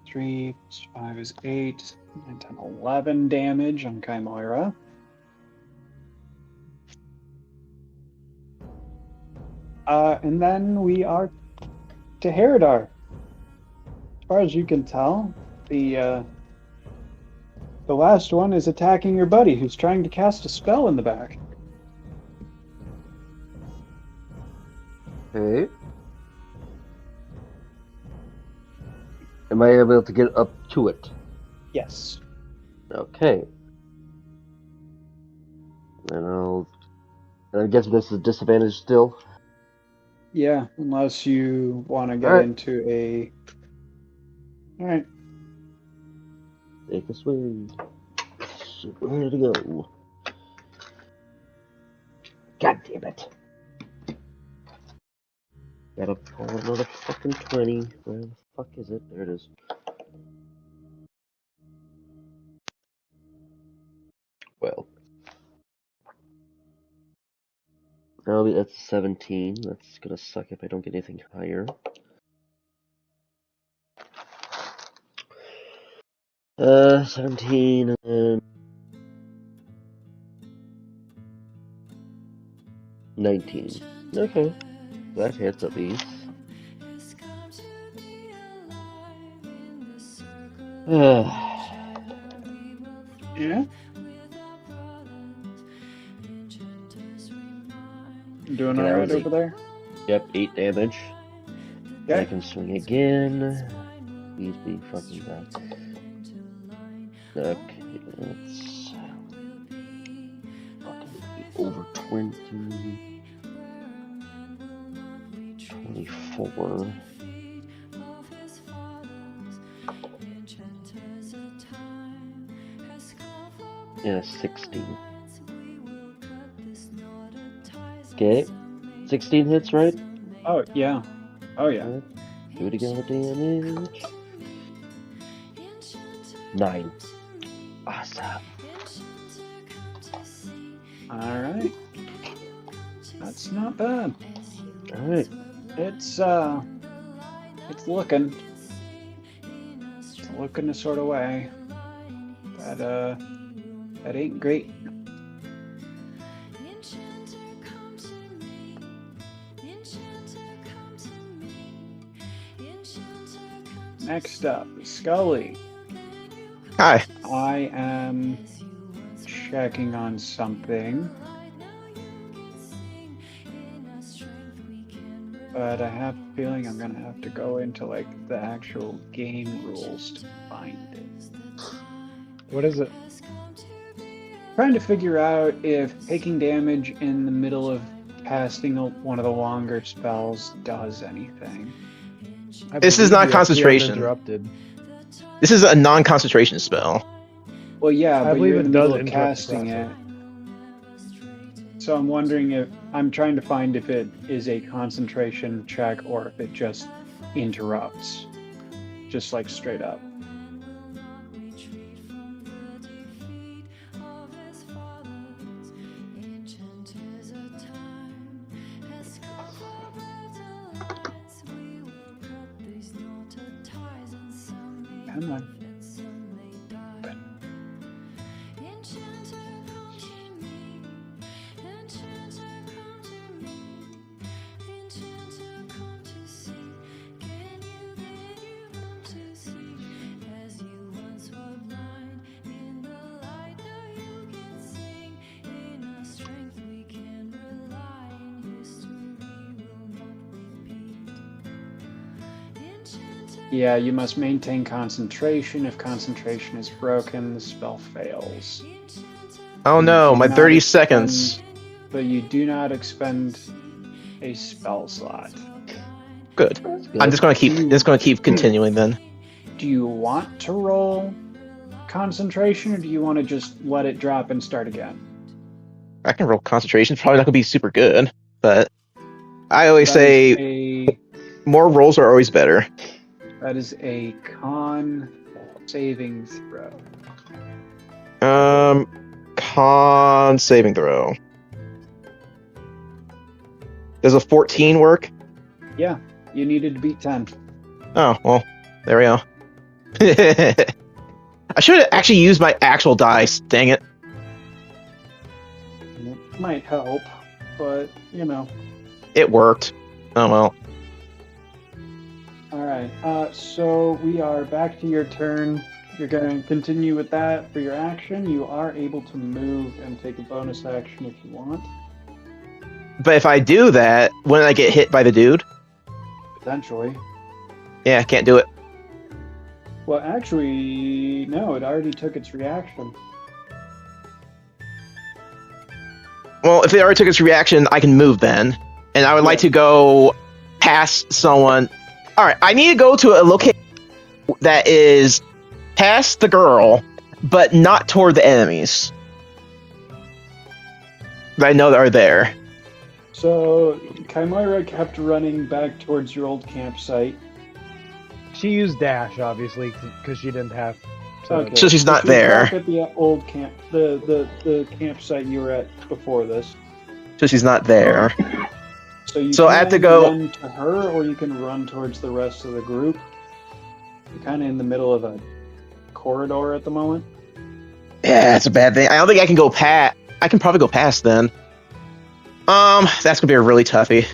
3 plus 5 is 8. 9, 10, 11 damage on Chimera. And then we are to Haredar. As far as you can tell, the last one is attacking your buddy who's trying to cast a spell in the back. Okay. Am I able to get up to it? Yes. Okay. And I guess this is disadvantage still. Yeah, unless you want to get Alright. into a... Alright. Take a swing. Where to go? God damn it. Gotta pull another fucking 20. Where the fuck is it? There it is. Well. That's 17. That's gonna suck if I don't get anything higher. 17 and then 19. Okay. That hits at least. Yeah? Doing alright over there? Yep, 8 damage. Okay. I can swing again. Please be fucking bad. Okay, let's fucking be over 20. 24. Yeah, 16. Okay. 16 hits, right? Oh, yeah. Oh, yeah. Right. Do it again with damage. 9. Awesome. Alright. That's not bad. Alright. It's looking. It's looking a sort of way. That ain't great. Next up, Scully. Hi. I am checking on something. But I have a feeling I'm gonna have to go into like the actual game rules to find it. What is it? Trying to figure out if taking damage in the middle of casting one of the longer spells does anything. This is not concentration. Interrupted. This is a non-concentration spell. Well, yeah, I but believe you're in it the does middle of interrupt the casting it. process. So I'm wondering if I'm trying to find if it is a concentration check or if it just interrupts, just like straight up. Come on. Yeah, you must maintain concentration. If concentration is broken, the spell fails. Oh no, my Do not 30 expend- seconds. But you do not expend a spell slot. Good. I'm just gonna keep continuing then. Do you want to roll concentration, or do you want to just let it drop and start again? I can roll concentration. It's probably not gonna be super good, but I always That is say more rolls are always better. That is a con saving throw. Con saving throw. Does a 14 work? Yeah, you needed to beat 10. Oh, well, there we go. I should have actually used my actual dice. Dang it. It might help, but, you know. It worked. Oh well. Alright, so we are back to your turn. You're going to continue with that for your action. You are able to move and take a bonus action if you want. But if I do that, wouldn't I get hit by the dude? Potentially. Yeah, I can't do it. Well, actually, no, it already took its reaction. Well, if it already took its reaction, I can move then. And I would like to go past someone. Alright, I need to go to a location that is past the girl, but not toward the enemies that I know that are there. So, Chimera kept running back towards your old campsite. She used dash, obviously, because she didn't have to. Okay. So she's not she was there. back at the old camp, the campsite you were at before this. So she's not there. So I have to can go. run to her, or you can run towards the rest of the group. You're kind of in the middle of a corridor at the moment. Yeah, that's a bad thing. I don't think I can go past. I can probably go past then. That's gonna be a really toughie.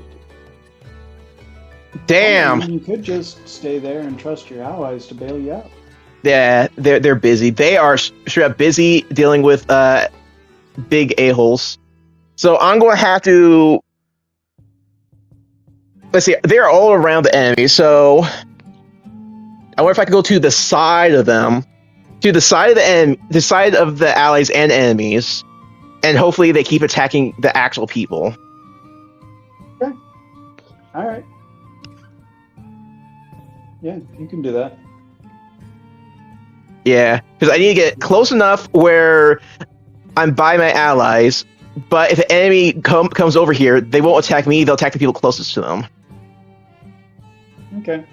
Damn. I mean, you could just stay there and trust your allies to bail you out. Yeah, they're busy. They are straight up busy dealing with big a-holes. So I'm going to have to. Let's see. They're all around the enemy. So I wonder if I can go to the side of them, to the side of the side of the allies and enemies, and hopefully they keep attacking the actual people. Okay. All right. Yeah, you can do that. Yeah, because I need to get close enough where I'm by my allies, but if the enemy comes over here, they won't attack me, they'll attack the people closest to them. Okay.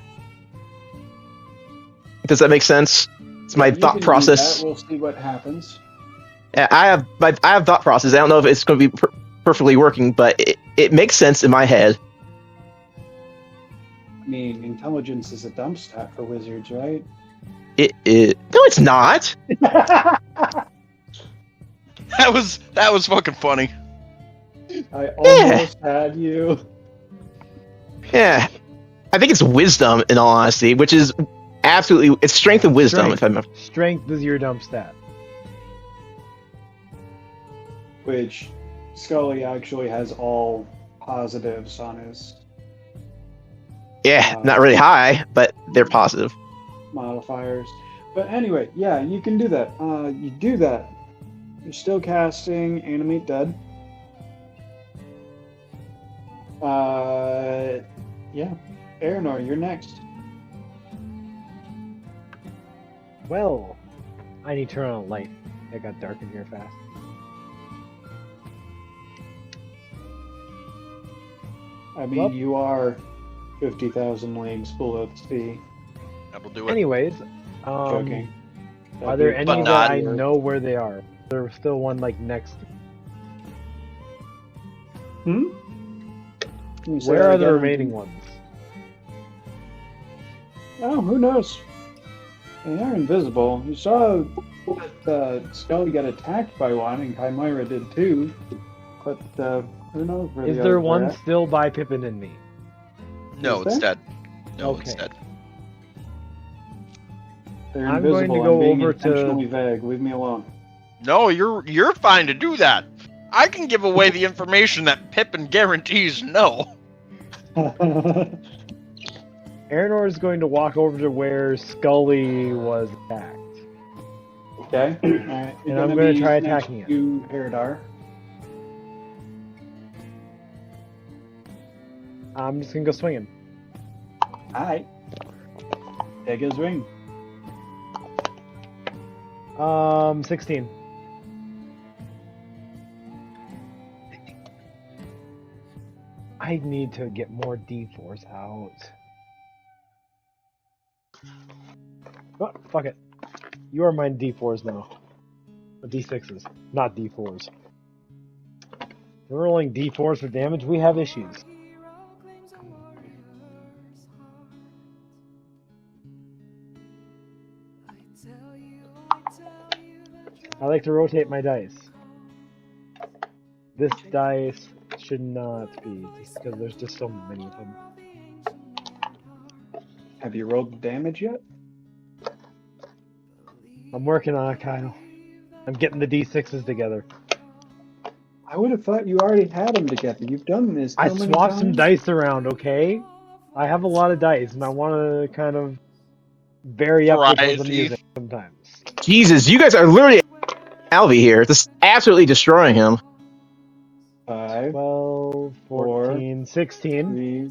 Does that make sense? It's my You thought can do process. that. We'll see what happens. Yeah, I have thought process. I don't know if it's going to be perfectly working, but it makes sense in my head. I mean, intelligence is a dump stat for wizards, right? No, it's not. That was fucking funny. I almost had you. Yeah, I think it's wisdom in all honesty, which is absolutely it's strength and wisdom. If I'm Strength is your dump stat. Which Scully actually has all positives on his not really high, but they're positive. modifiers. But anyway, yeah, you can do that. You do that. You're still casting Animate Dead. Yeah. Araynore, you're next. Well, I need to turn on a light. It got dark in here fast. I mean, Well, you are 50,000 leagues below the sea. That'll do it. anyways, Joking. are there any But that not- I know where they are? There's still one like next. Can you say Where that are the again? remaining ones? Oh, who knows? They are invisible. You saw that Scully got attacked by one, and Chimera did too. But who knows where Is the there others one are at. still by Pippin and me? No, Is it's there? dead. No, it's Okay. dead. They're I'm going invisible. to go I'm being over to- intentionally vague. Leave me alone. No, you're fine to do that. I can give away the information that Pippin guarantees no. Araynore is going to walk over to where Scully was attacked. Okay. Alright. And I'm gonna try attacking it. You, Haredar. I'm just gonna go swinging. Alright. Take his ring. 16. I need to get more D4s out. Oh, fuck it. You are my D4s now. Or D6s, not D4s. We're rolling D4s for damage. We have issues. I like to rotate my dice. This dice should not be, just because there's just so many of them. Have you rolled the damage yet? I'm working on it, Kyle. I'm getting the D6s together. I would have thought you already had them together. You've done this. I so many swapped some times. dice around, okay? I have a lot of dice, and I want to kind of vary up with what I'm Variety. using sometimes. Jesus, you guys are literally Alvy here. Just absolutely destroying him. 5, 12, 14, 16, 3,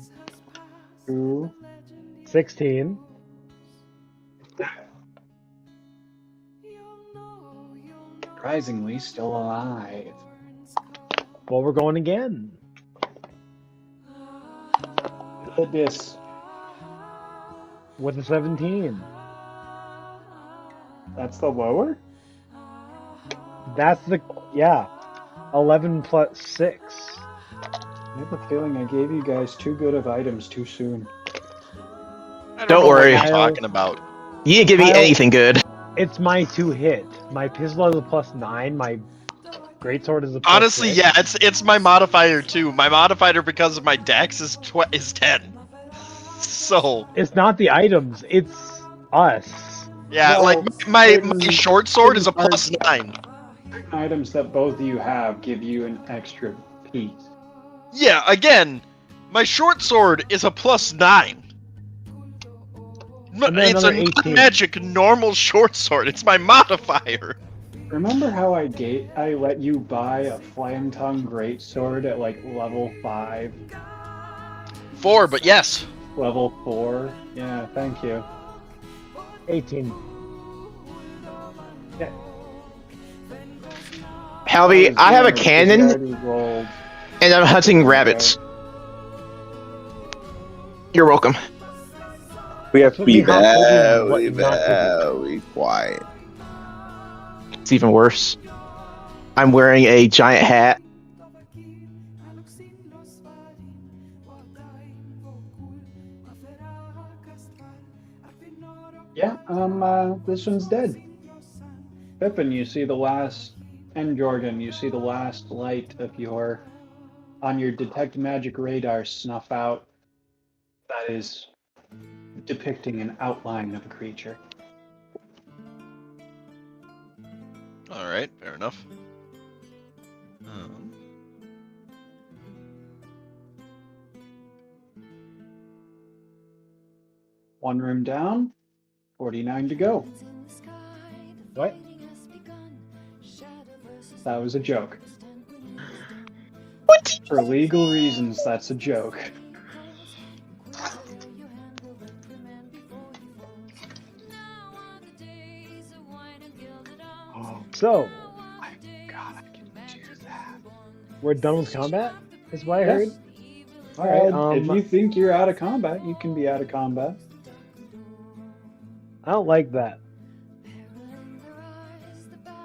2. 16. Surprisingly, still alive. Well, we're going again. the dis. With a 17. That's the lower? That's the 11 plus 6. I have a feeling I gave you guys too good of items too soon. I Don't know worry. what you're talking about. You didn't give me Kyle- anything good. It's my 2 hit. My pistol is a +9. My greatsword is a +6. Honestly, yeah, it's my modifier too. My modifier because of my dex is 10. So It's not the items. It's us. yeah, Well, like my certain- short sword is a certain +9. Items that both of you have give you an extra piece. Yeah, again, my short sword is a +9. And then It's a another 18. magic normal short sword. It's my modifier. Remember how I let you buy a flame tongue greatsword at like level 5, 4, but yes. level 4? Yeah, thank you. 18. Halby, I have a cannon Already rolled. and I'm hunting rabbits. You're welcome. We have to be That's what we have told you very, what not to very quiet. It's even worse. I'm wearing a giant hat. Yeah, this one's dead. Pippin, you see the last, and Jorgan, you see the last light of on your detect magic radar snuff out. That is depicting an outline of a creature. All right, fair enough. One room down, 49 to go. What? That was a joke. What? For legal reasons, that's a joke. So, My God, I can do that. we're done with combat? Is what I Yes. heard? Alright, If you think you're out of combat, you can be out of combat. I don't like that.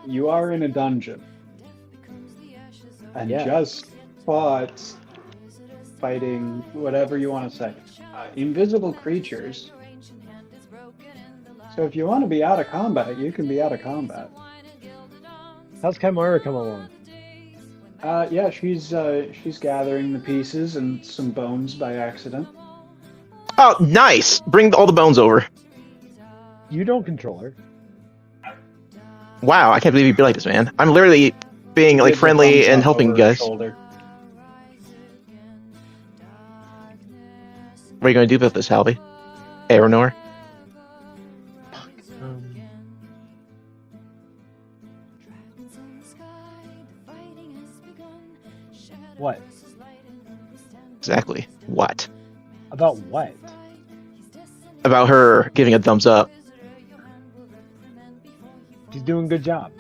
You are in a dungeon. And Yeah. just fought fighting whatever you want to say. Invisible creatures. So if you want to be out of combat, you can be out of combat. How's Chimera come along? Yeah, she's gathering the pieces and some bones by accident. Oh, nice! Bring all the bones over. You don't control her. Wow, I can't believe you'd be like this, man. I'm literally being like Did the friendly thumbs and up helping you over her guys. What shoulder. are you gonna do about this, Halby? Araynore? What? Exactly. What? About what? About her giving a thumbs up. She's doing a good job.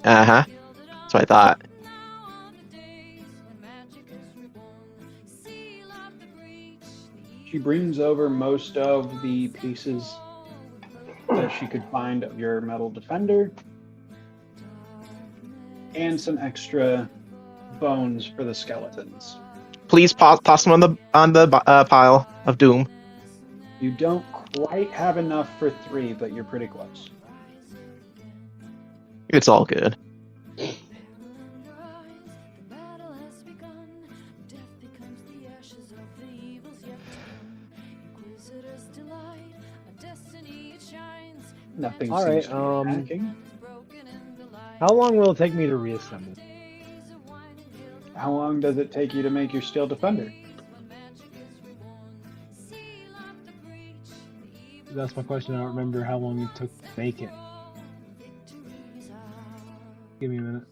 Uh-huh. That's what I thought. She brings over most of the pieces that she could find of your metal defender, and some extra bones for the skeletons. Please toss them on the pile of doom. You don't quite have enough for 3, but you're pretty close. It's all good. Nothing All seems right, to be hacking. How long will it take me to reassemble? How long does it take you to make your steel defender? That's my question. I don't remember how long it took to make it. Give me a minute.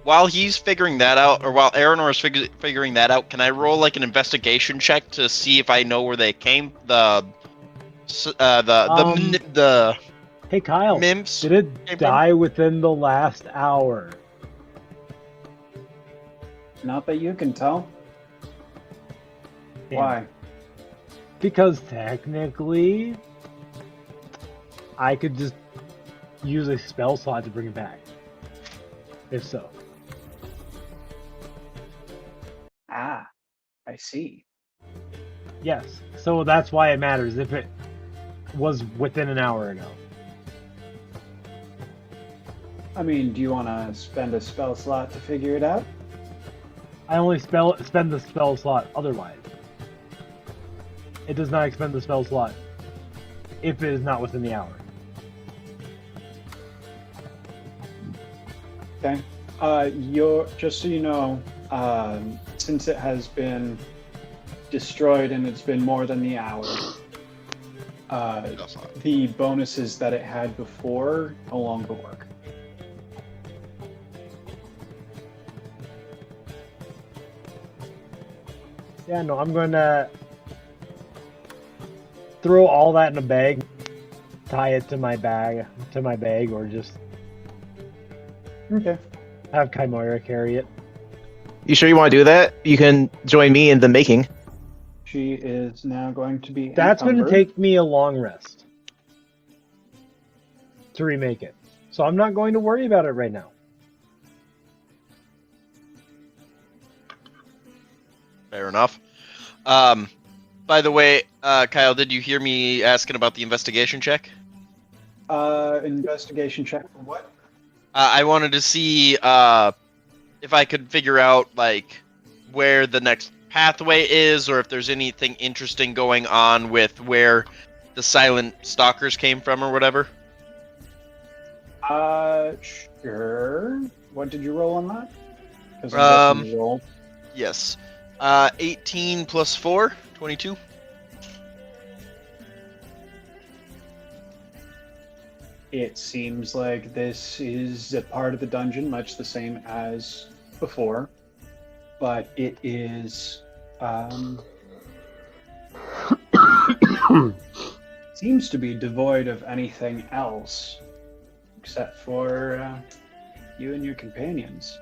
While he's figuring that out, or while Araynore is figuring that out, can I roll like an investigation check to see if I know where they came? Hey Kyle, Mimps did it came die within the last hour? Not that you can tell. Damn. Why? Because technically, I could just use a spell slot to bring it back. If so. Ah, I see. Yes. So that's why it matters if it was within an hour ago. I mean, do you want to spend a spell slot to figure it out? I only spend the spell slot otherwise. It does not expend the spell slot if it is not within the hour. Okay. Just so you know, since it has been destroyed and it's been more than the hour, the bonuses that it had before no longer work. Yeah, no, I'm going to throw all that in a bag, tie it to my bag, or just Okay. have Chimera carry it. You sure you want to do that? You can join me in the making. She is now going to be That's going to encumbered. take me a long rest to remake it. So I'm not going to worry about it right now. Fair enough. By the way, Kyle, did you hear me asking about the investigation check? Investigation check for what? I wanted to see if I could figure out like where the next pathway is, or if there's anything interesting going on with where the silent stalkers came from, or whatever. Sure. What did you roll on that? 'Cause I'm guessing you rolled. Yes. 18 plus 4, 22. It seems like this is a part of the dungeon, much the same as before, but it is seems to be devoid of anything else except for you and your companions.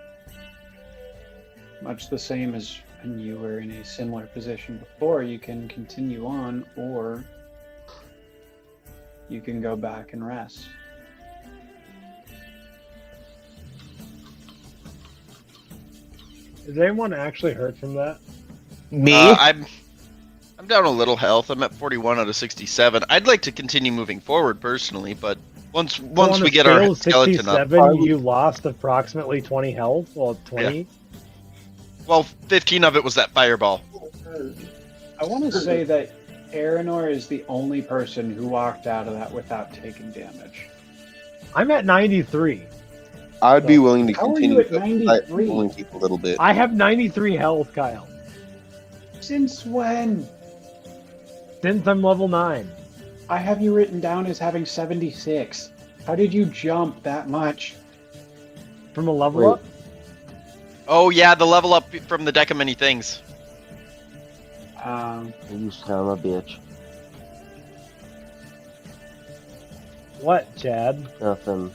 Much the same as when you were in a similar position before. You can continue on, or you can go back and rest. Is anyone actually hurt from that? Me? I'm down a little health. I'm at 41 out of 67. I'd like to continue moving forward personally, but once On we a get scale our of skeleton 67, up, you lost approximately 20 health. Well, 20. well, 15 of it was that fireball. I want to say that Araynore is the only person who walked out of that without taking damage. I'm at 93. I'd be willing to How are continue. you at but 93? I only keep a little bit. I have 93 health, Kyle. Since when? Since I'm level 9. I have you written down as having 76. How did you jump that much? From a level Wait. up? Oh yeah, the level up from the deck of many things. You son of a bitch. What, Chad? Nothing.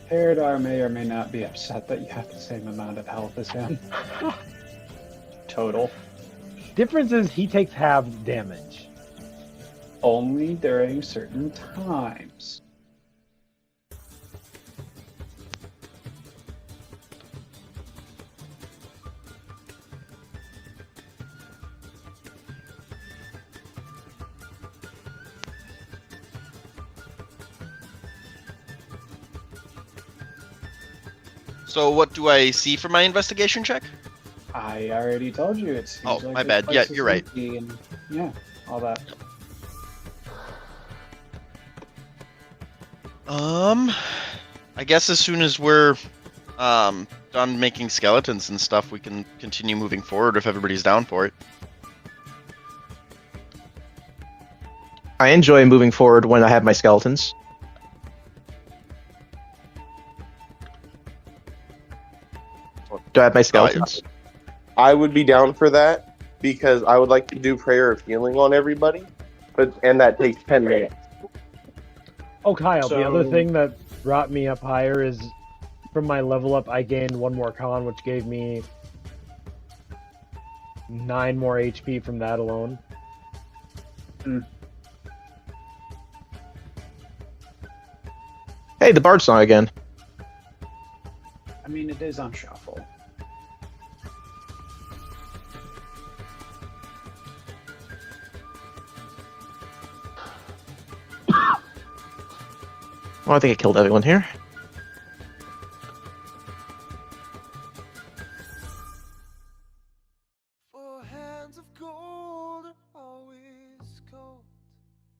Haredar may or may not be upset that you have the same amount of health as him. Total. Difference is he takes half damage. Only during certain times. So what do I see for my investigation check? I already told you it seems Oh, like my this bad. place Yeah, is you're right. empty and, yeah, all that. I guess as soon as we're done making skeletons and stuff, we can continue moving forward if everybody's down for it. I enjoy moving forward when I have my skeletons. Do I have my skeletons? I would be down for that because I would like to do prayer of healing on everybody, and that takes 10 minutes. Oh, Kyle, the other So- thing that brought me up higher is from my level up, I gained 1 more con, which gave me 9 more HP from that alone. Hey, the Bard song again. I mean, it is on shuffle. Well, I think I killed everyone here.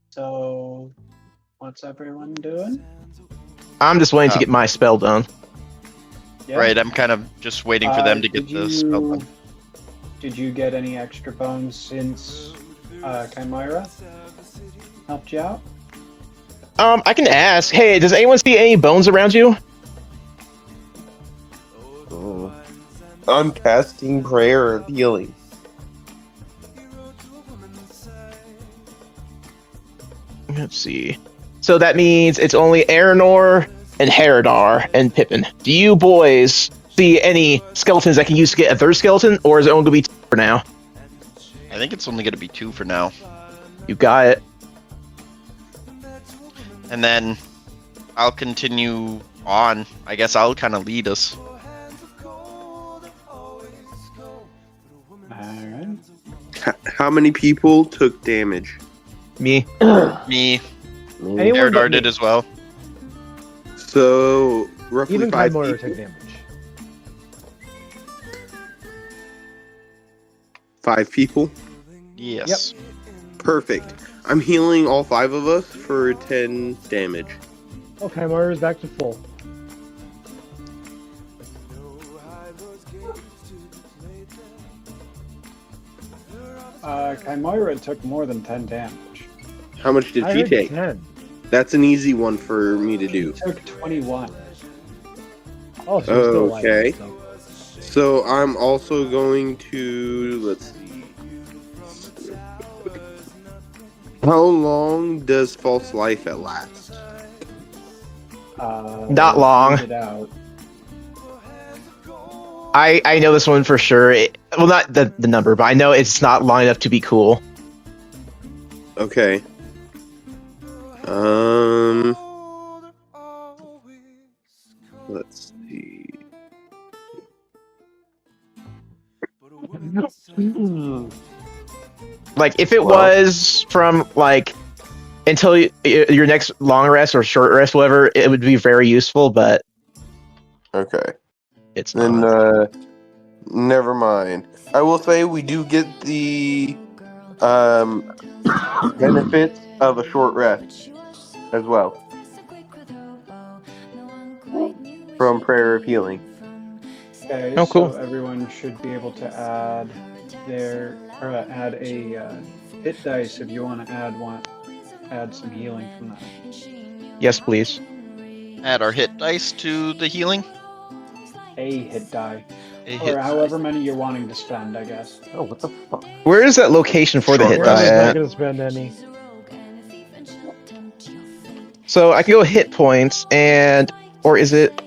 So, what's everyone doing? I'm just waiting to get my spell done. Yeah. Right, I'm kind of just waiting for them to get the spell done. Did you get any extra bones since Chimera helped you out? I can ask. Hey, does anyone see any bones around you? I'm casting prayer of healing. Let's see. So that means it's only Araynore and Haredar and Pippin. Do you boys see any skeletons that can use to get a third skeleton, or is it only going to be 2 for now? I think it's only going to be 2 for now. You got it. And then I'll continue on. I guess I'll kind of lead us. Alright. How many people took damage? Me. Me. Anyone Haredar but me. did as well. So, roughly Even 5 Chimera people. took damage. 5 people? Yes. Perfect. I'm healing all 5 of us for 10 damage. Oh, Chimera is back to full. Chimera took more than 10 damage. How much did I she heard take? 10. That's an easy one for me to do. She took 21. Oh, so you're still alive, Okay. so. So I'm also going to, let's see. How long does false life last? Not long. Find it out. I know this one for sure. Well, not the number, but I know it's not long enough to be cool. Okay. Let's see. Like, if it was from, like, until your next long rest or short rest, whatever, it would be very useful, but Okay. it's Then, not. never mind. I will say we do get the benefits of a short rest as well from Prayer of Healing. Okay, Oh, cool. so everyone should be able to add add a hit dice if you want to add some healing from that. Yes, please. Add our hit dice to the healing. A hit die. A Or hit however many you're wanting to spend, I guess. Oh, what the fuck? Where is that location for the Short hit rest. die I'm not at? going to spend any. So I can go hit points and, or is it?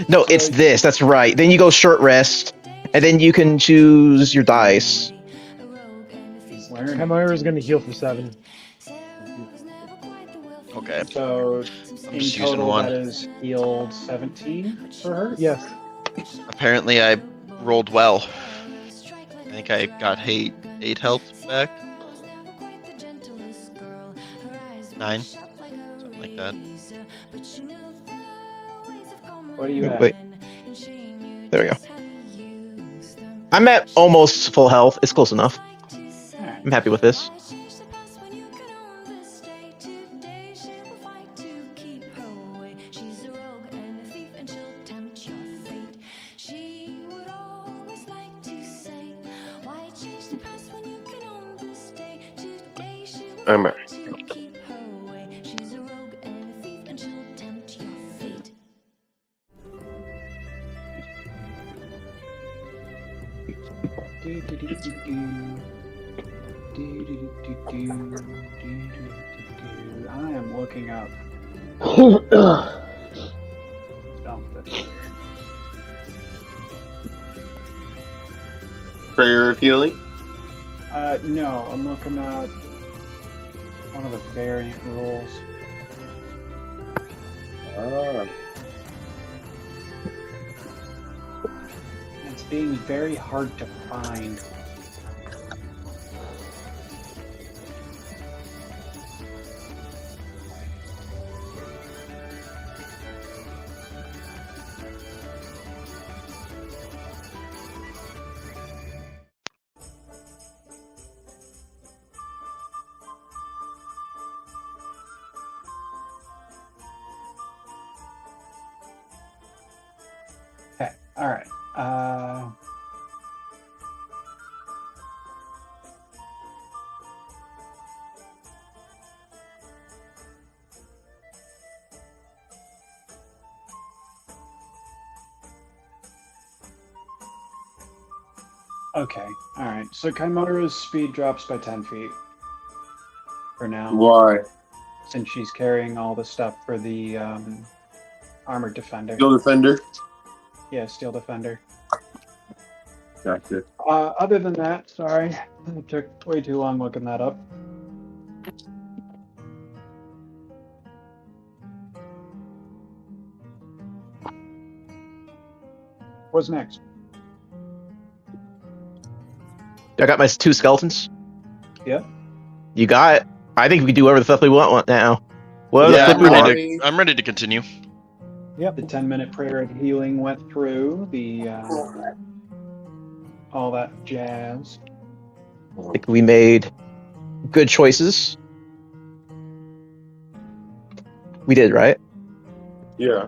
No, it's this. That's right. Then you go short rest, and then you can choose your dice. Learn. Chimera is going to heal for 7. Okay. So I'm in just using total, one. that is healed 17 for her. Yes. Apparently I rolled well. I think I got 8 health back. 9. Something like that. What do you at? Wait. There we go. I'm at almost full health. It's close enough. Alright. I'm happy with this. I'm back. I am looking up something. prayer of healing? No, I'm looking at one of the variant rules. It's being very hard to find. Okay, alright. Okay, alright. So Kaimura's speed drops by 10 feet. For now. Why? Since she's carrying all the stuff for the armored defender. Steel defender? Yeah, steel defender. Gotcha. Other than that, sorry. It took way too long looking that up. What's next? I got my 2 skeletons. Yep. You got it. I think we can do whatever the fuck we want now. Whatever Yeah, the fuck we want. I'm ready to continue. Yep. The 10-minute prayer of healing went through. The all that jazz. I think we made good choices. We did, right? Yeah.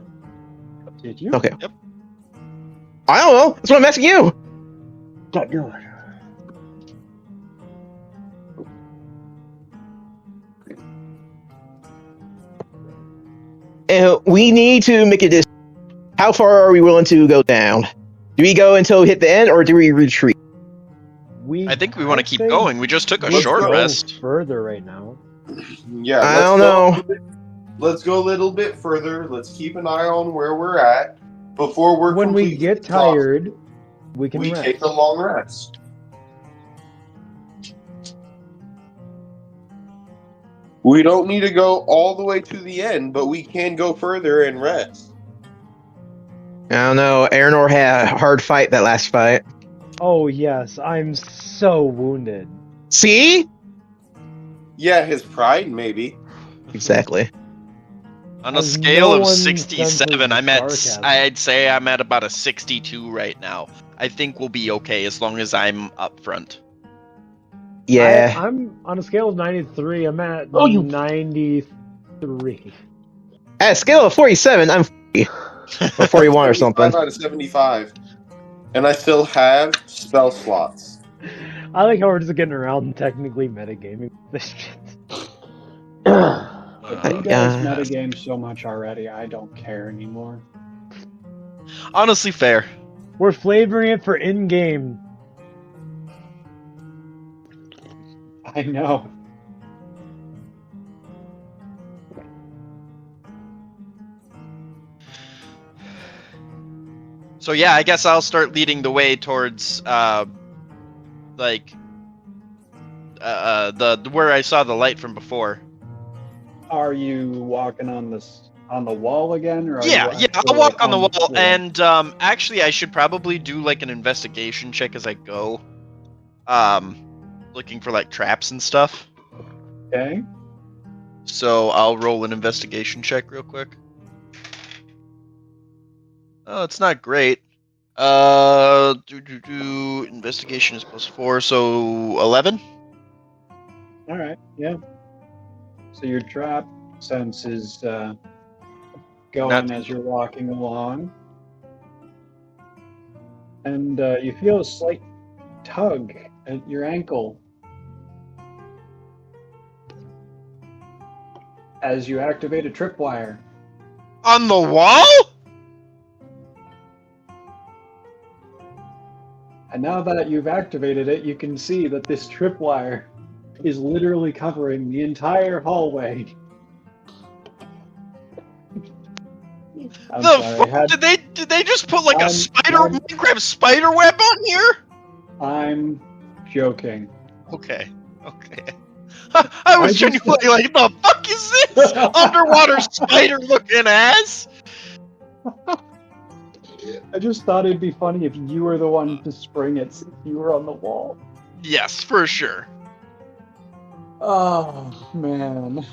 Did you? Okay. Yep. I don't know. That's what I'm asking you. And we need to make a decision. How far are we willing to go down? Do we go until we hit the end, or do we retreat? I think we want to keep say going. We just took a let's short go rest. further right now. Yeah. I don't know. Let's go a little bit further. Let's keep an eye on where we're at before we're When we completely get exhausted. tired, we can We rest. take a long rest. We don't need to go all the way to the end, but we can go further and rest. I don't know. Araynore had a hard fight that last fight. Oh yes, I'm so wounded. See? Yeah, his pride, maybe. Exactly. On a Has scale no of one 67, senses I'm at. sarcasm. I'd say I'm at about a 62 right now. I think we'll be okay as long as I'm up front. Yeah. I'm on a scale of 93. I'm at Oh, you- 93. At a scale of 47, I'm 40. Or 41 or something. 75 out of 75. And I still have spell slots. I like how we're just getting around and technically metagaming this shit. You guys Yeah. metagame so much already, I don't care anymore. Honestly, fair. We're flavoring it for in-game. I know. So yeah, I guess I'll start leading the way towards the where I saw the light from before. Are you walking on the wall again, or are Yeah, you yeah, I'll actually walk on the wall, floor? and actually, I should probably do like an investigation check as I go, looking for like traps and stuff. Okay. So I'll roll an investigation check real quick. Oh, it's not great. Investigation is +4, so 11. All right. Yeah. So your trap sense is going Not- as you're walking along, and you feel a slight tug at your ankle as you activate a tripwire. On the wall? And now that you've activated it, you can see that this tripwire is literally covering the entire hallway. I'm The sorry. fuck? Did they just put like a I'm- Minecraft spider web on here? I'm joking. Okay. I was genuinely like, the fuck is this? Underwater spider looking ass? I just thought it'd be funny if you were the one to spring it since you were on the wall. Yes, for sure. Oh, man.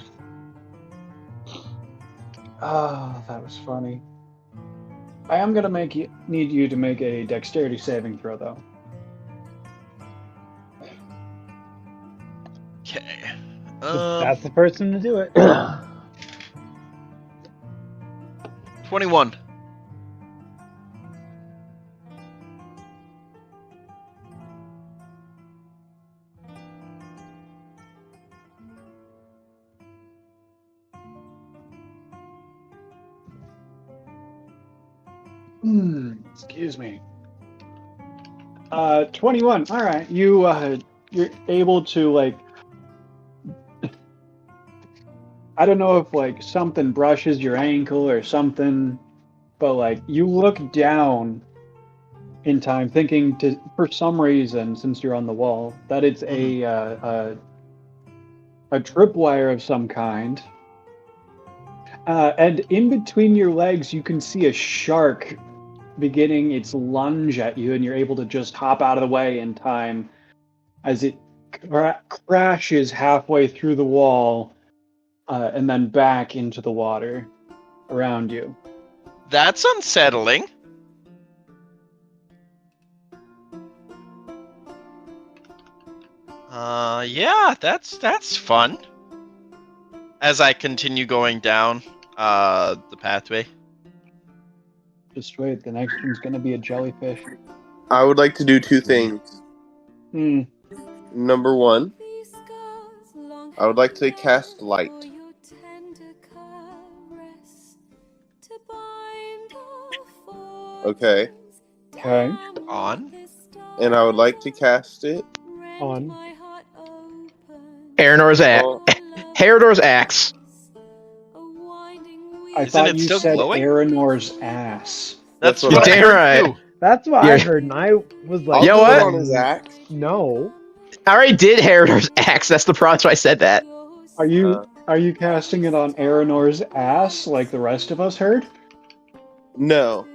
Oh, that was funny. I am gonna need you to make a dexterity saving throw, though. Okay. That's the person to do it. 21. Excuse me. 21. All right, you're able to like. I don't know if like something brushes your ankle or something, but like you look down in time, thinking for some reason, since you're on the wall, that it's a tripwire of some kind. And in between your legs, you can see a shark beginning its lunge at you, and you're able to just hop out of the way in time as it crashes halfway through the wall and then back into the water around you. That's unsettling. Yeah, that's fun. As I continue going down the pathway. Just wait, the next one's gonna be a jellyfish. I would like to do two things. Number one, I would like to cast light. Okay. Okay. On. And I would like to cast it on Araynor's axe. Haredar's axe. I Isn't thought it you still said glowing? Araynor's ass. That's what what I Damn heard right. too. That's what I heard, and I was like, I'll You know do what? it on his axe. No. I already did Haredar's axe. That's the problem. So I said that. Are you casting it on Araynor's ass like the rest of us heard? No.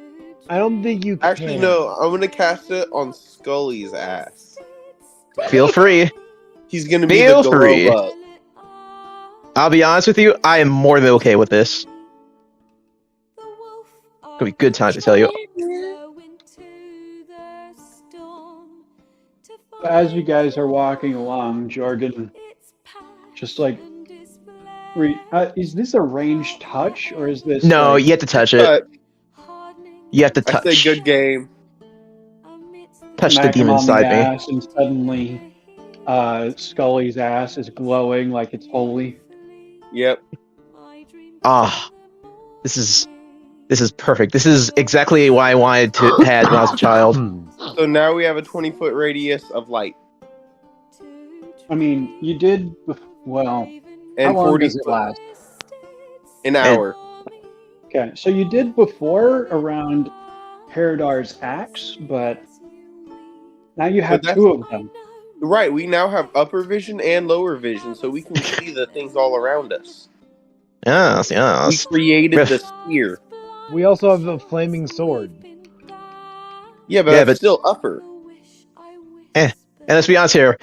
I don't think you can. Actually, no. I'm going to cast it on Scully's ass. Feel free. He's going to be Feel the free. glow up. I'll be honest with you. I am more than okay with this. Gonna be good time to tell you. As you guys are walking along, Jorgan, just like, is this a ranged touch or is this? No, like, you have to touch it. You have to touch. I say good game. Touch the smack him demon on the inside me. ass, and suddenly, Scully's ass is glowing like it's holy. Yep. Ah, this is perfect. This is exactly what I wanted to have when I was a child. So now we have a 20-foot radius of light. I mean, you did well. And how long 40 does it last? An hour. Okay, so you did before around Haredar's axe, but now you have two of them. Right, we now have upper vision and lower vision, so we can see the things all around us. Yes. We created the sphere. We also have a flaming sword. Yeah, but still upper. And let's be honest here.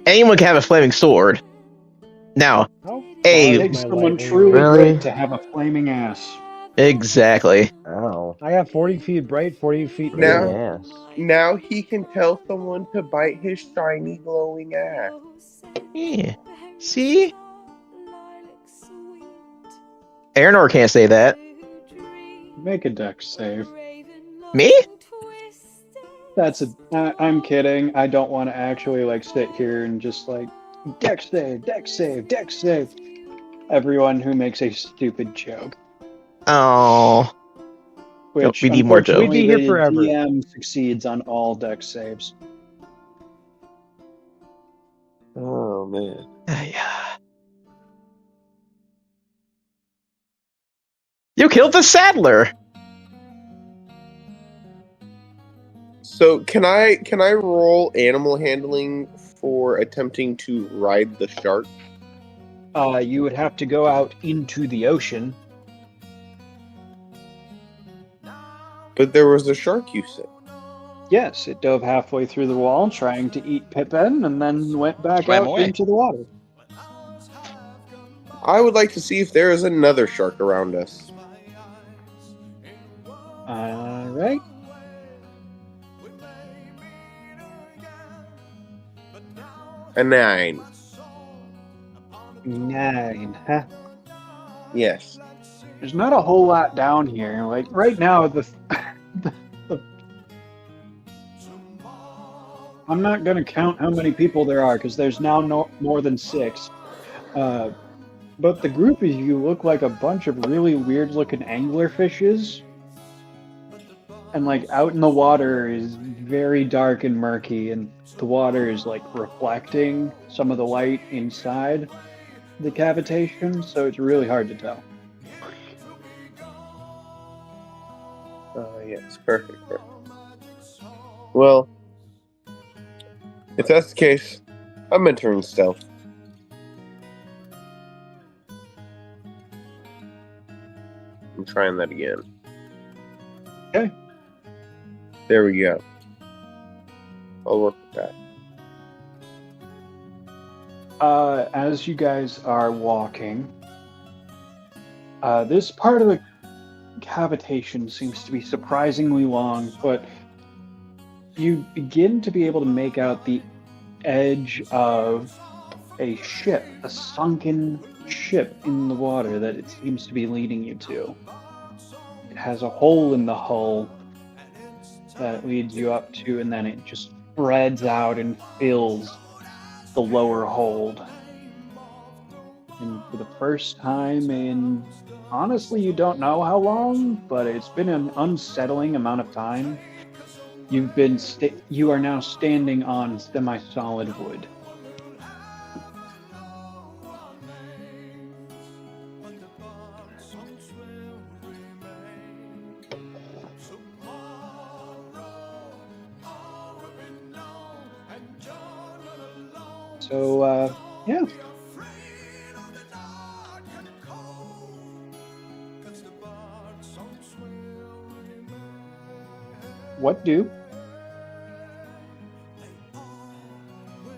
Anyone can have a flaming sword. Now, It takes someone truly great to have a flaming ass. Exactly. Oh. I got 40 feet bright, 40 feet Now he can tell someone to bite his shiny glowing ass. Yeah. See? Araynore can't say that. Make a dex save. Me? I'm kidding. I don't want to actually like sit here and just like dex save, dex save, dex save. Everyone who makes a stupid joke. Oh. Which we need more jokes. We'd be here forever. DM succeeds on all dex saves. Oh man. Yeah. You killed the saddler. So can I roll animal handling for attempting to ride the shark? You would have to go out into the ocean. But there was a shark, you said. Yes, it dove halfway through the wall trying to eat Pippin and then went back Swam out away. into the water. I would like to see if there is another shark around us. Alright. A 9. 9, huh? Yes. There's not a whole lot down here. Like, right now, I'm not going to count how many people there are, because there's now no more than 6. But the group of you look like a bunch of really weird-looking anglerfishes. And, like, out in the water is very dark and murky, and the water is, like, reflecting some of the light inside the cavitation, so it's really hard to tell. Yes, perfect. Well, if that's the case, I'm entering stealth. I'm trying that again. Okay. There we go. I'll work with that. As you guys are walking, this part of the cavitation seems to be surprisingly long, but you begin to be able to make out the edge of a ship, a sunken ship in the water that it seems to be leading you to. It has a hole in the hull that leads you up to, and then it just spreads out and fills the lower hold. And for the first time in, honestly, you don't know how long, but it's been an unsettling amount of time. You are now standing on semi-solid wood. So, yeah. What do?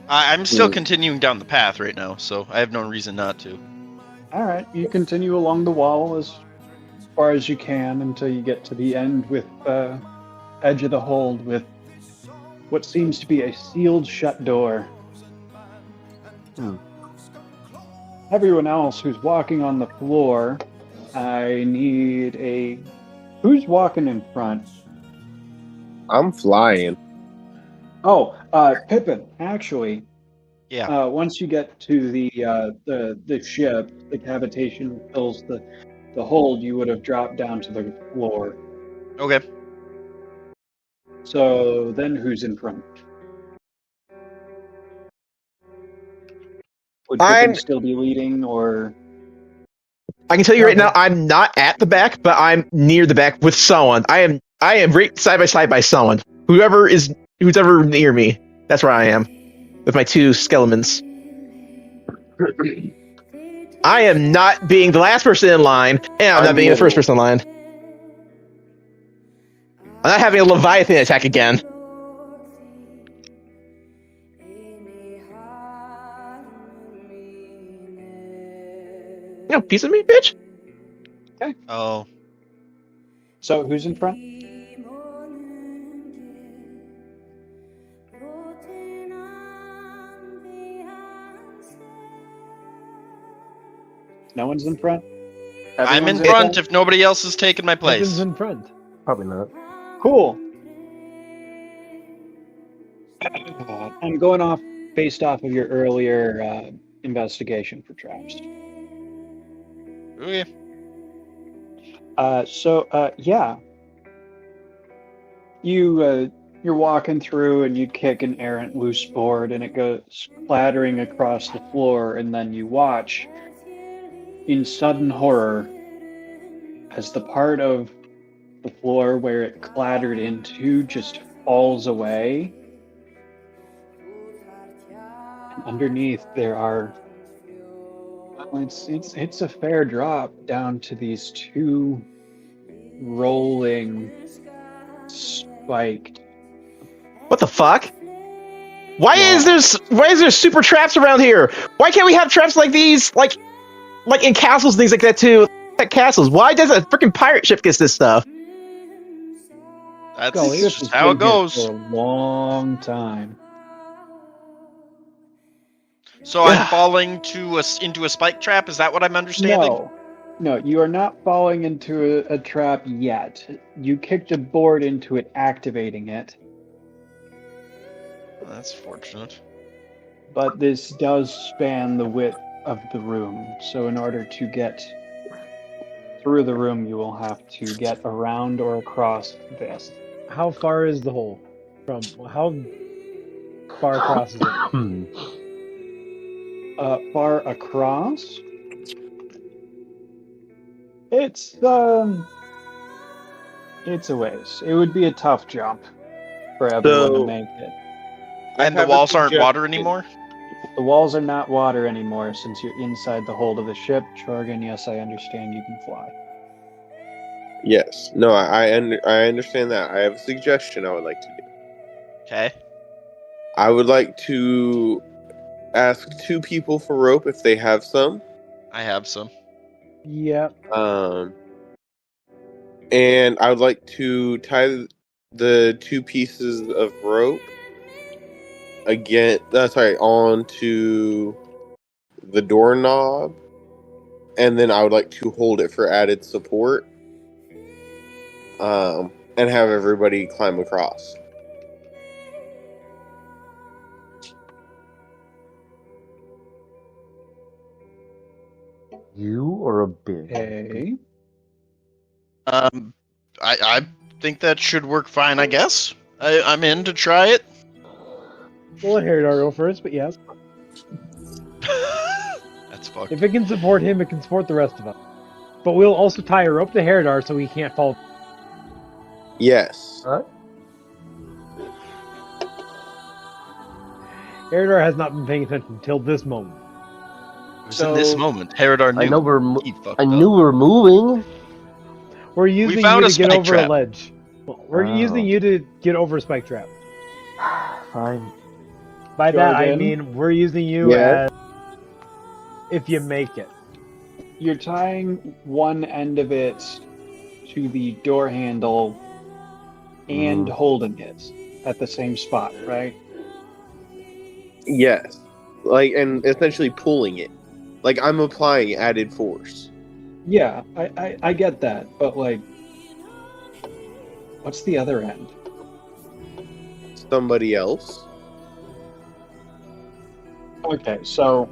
I'm still continuing down the path right now, so I have no reason not to. Alright, you continue along the wall as far as you can until you get to the end with edge of the hold with what seems to be a sealed shut door. Everyone else who's walking on the floor, I need a... Who's walking in front? I'm flying. Oh, Pippin, actually. Yeah. Once you get to the ship, the cavitation fills the hold, you would have dropped down to the floor. Okay. So then who's in front? Would Pippin still be leading, or... I can tell you right now, I'm not at the back, but I'm near the back with someone. I am right side by side by someone. Who's ever near me. That's where I am. With my 2 skeletons. I am not being the last person in line, and I'm not being the first person in line. I'm not having a Leviathan attack again. You know, piece of me, bitch. Okay. Oh. So who's in front? No one's in front? I'm in front if nobody else has taken my place. Pippin's in front. Probably not. Cool. I'm going off based off of your earlier investigation for traps. Okay. Yeah. You're walking through and you kick an errant loose board and it goes clattering across the floor, and then you watch in sudden horror as the part of the floor where it clattered into just falls away. Underneath there are, well, it's a fair drop down to these two rolling, spiked. What the fuck? Why is there super traps around here? Why can't we have traps like these, like in castles, things like that too? Like castles. Why does a freaking pirate ship get this stuff? That's Skull, just how it goes. For a long time. So I'm falling into a spike trap. Is that what I'm understanding? No, you are not falling into a trap yet. You kicked a board into it, activating it. That's fortunate. But this does span the width of the room. So in order to get through the room, you will have to get around or across this. How far is the hole? From how far across is it? Far across? It's a ways. It would be a tough jump for everyone to make it. And the walls aren't water anymore? The walls are not water anymore since you're inside the hold of the ship. Jorgan, yes, I understand you can fly. Yes. No, I understand that. I have a suggestion I would like to do. Okay. I would like to ask 2 people for rope if they have some. I have some. Yep. And I would like to tie the 2 pieces of rope onto the doorknob, and then I would like to hold it for added support, and have everybody climb across. You or a big? Okay. I think that should work fine, I guess. I'm in to try it. We'll let Haredar go first, but yes. That's fucked. If it can support him, it can support the rest of us. But we'll also tie a rope to Haredar so he can't fall. Yes. Huh? Haredar has not been paying attention until this moment. It was in this moment. Haredar knew. I know we're I knew we were moving. We're using found you a to get spike over trap. a ledge. Well, we're using you to get over a spike trap. Fine. By that I Jorgan? mean we're using you Yeah. as if you make it. You're tying one end of it to the door handle and holding it at the same spot, right? Yes. And essentially pulling it. I'm applying added force. Yeah, I get that, but what's the other end? Somebody else. Okay, so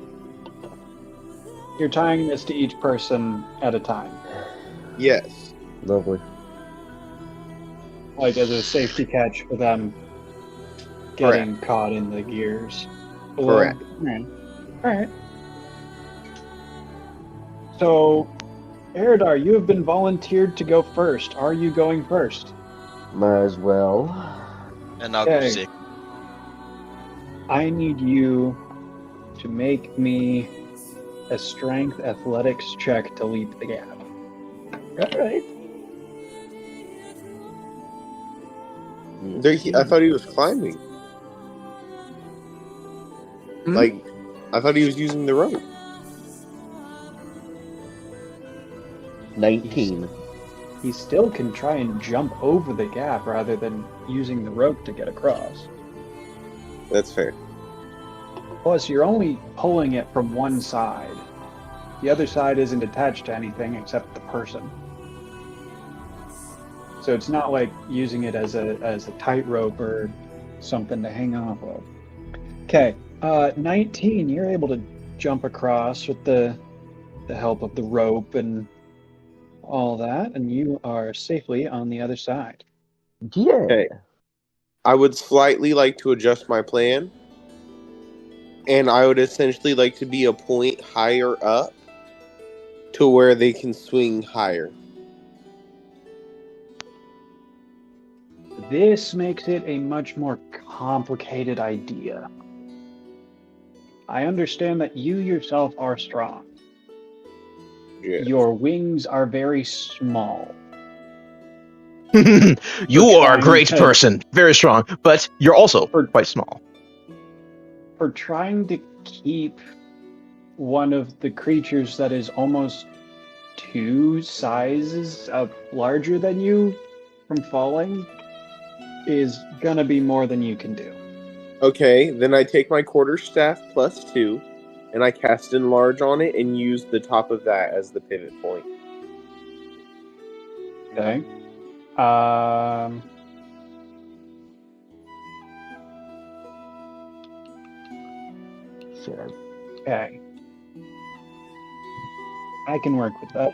you're tying this to each person at a time, Yes. Lovely. as a safety catch for them getting caught in the gears. Correct. Alright. So, Haredar, you have been volunteered to go first. Are you going first? Might as well. And I'll go Okay. sick. I need you to make me a strength athletics check to leap the gap. Alright. I thought he was climbing. I thought he was using the rope. 19. He still can try and jump over the gap rather than using the rope to get across. That's fair. Plus, you're only pulling it from one side. The other side isn't attached to anything except the person. So it's not like using it as a tightrope or something to hang off of. Okay, 19. You're able to jump across with the help of the rope and all that, and you are safely on the other side. Yeah. Okay. I would slightly like to adjust my plan, and I would essentially like to be a point higher up to where they can swing higher. This makes it a much more complicated idea. I understand that you yourself are strong. Yeah. Your wings are very small. You are a great to- person, very strong, but you're also quite small. For trying to keep one of the creatures that is almost 2 sizes larger than you from falling is gonna be more than you can do. Okay, then I take my quarterstaff plus 2, and I cast enlarge on it and use the top of that as the pivot point. Okay. So, Okay. I can work with that.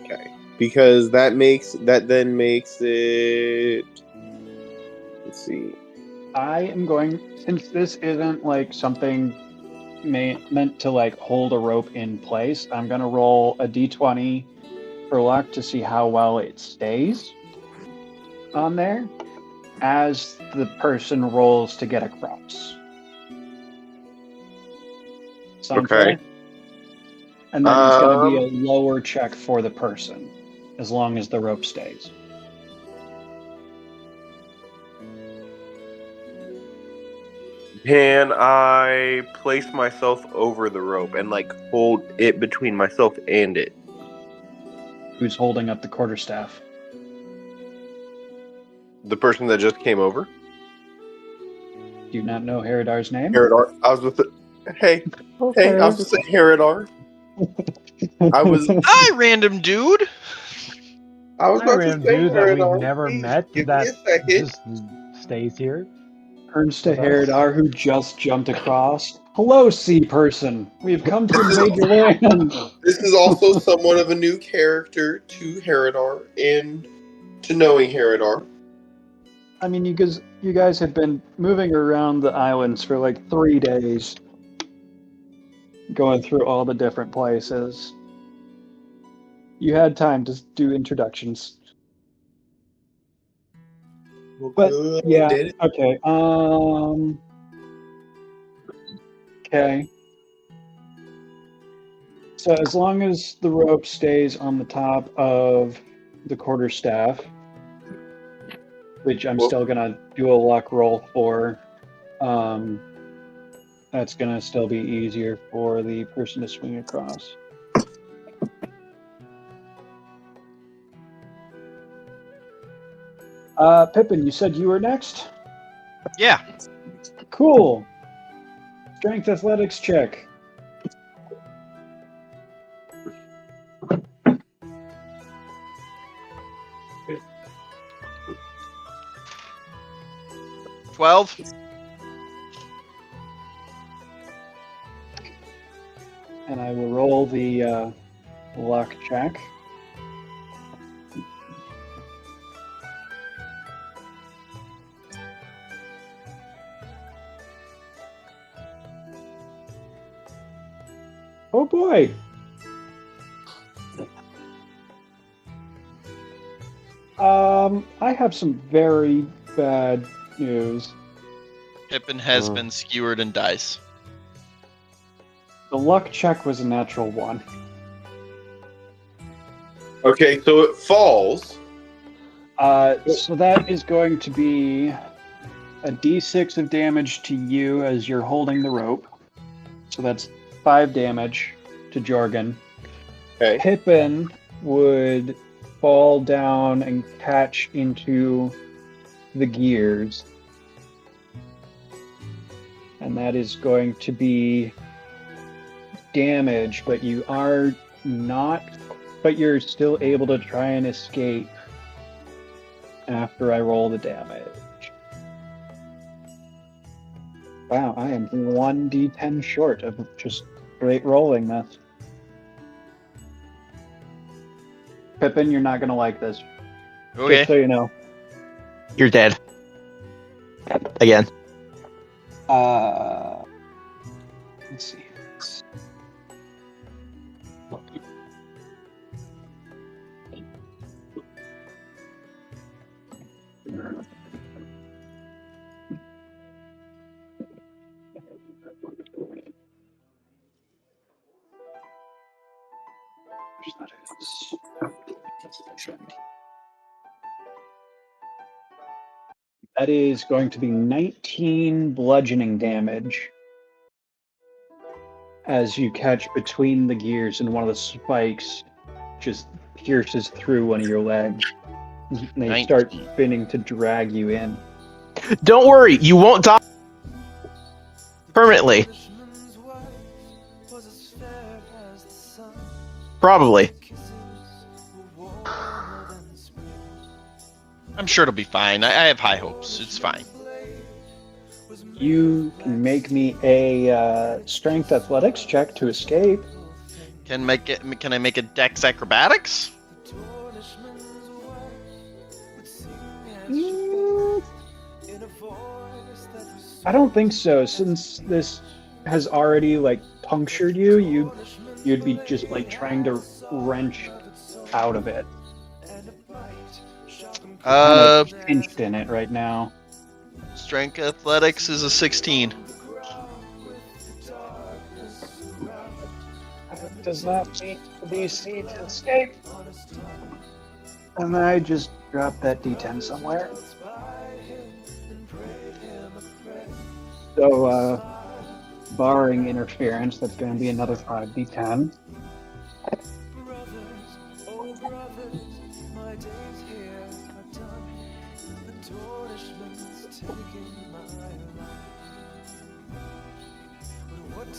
Okay, because that then makes it. Let's see. I am going, since this isn't like something meant to like hold a rope in place, I'm gonna roll a d20 for luck to see how well it stays on there as the person rolls to get across. Sound Okay. fair? And then it's gonna be a lower check for the person as long as the rope stays. Can I place myself over the rope and like hold it between myself and it? Who's holding up the quarterstaff? The person that just came over? Do you not know Haredar's name? Haredar. I was with the. Hey, I was just saying Haredar. I was random dude. I was about to Random say dude that we've Haredar. never Please, met give that me a second. just stays here. Turns to Haredar, who just jumped across. Hello, sea person. We've come to invade your land. This is also somewhat of a new character to Haredar and to knowing Haredar. I mean, you guys have been moving around the islands for like 3 days, going through all the different places. You had time to do introductions. But yeah, okay. Okay. So as long as the rope stays on the top of the quarterstaff, which I'm still gonna do a luck roll for, that's gonna still be easier for the person to swing across. Pippin, you said you were next? Yeah. Cool. Strength athletics check. $12. And I will roll the luck check. Oh boy. I have some very bad news. Pippin has been skewered in dice. The luck check was a natural 1. Okay, so it falls. So that is going to be a d6 of damage to you as you're holding the rope. So that's 5 damage to Jorgan. Okay. Pippin would fall down and catch into the gears. And that is going to be damage, but you are not, but you're still able to try and escape after I roll the damage. Wow, I am 1d10 short of just straight rolling this. Pippin, you're not gonna like this. Okay. Just so you know. You're dead. Again. Let's see. that is. That is going to be 19 bludgeoning damage as you catch between the gears and one of the spikes just pierces through one of your legs. And they start spinning to drag you in. Don't worry, you won't die permanently. Probably. I'm sure it'll be fine. I have high hopes. It's fine. You can make me a strength athletics check to escape. Can I make a dex acrobatics? I don't think so. Since this has already punctured you, you'd be just trying to wrench out of it. Kind of pinched in it right now. Strength athletics is a 16. Does not meet the DC to escape. And I just dropped that D10 somewhere. So, barring interference, that's going to be another 5d10.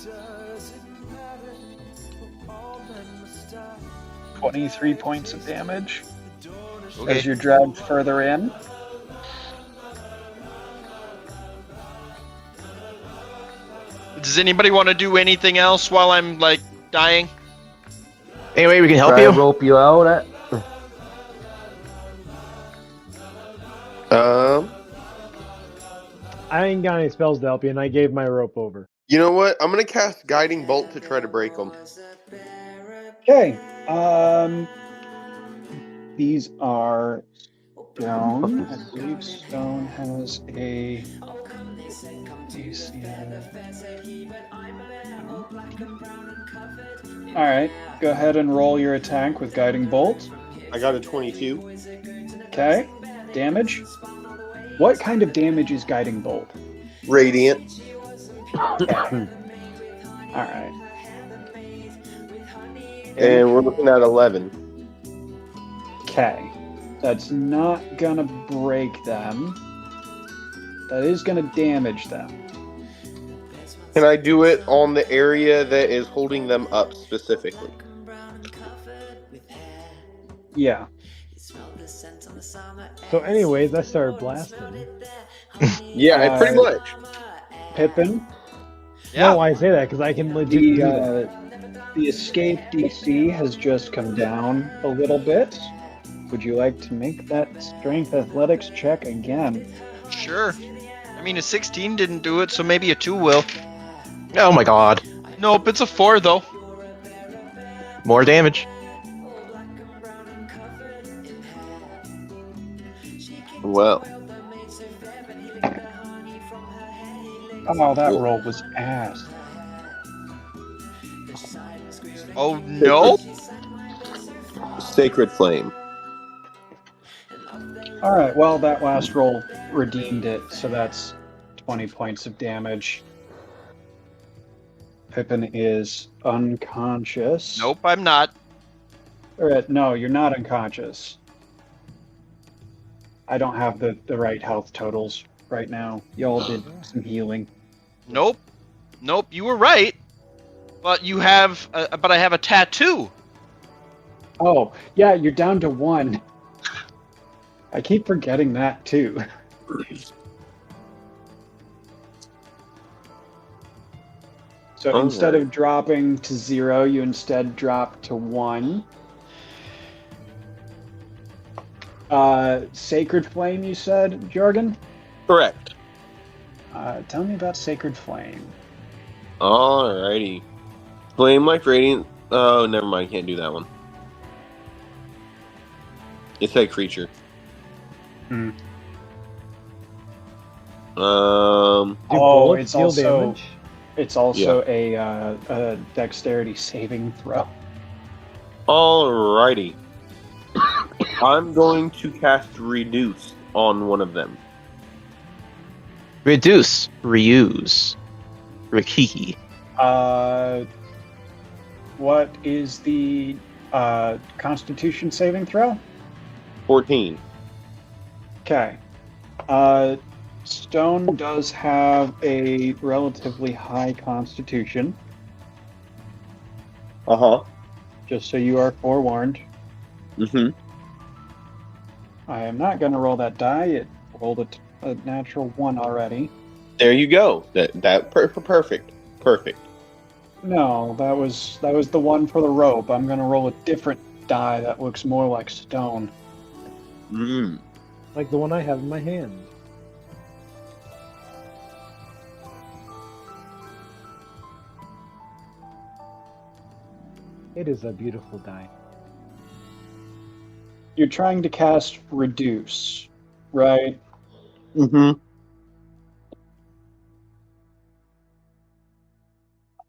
does it matter? All men must die. 23 points of damage Okay. as you're dragged further in. Does anybody want to do anything else while I'm like dying? Anyway, we can help Try you. to rope you out. I ain't got any spells to help you, and I gave my rope over. You know what? I'm gonna cast Guiding Bolt to try to break them. Okay. These are stone. I believe stone has a Alright, go ahead and roll your attack with Guiding Bolt. I got a 22. Okay. Damage. What kind of damage is Guiding Bolt? Radiant. Alright. And we're looking at 11. Okay. That's not gonna break them. That is gonna damage them. Can I do it on the area that is holding them up specifically? Yeah. So, anyways, I started blasting. Yeah, pretty much. Pippin, Yeah. No, I say that because I can legit do that. the escape DC has just come down a little bit. Would you like to make that strength athletics check again? Sure. I mean, a 16 didn't do it, so maybe a 2 will. Oh my god. Nope, it's a 4 though. More damage. Well, Oh, that roll was ass. Oh no! Sacred Flame. Alright, well, that last roll redeemed it, so that's 20 points of damage. Pippin is unconscious. Nope, I'm not. No, you're not unconscious. I don't have the right health totals right now. Y'all did some healing. Nope. Nope, you were right. But you have, but I have a tattoo. Oh, yeah, you're down to 1. I keep forgetting that, too. So Okay. instead of dropping to 0, you instead drop to 1. Sacred Flame, you said, Jorgan? Correct. Tell me about Sacred Flame. Alrighty. Flame like radiant. Oh, never mind. Can't do that one. It's a creature. Hmm. Do Oh, bullets it's deal also damage? it's also a dexterity saving throw. Alrighty. I'm going to cast Reduce on one of them. Reduce, reuse, Rikiki. What is the Constitution saving throw? 14. Okay. Stone does have a relatively high Constitution. Uh-huh. Just so you are forewarned. Mm-hmm. I am not going to roll that die. It rolled a natural 1 already. There you go. Perfect. Perfect. No, that was the one for the rope. I'm going to roll a different die that looks more like stone. Mm. Like the one I have in my hand. It is a beautiful die. You're trying to cast Reduce, right? Mm-hmm.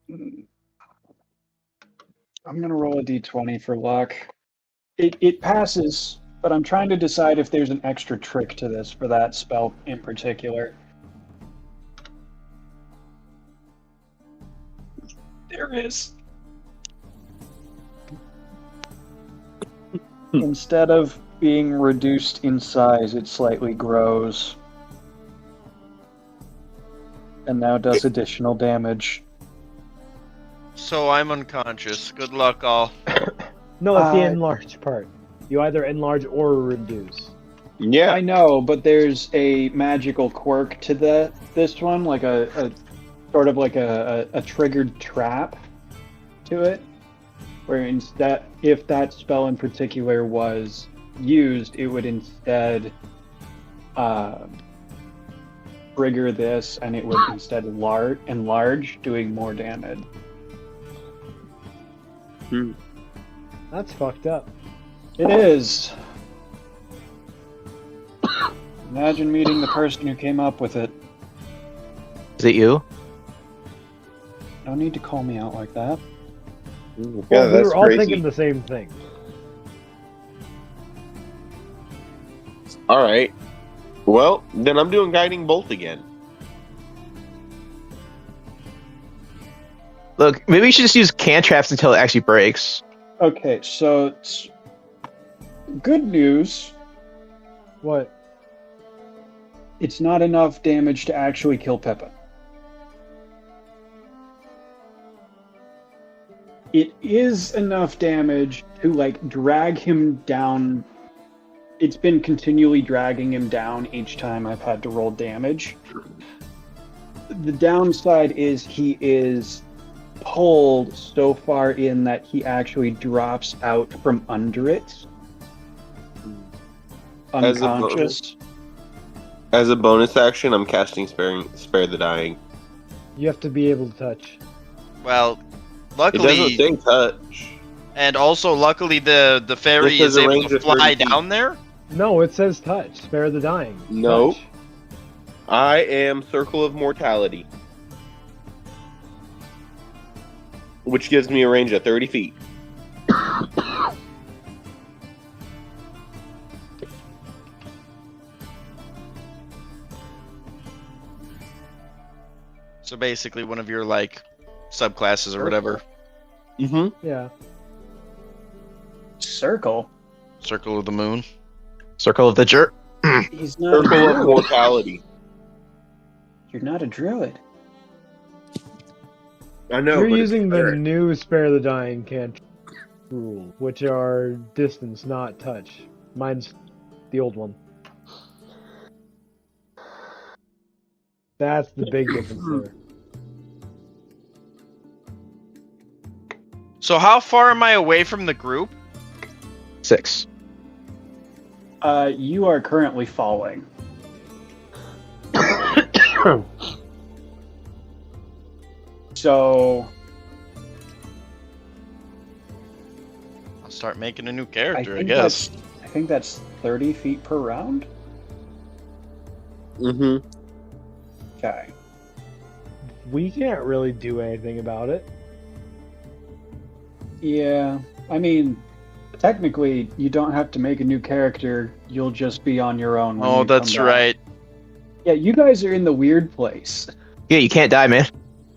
I'm going to roll a d20 for luck. It passes, but I'm trying to decide if there's an extra trick to this for that spell in particular. There is. Instead of being reduced in size, it slightly grows. And now does additional damage. So I'm unconscious. Good luck, all. No, it's the enlarge part. You either enlarge or reduce. Yeah. I know, but there's a magical quirk to this one, like a sort of like a triggered trap to it, where instead, if that spell in particular was used, it would instead trigger this, and it would instead enlarge, doing more damage. Hmm. That's fucked up. It is. Imagine meeting the person who came up with it. Is it you? No need to call me out like that. Yeah, Well, we that's were all crazy. thinking the same thing. All right. Well, then I'm doing Guiding Bolt again. Look, maybe we should just use cantraps until it actually breaks. Okay, so it's good news. What? It's not enough damage to actually kill Pippin. It is enough damage to, like, drag him down. It's been continually dragging him down each time I've had to roll damage. The downside is he is pulled so far in that he actually drops out from under it. Unconscious. As a bonus action, I'm casting Spare the Dying. You have to be able to touch. Well, It luckily, doesn't say touch. and also luckily the fairy It says is a able range to of 30 fly feet. down there. No, it says touch. Spare the dying. No. Touch. I am Circle of Mortality, which gives me a range of 30 feet. So basically, one of your like subclasses or whatever. Mm-hmm. Yeah. Circle? Circle of the Moon. Circle of the Jerk. He's not Circle a of druid. Mortality. You're not a druid. I know. You're but using it's the fair. new Spare the Dying cantrip rule, which are distance, not touch. Mine's the old one. That's the big difference there. So how far am I away from the group? 6. You are currently falling. So I'll start making a new character, I think guess. I think that's 30 feet per round. Mm-hmm. Okay. We can't really do anything about it. Yeah. I mean, Technically, you don't have to make a new character. You'll just be on your own. When Oh, you that's come back. right. Yeah, you guys are in the weird place. Yeah, you can't die, man.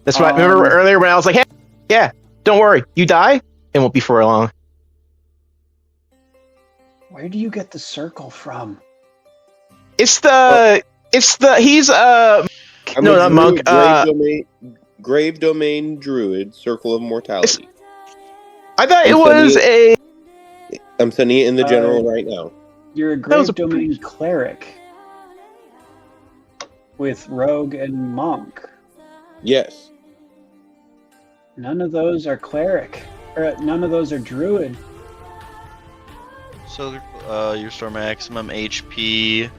That's why. Remember earlier when I was like, "Hey, yeah, don't worry, you die, it won't be for long." Where do you get the circle from? He's no, not monk. Grave domain druid, circle of mortality. I thought it was a. I'm sending it in the general right now. You're a grave domain cleric with rogue and monk. Yes. None of those are cleric, or none of those are druid. So you restore maximum HP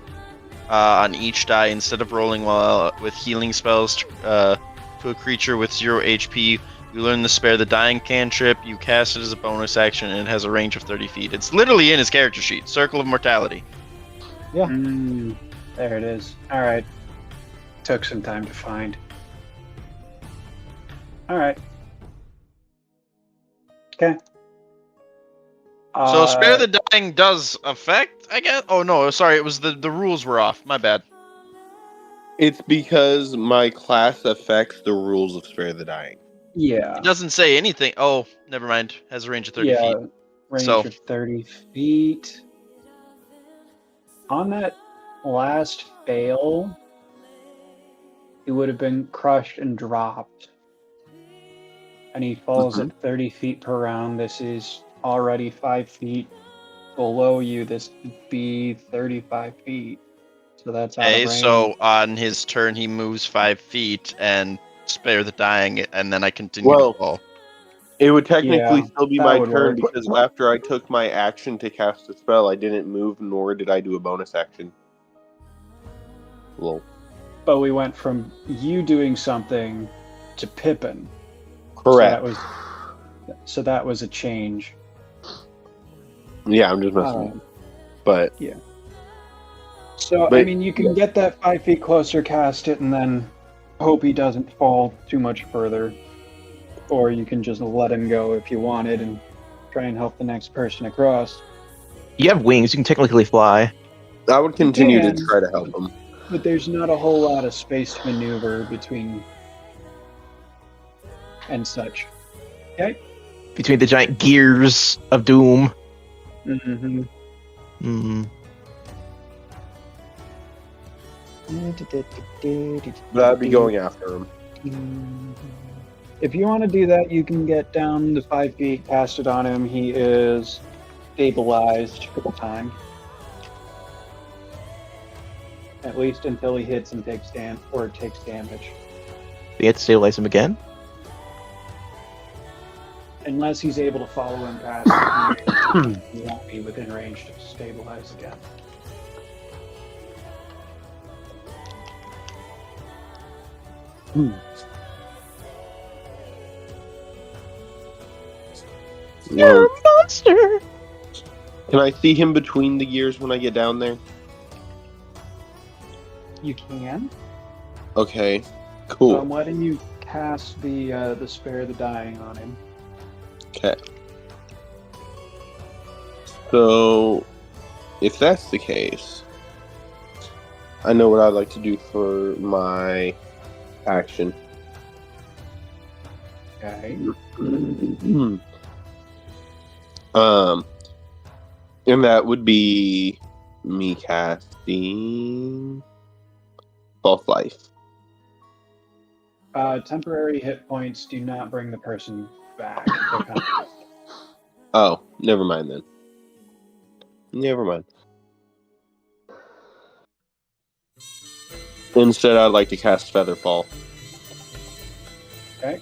on each die instead of rolling with healing spells to a creature with 0 HP. You learn the Spare the Dying cantrip. You cast it as a bonus action, and it has a range of 30 feet. It's literally in his character sheet. Circle of Mortality. Yeah. There it is. All right. Took some time to find. All right. Okay. So Spare the Dying does affect, I guess? Oh, no, sorry. It was the rules were off. My bad. It's because my class affects the rules of Spare the Dying. Yeah. It doesn't say anything. Oh, never mind. Has a range of 30 feet. Range of 30 feet. On that last fail, it would have been crushed and dropped. And he falls at 30 feet per round. This is already 5 feet below you. This would be 35 feet. So that's out of range. So on his turn, he moves 5 feet and Spare the Dying, and then I continue to fall. It would technically still be my turn work. because after I took my action to cast a spell, I didn't move, nor did I do a bonus action. Lol. But we went from you doing something to Pippin. Correct. So that was a change. Yeah, I'm just messing. But yeah. So I mean, you can get that 5 feet closer, cast it, and then hope he doesn't fall too much further. Or you can just let him go if you wanted and try and help the next person across. You have wings. You can technically fly. I would continue to try to help him. But there's not a whole lot of space to maneuver between and such. Okay? Between the giant gears of doom. Mm-hmm. Mm. But I'd be going after him. If you want to do that, you can get down to 5 feet, cast it on him. He is stabilized for the time. At least until he hits and takes damage. You have to stabilize him again? Unless he's able to follow him past, he won't be within range to stabilize again. You're a monster! Can I see him between the gears when I get down there? You can. Okay, cool. So I'm letting you cast the Spare the Dying on him. Okay. So, if that's the case, I know what I'd like to do for my action. Okay. And that would be me casting False Life. Temporary hit points do not bring the person back. Oh, never mind then. Never mind. Instead, I'd like to cast Featherfall. Okay.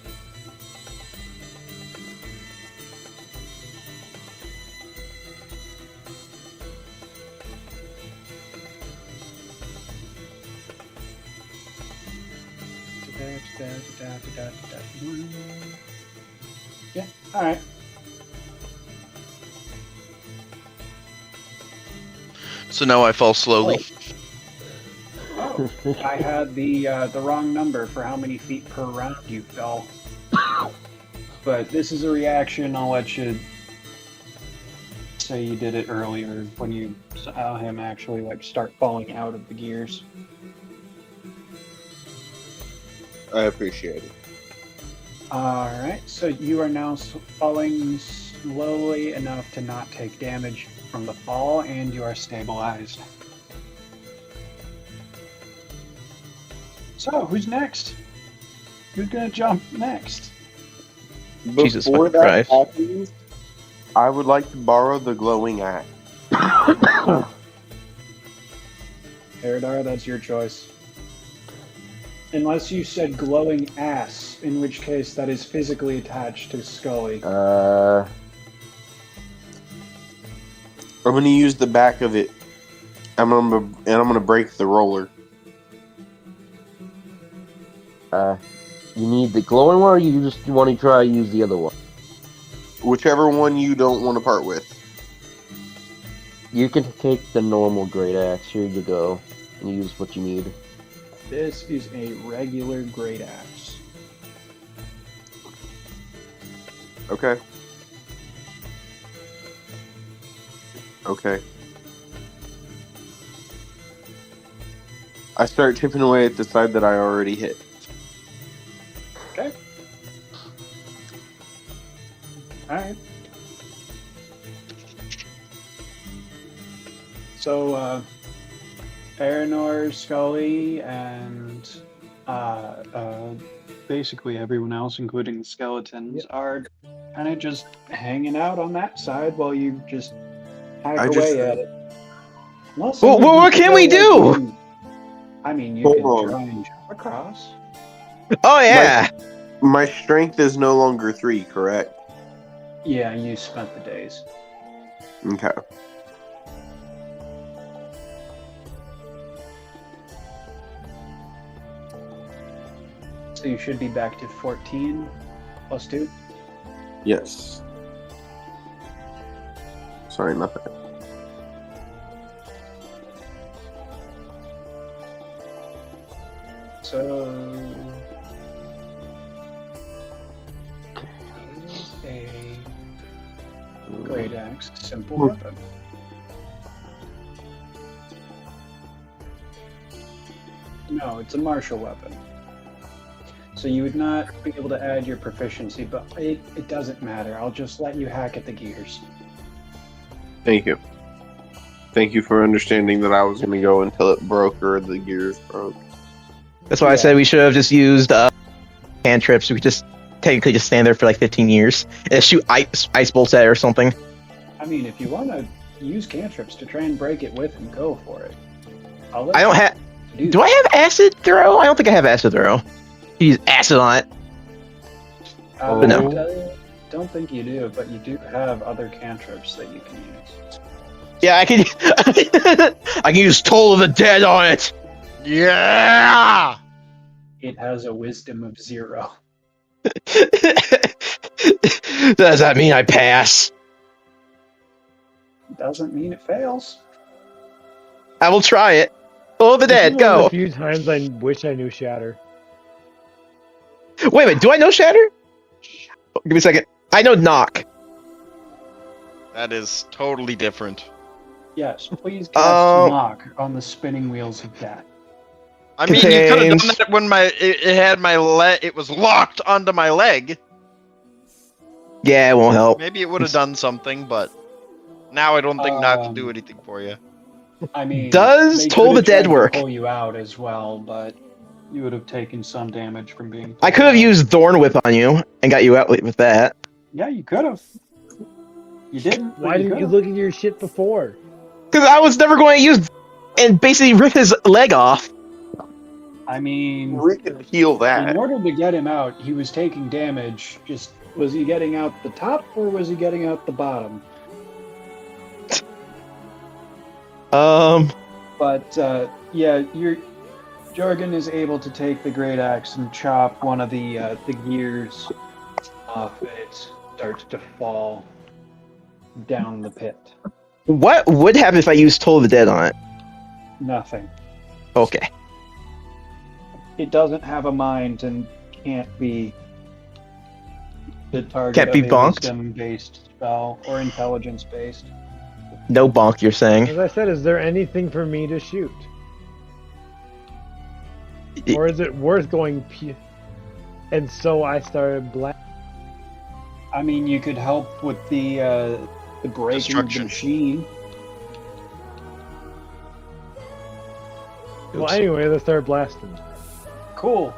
Yeah, alright. So now I fall slowly. Oh, I had the wrong number for how many feet per round you fell. But this is a reaction. I'll let you say you did it earlier when you saw him actually like start falling out of the gears. I appreciate it. Alright, so you are now falling slowly enough to not take damage from the fall, and you are stabilized. So, who's next? Who's gonna jump next? Jesus Before fucking that Christ. happens, I would like to borrow the glowing axe. Haredar, that's your choice. Unless you said glowing ass, in which case that is physically attached to Scully. I'm gonna use the back of it. I'm gonna break the roller. You need the glowing one, or you just want to try to use the other one? Whichever one you don't want to part with. You can take the normal great axe. Here you go. And use what you need. This is a regular great axe. Okay. Okay. I start chipping away at the side that I already hit. Okay. Alright. So, Araynore, Scully, and basically everyone else, including the skeletons, are kind of just hanging out on that side while you just hack away at it. Unless Well, what can we do? I mean, you Hold can on. try and jump across. Oh yeah. My strength is no longer 3, correct? Yeah, you spent the days. Okay. So you should be back to 14 plus 2. Yes. Sorry, not that. So is a great axe, simple weapon. No, it's a martial weapon. So you would not be able to add your proficiency, but it doesn't matter. I'll just let you hack at the gears. Thank you. Thank you for understanding that I was going to go until it broke or the gears broke. That's why I said we should have just used cantrips. We could just technically just stand there for like 15 years and shoot ice bolts at it or something. I mean, if you want to use cantrips to try and break it with him, go for it. I don't have. Do I have acid throw? I don't think I have acid throw. You use acid on it. But no. Don't think you do, but you do have other cantrips that you can use. Yeah, I can. I can use Toll of the Dead on it. Yeah. It has a wisdom of 0. Does that mean I pass? Doesn't mean it fails. I will try it. Toll of the This is Dead, one of go. the few times I wish I knew Shatter. Wait a minute, do I know Shatter? Give me a second. I know Knock. That is totally different. Yes, please cast Knock on the spinning wheels of death. I mean, you could have done that when it had my leg. It was locked onto my leg. Yeah, it won't help. Maybe it would have done something, but now I don't think Knock can do anything for you. I mean, does they Toll the could've tried Dead to work? Pull you out as well, but you would have taken some damage from being. I could have used Thorn Whip on you and got you out with that. Yeah, you could have. You didn't. Why didn't you look at your shit before? Because I was never going to use and basically rip his leg off. I mean, We could heal that. in order to get him out, he was taking damage. Just was he getting out the top or was he getting out the bottom? But yeah, Jorgan is able to take the great axe and chop one of the gears off. It starts to fall down the pit. What would happen if I used Toll of the Dead on it? Nothing. Okay. It doesn't have a mind and can't be the target Can't be of a bonked? wisdom-based spell or intelligence-based. No bonk, you're saying? As I said, is there anything for me to shoot? Or is it worth going and so I started I mean, you could help with the breaking of the machine. Well, anyway, let's start blasting. Cool.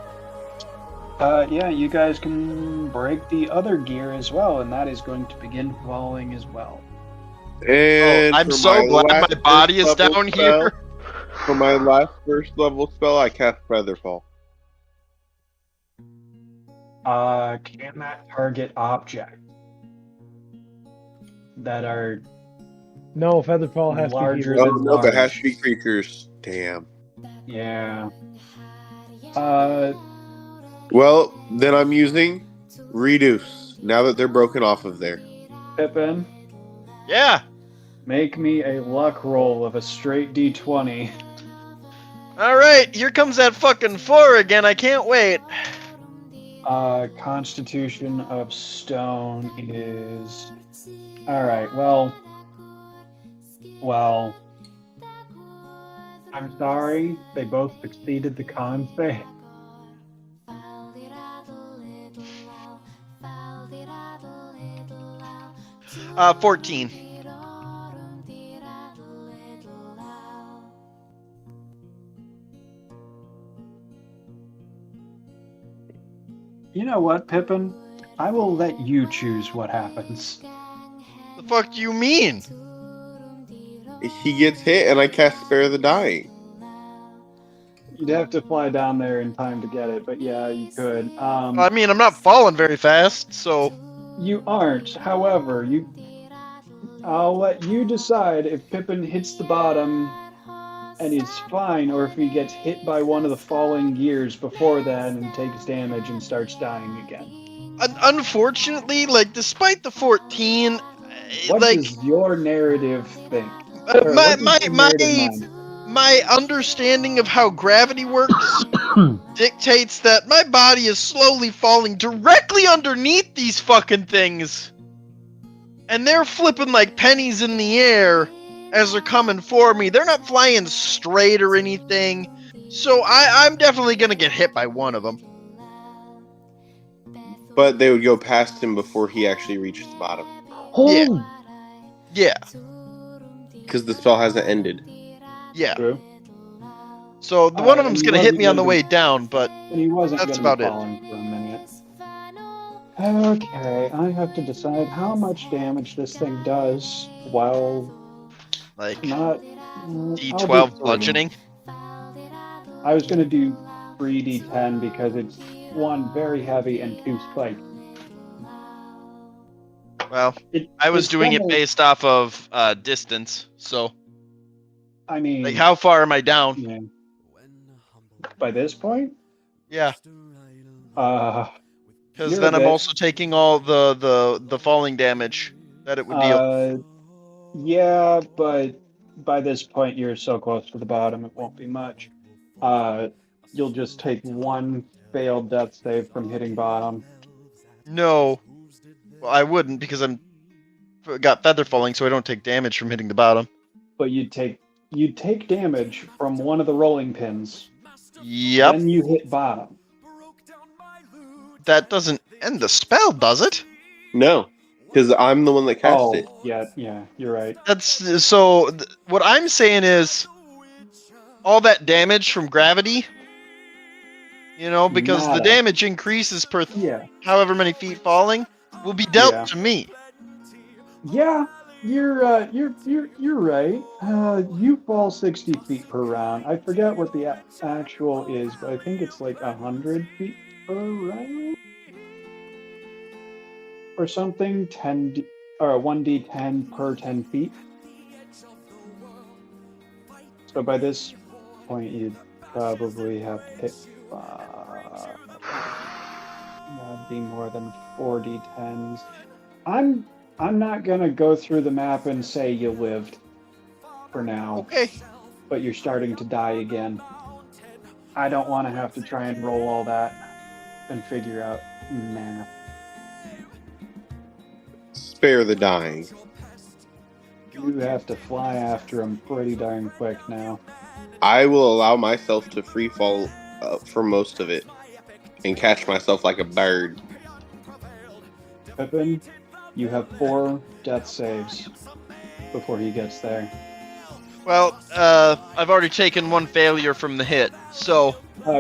Yeah, you guys can break the other gear as well, and that is going to begin falling as well. And I'm for so glad last my body is first level down spell- here. For my last first level spell, I cast Featherfall. Can that target object that are No, Featherfall has larger to be Oh, than no, large? but it has to be creatures. Damn. Yeah. Well, then I'm using Reduce, now that they're broken off of there. Pippin, Yeah. make me a luck roll of a straight D20. All right, here comes that fucking 4 again. I can't wait. Constitution of Stone is... Alright, well... I'm sorry, they both succeeded the con save. 14. You know what, Pippin? I will let you choose what happens. The fuck do you mean? He gets hit, and I cast Spare the Dying. You'd have to fly down there in time to get it, but yeah, you could. I mean, I'm not falling very fast, so... You aren't. However, I'll let you decide if Pippin hits the bottom and is fine, or if he gets hit by one of the falling gears before that and takes damage and starts dying again. Unfortunately, like, despite the 14, What like... does your narrative think? Or what does your narrative mind? My understanding of how gravity works dictates that my body is slowly falling directly underneath these fucking things. And they're flipping like pennies in the air as they're coming for me. They're not flying straight or anything. So I'm definitely going to get hit by one of them. But they would go past him before he actually reaches the bottom. Yeah. Yeah. Because the spell hasn't ended. Yeah. True. So the one of and them's he going to hit wasn't me on the gonna way be- down, but And he wasn't that's going to about be it. falling for a minute. Okay, I have to decide how much damage this thing does while Like not... D12 I'll do 3. bludgeoning. I was going to do 3d10 because it's 1 very heavy and 2 spiked. Well, I was it's doing it kinda- based off of distance, so I mean... like how far am I down? Yeah. By this point? Yeah, because You're then a I'm bit- also taking all the falling damage that it would deal. Yeah, but by this point you're so close to the bottom it won't be much. You'll just take 1 failed death save from hitting bottom. No, well, I wouldn't because I'm got feather falling, so I don't take damage from hitting the bottom. But you'd take damage from one of the rolling pins. Yep, Then you hit bottom. that doesn't end the spell, does it? No, because I'm the one that cast it. Yeah, you're right. That's so. What I'm saying is, all that damage from gravity. You know, because the Nada. damage increases per Yeah. however many feet falling will be dealt Yeah. to me. Yeah, you're right. You fall 60 feet per round. I forget what the actual is, but I think it's like 100 feet per round or something. 1d10 per 10 feet. So by this point, you'd probably have to hit. That'd be more than 4d10s. I'm not gonna go through the map and say you lived for now. Okay. But you're starting to die again. I don't want to have to try and roll all that and figure out math. Spare the Dying. You have to fly after him pretty darn quick now. I will allow myself to free fall for most of it and catch myself like a bird. Pippin, you have 4 death saves before he gets there. Well, I've already taken 1 failure from the hit, so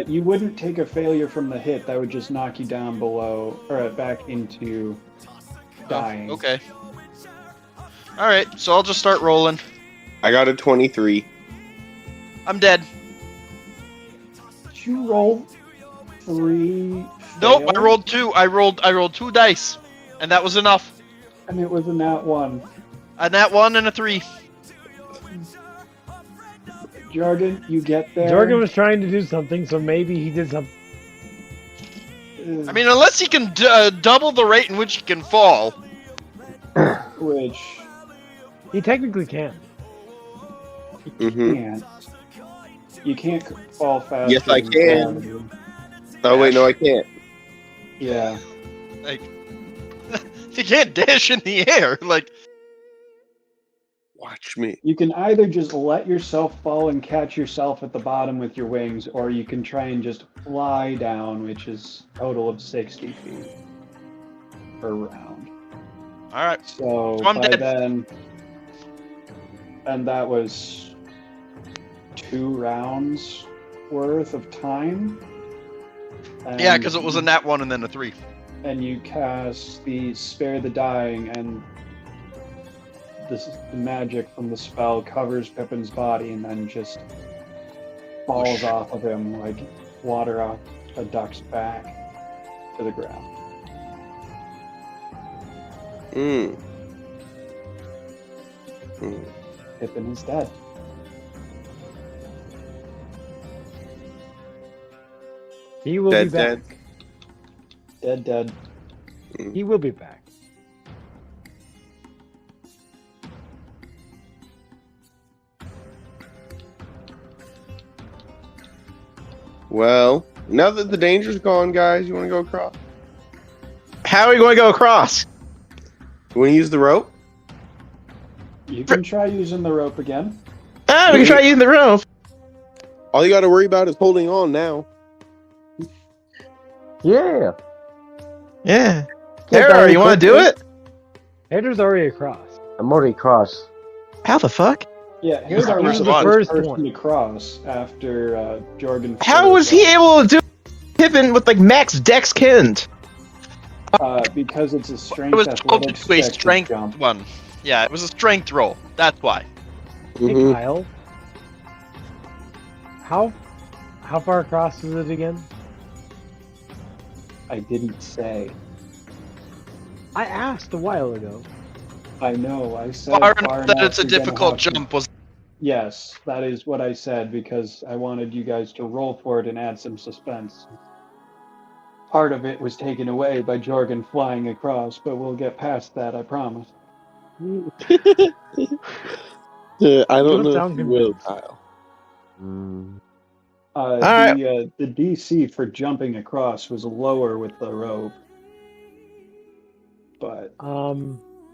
You wouldn't take a failure from the hit. That would just knock you down below, or back into dying. okay. All right, so I'll just start rolling. I got a 23. I'm dead. Did you roll 3? Nope, I fails? rolled 2. I rolled 2 dice, and that was enough. And it was a nat 1. A nat 1 and a 3. Jorgan, you get there. Jorgan was trying to do something, so maybe he did something. I mean, unless he can double the rate in which he can fall. Which He technically can. Mm-hmm. can't. You can't fall fast. Yes, I can. Oh wait, no, I can't. Yeah. Like, you can't dash in the air. Like, Watch me. You can either just let yourself fall and catch yourself at the bottom with your wings, or you can try and just fly down, which is a total of 60 feet per round. all right. So I'm by dead. then, and that was 2 rounds worth of time. Yeah, because it was a nat 1 and then a 3. And you cast the Spare the Dying, and the magic from the spell covers Pippin's body and then just falls off of him like water off a duck's back to the ground. Pippin is dead. He will Dead, be back. Dead. He will be back. Well, now that the danger's gone, guys, you want to go across? How are we going to go across? You want to use the rope? You can try using the rope again. Ah, we can try using the rope. All you got to worry about is holding on now. Yeah. Yeah. Get Haredar, that you want to do quickly. it? Haredar's already across. I'm already across. How the fuck? Yeah, Haredar He was was the the first first person to cross after Jorgan. How was he able to do Pippin with like max dex kent? Because it's a strength It was told to athletics do a check to strength jump. one. Yeah, it was a strength roll. That's why. Hey, Mhm. Kyle. How far across is it again? I didn't say. I asked a while ago. I know. I said Far far enough that enough it's a you're gonna difficult have to- jump was. Yes, that is what I said because I wanted you guys to roll for it and add some suspense. Part of it was taken away by Jorgan flying across, but we'll get past that, I promise. I don't Don't know sound if you will, convinced. Kyle. The DC for jumping across was lower with the rope. But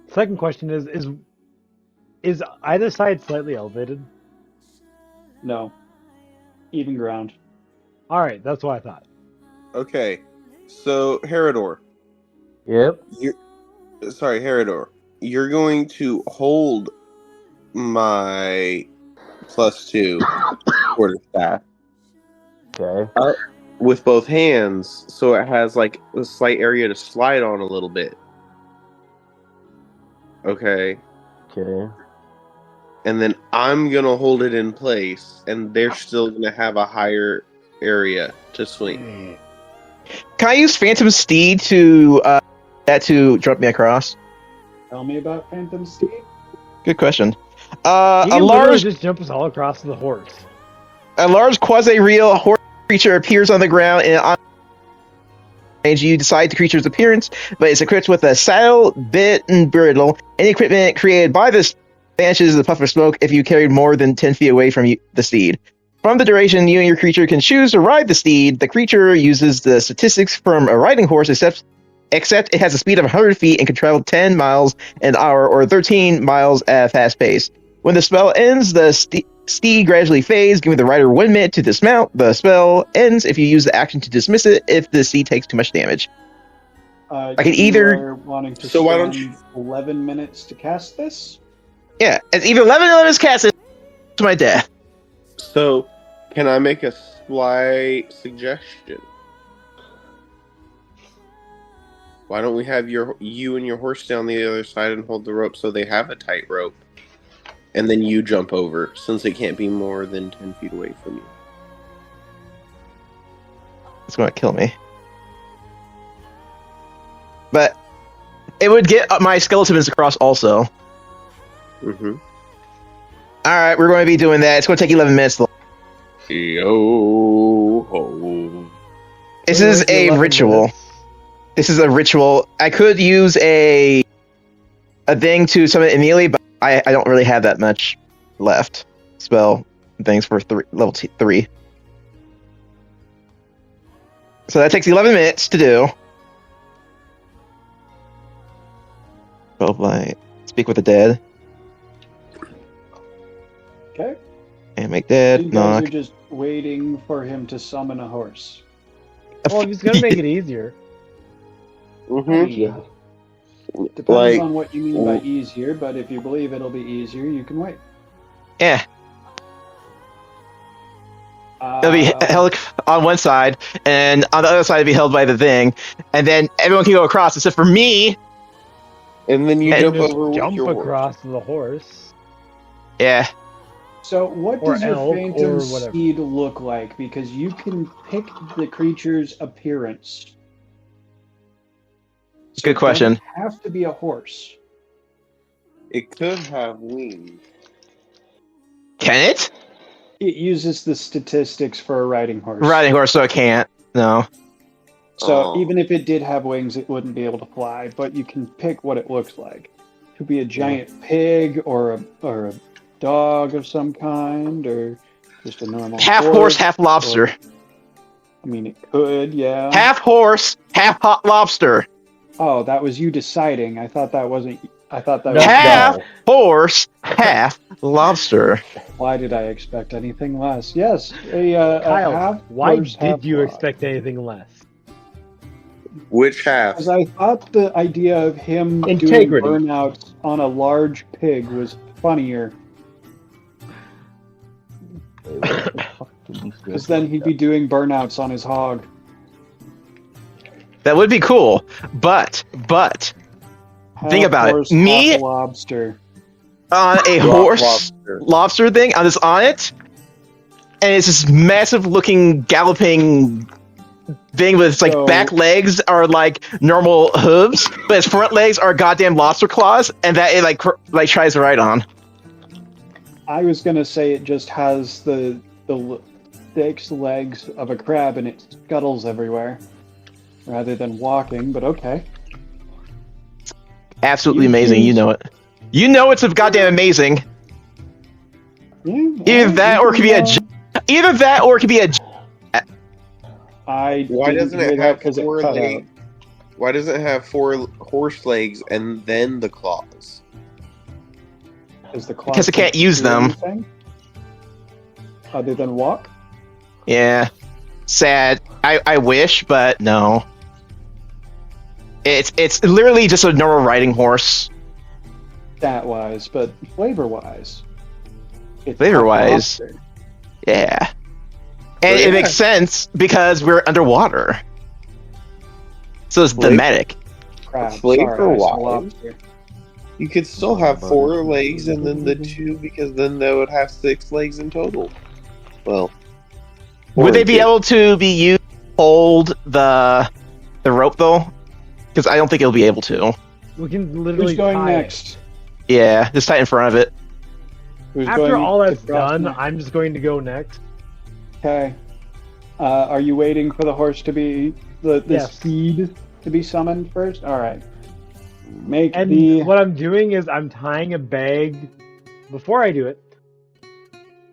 Second question is either side slightly elevated? no. Even ground. All right, that's what I thought. Okay, so Haredar, Yep. Haredar, you're going to hold my +2 quarterstaff Okay. with both hands, so it has like a slight area to slide on a little bit. Okay, Okay. and then I'm gonna hold it in place, and they're still gonna have a higher area to swing. Can I use Phantom Steed to jump me across? Tell me about Phantom Steed. Good question. You A can literally large just jump us all across the horse. quasi-real horse creature appears on the ground and on range. You decide the creature's appearance, but it's equipped with a saddle, bit, and bridle. Any equipment created by this vanishes as a puff of smoke if you carried more than 10 feet away from the steed. From the duration, you and your creature can choose to ride the steed. The creature uses the statistics from a riding horse, except except it has a speed of 100 feet and can travel 10 miles an hour or 13 miles at a fast pace. When the spell ends, the steed gradually fades, giving the rider 1 minute to dismount. The spell ends if you use the action to dismiss it if the steed takes too much damage. I can either... You are wanting to So why don't spend 11 minutes to cast this? Yeah, it's either 11 minutes cast it to my death. So, can I make a slight suggestion? Why don't we have you and your horse down the other side and hold the rope so they have a tight rope? And then you jump over, since it can't be more than 10 feet away from you. It's going to kill me. But it would get my skeletons across also. Mm-hmm. Alright, we're going to be doing that. It's going to take 11 minutes. Yo-ho. This is a ritual. minutes. This is a ritual. I could use a thing to summon it immediately, but I don't really have that much left. Spell things for level 3. So that takes 11 minutes to do. 12 light. Speak with the dead. Okay. And make You dead. guys Knock. are just waiting for him to summon a horse. Well, he's gonna make it easier. Mm-hmm. Depends Like- on what you mean by easier, but if you believe it'll be easier, you can wait. Yeah. It'll be held on one side, and on the other side it'll be held by the thing, and then everyone can go across except for me. And then you And jump Just over with jump your horse. across the horse. Yeah. So what Or does your elk, phantom or whatever. steed look like? Because you can pick the creature's appearance. So Good it question. doesn't have to be a horse. It could have wings. Can it? It uses the statistics for a riding horse. Riding horse, so I can't. No. So Oh. even if it did have wings, it wouldn't be able to fly. But you can pick what it looks like. It could be a giant pig, or a dog of some kind, or just a normal Half horse, half lobster. or- I mean, it could, yeah. Half horse, half hot lobster. Oh, that was you deciding. I thought that wasn't. I thought that No. was. Half horse, half lobster. Why did I expect anything less? Yes, a Kyle, half why horse, did half you dog. expect anything less? Which half? Because I thought the idea of him Integrity. doing burnouts on a large pig was funnier, because then he'd be doing burnouts on his hog. That would be cool, but think Half about it. horse, Me half lobster. on a horse Lobster. lobster thing, I'm just on it, and it's this massive looking galloping thing with its like So- back legs are like normal hooves, but its front legs are goddamn lobster claws, and that it like tries to ride on. I was gonna say it just has the 6 legs of a crab and it scuttles everywhere, rather than walking. But okay. Absolutely You amazing, choose. you know it. You know it's a goddamn amazing. Yeah, Either that or it could be a either that or it could be a I Why didn't doesn't hear it that have 'cause it 4 cut legs? Why does it have 4 horse legs and then the claws? out. Is the claw Because it can't use do them. anything other than walk? Yeah. Sad. I wish, but no. It's literally just a normal riding horse. Stat wise, but flavor wise. Flavor-wise. Yeah. And Yeah. it makes sense because we're underwater. So it's Flavor- thematic. Crab. Flavor Sorry, I said wise. lobster. You could still have 4 legs and then the 2, because then they would have 6 legs in total. Well, Would they 4 be and 2. able to be used to hold the rope though? Because I don't think it'll be able to. We can literally Who's going tie it. next? Yeah, just tie in front of it. Who's After going all that's across done, next? I'm just going to go next. Okay. Are you waiting for the horse to be the Yes. steed to be summoned first? All right. Make And the what I'm doing is I'm tying a bag. Before I do it,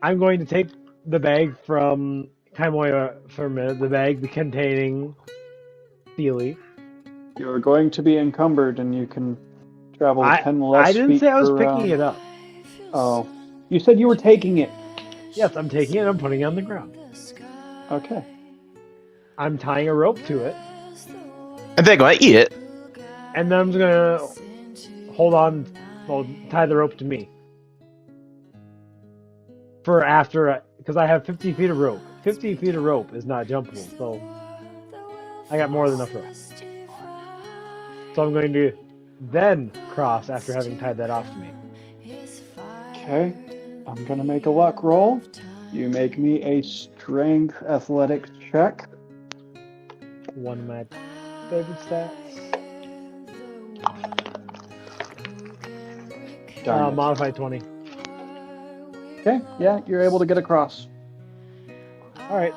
I'm going to take the bag from Kaimoya for a minute, the bag containing Sea Leaf, You're going to be encumbered, and you can travel 10 less I didn't feet say I was per picking round. it up. Oh. You said you were taking it. Yes, I'm taking it and I'm putting it on the ground. Okay. I'm tying a rope to it, And they're gonna eat it. and then I'm just gonna hold on, well, tie the rope to me. For after, because I have 50 feet of rope. 50 feet of rope is not jumpable, so I got more than enough rope. So I'm going to then cross after having tied that off to me. Okay. I'm going to make a luck roll. You make me a strength athletics check. One of my favorite stats. Darn it. Modified 20. Okay, yeah, you're able to get across. Alright.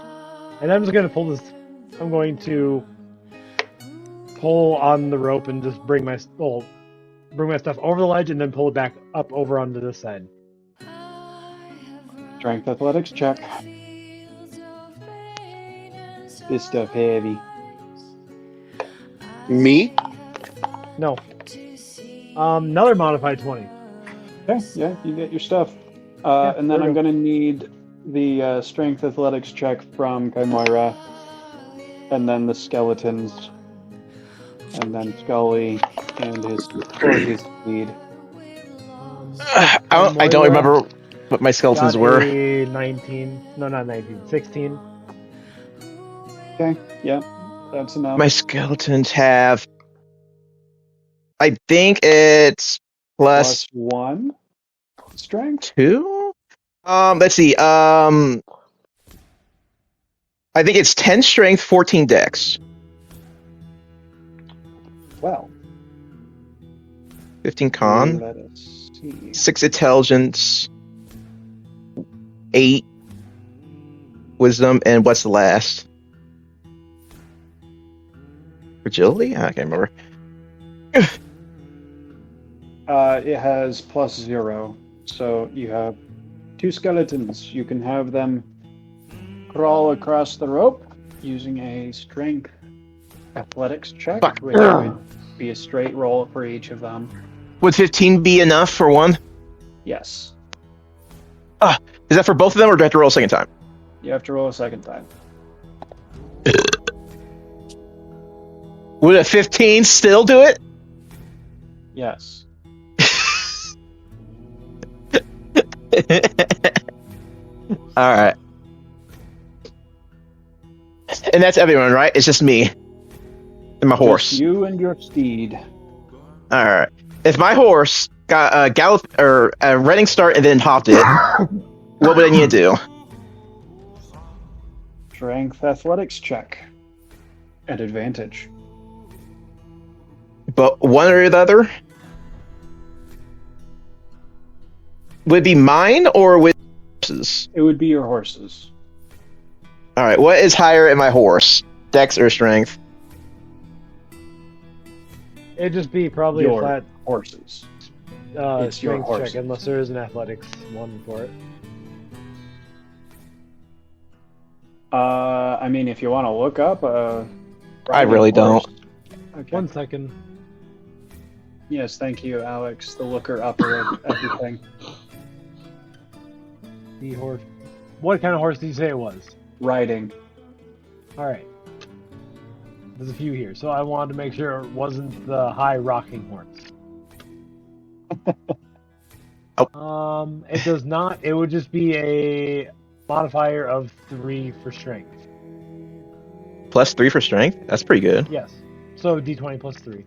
And I'm just going to pull this. I'm going to pull on the rope and just bring my stuff over the ledge and then pull it back up over onto this side. Strength athletics check. This stuff heavy. Me? No. Another modified 20. Okay, yeah, you get your stuff. Yeah, and then there I'm we going to need the strength athletics check from Chimera, and then the skeletons, and then Scully and his speed. I don't remember what my skeletons Got were. a 19. No, not 19. 16. Okay, yeah, that's enough. My skeletons have. I think it's plus 1 strength. 2. Let's see. I think it's 10 strength, 14 dex, Well, 15 con, let us see. 6 intelligence, 8 wisdom, and what's the last? Agility? I can't remember. It has +0, so you have 2 skeletons. You can have them crawl across the rope using a strength athletics check, Fuck. which would be a straight roll for each of them. Would 15 be enough for one? Yes. Is that for both of them, or do I have to roll a second time? You have to roll a second time. Would a 15 still do it? Yes. Alright. And that's everyone, right? It's just me. And my horse. Just you and your steed. Alright. If my horse got a gallop or a running start and then hopped it, what would I need to do? Strength athletics check. At advantage. But one or the other? Would it be mine or with horses? It would be your horses. Alright, what is higher in my horse? Dex or strength? It'd just be probably Your a flat horses. It's your strength horses. check, unless there is an athletics one for it. I mean, if you want to look up, I really don't. Okay. 1 second. Yes, thank you, Alex, the looker upper of everything. The horse. What kind of horse did you say it was? Riding. Alright. There's a few here, so I wanted to make sure it wasn't the high rocking horse. It does not. It would just be a modifier of 3 for strength. Plus 3 for strength? That's pretty good. Yes. So d20 plus 3.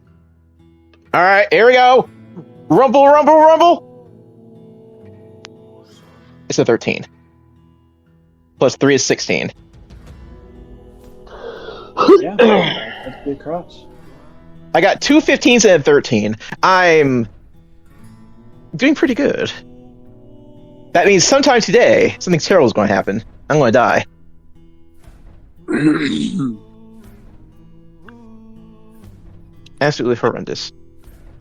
Alright, here we go! Rumble, rumble, rumble! It's a 13. Plus 3 is 16. Yeah, that's good cross. I got 2 15s and a 13. I'm doing pretty good. That means sometime today, something terrible is going to happen. I'm going to die. Absolutely horrendous.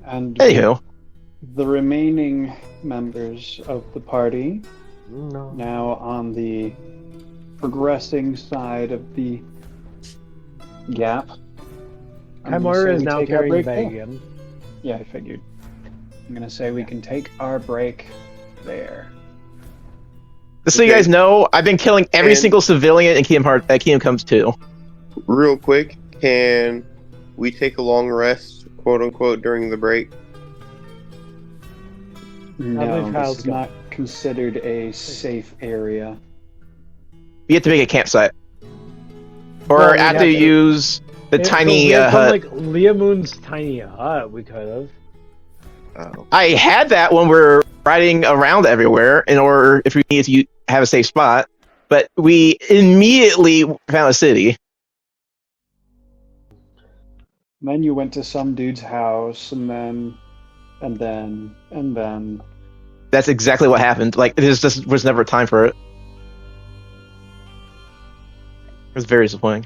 And Anywho. the remaining members of the party, now on the progressing side of the gap, I'm gonna Chimera say is we now take our carrying the break bag there. again. Yeah, I figured. I'm gonna say we can take our break there. Just so you guys know, I've been killing every And- single civilian in Kingdom Comes 2. Real quick, can we take a long rest, quote unquote, during the break? No, this Kyle's is go. not considered a safe area. You have to make a campsite. Or Well, we after have you to- use the If- so tiny we had hut. like Leomoon's tiny hut, we could have. Oh. I had that when we're riding around everywhere in order if we needed to have a safe spot, but we immediately found a city. Then you went to some dude's house, and then. That's exactly what happened. Like, it just was never time for it. It was very disappointing.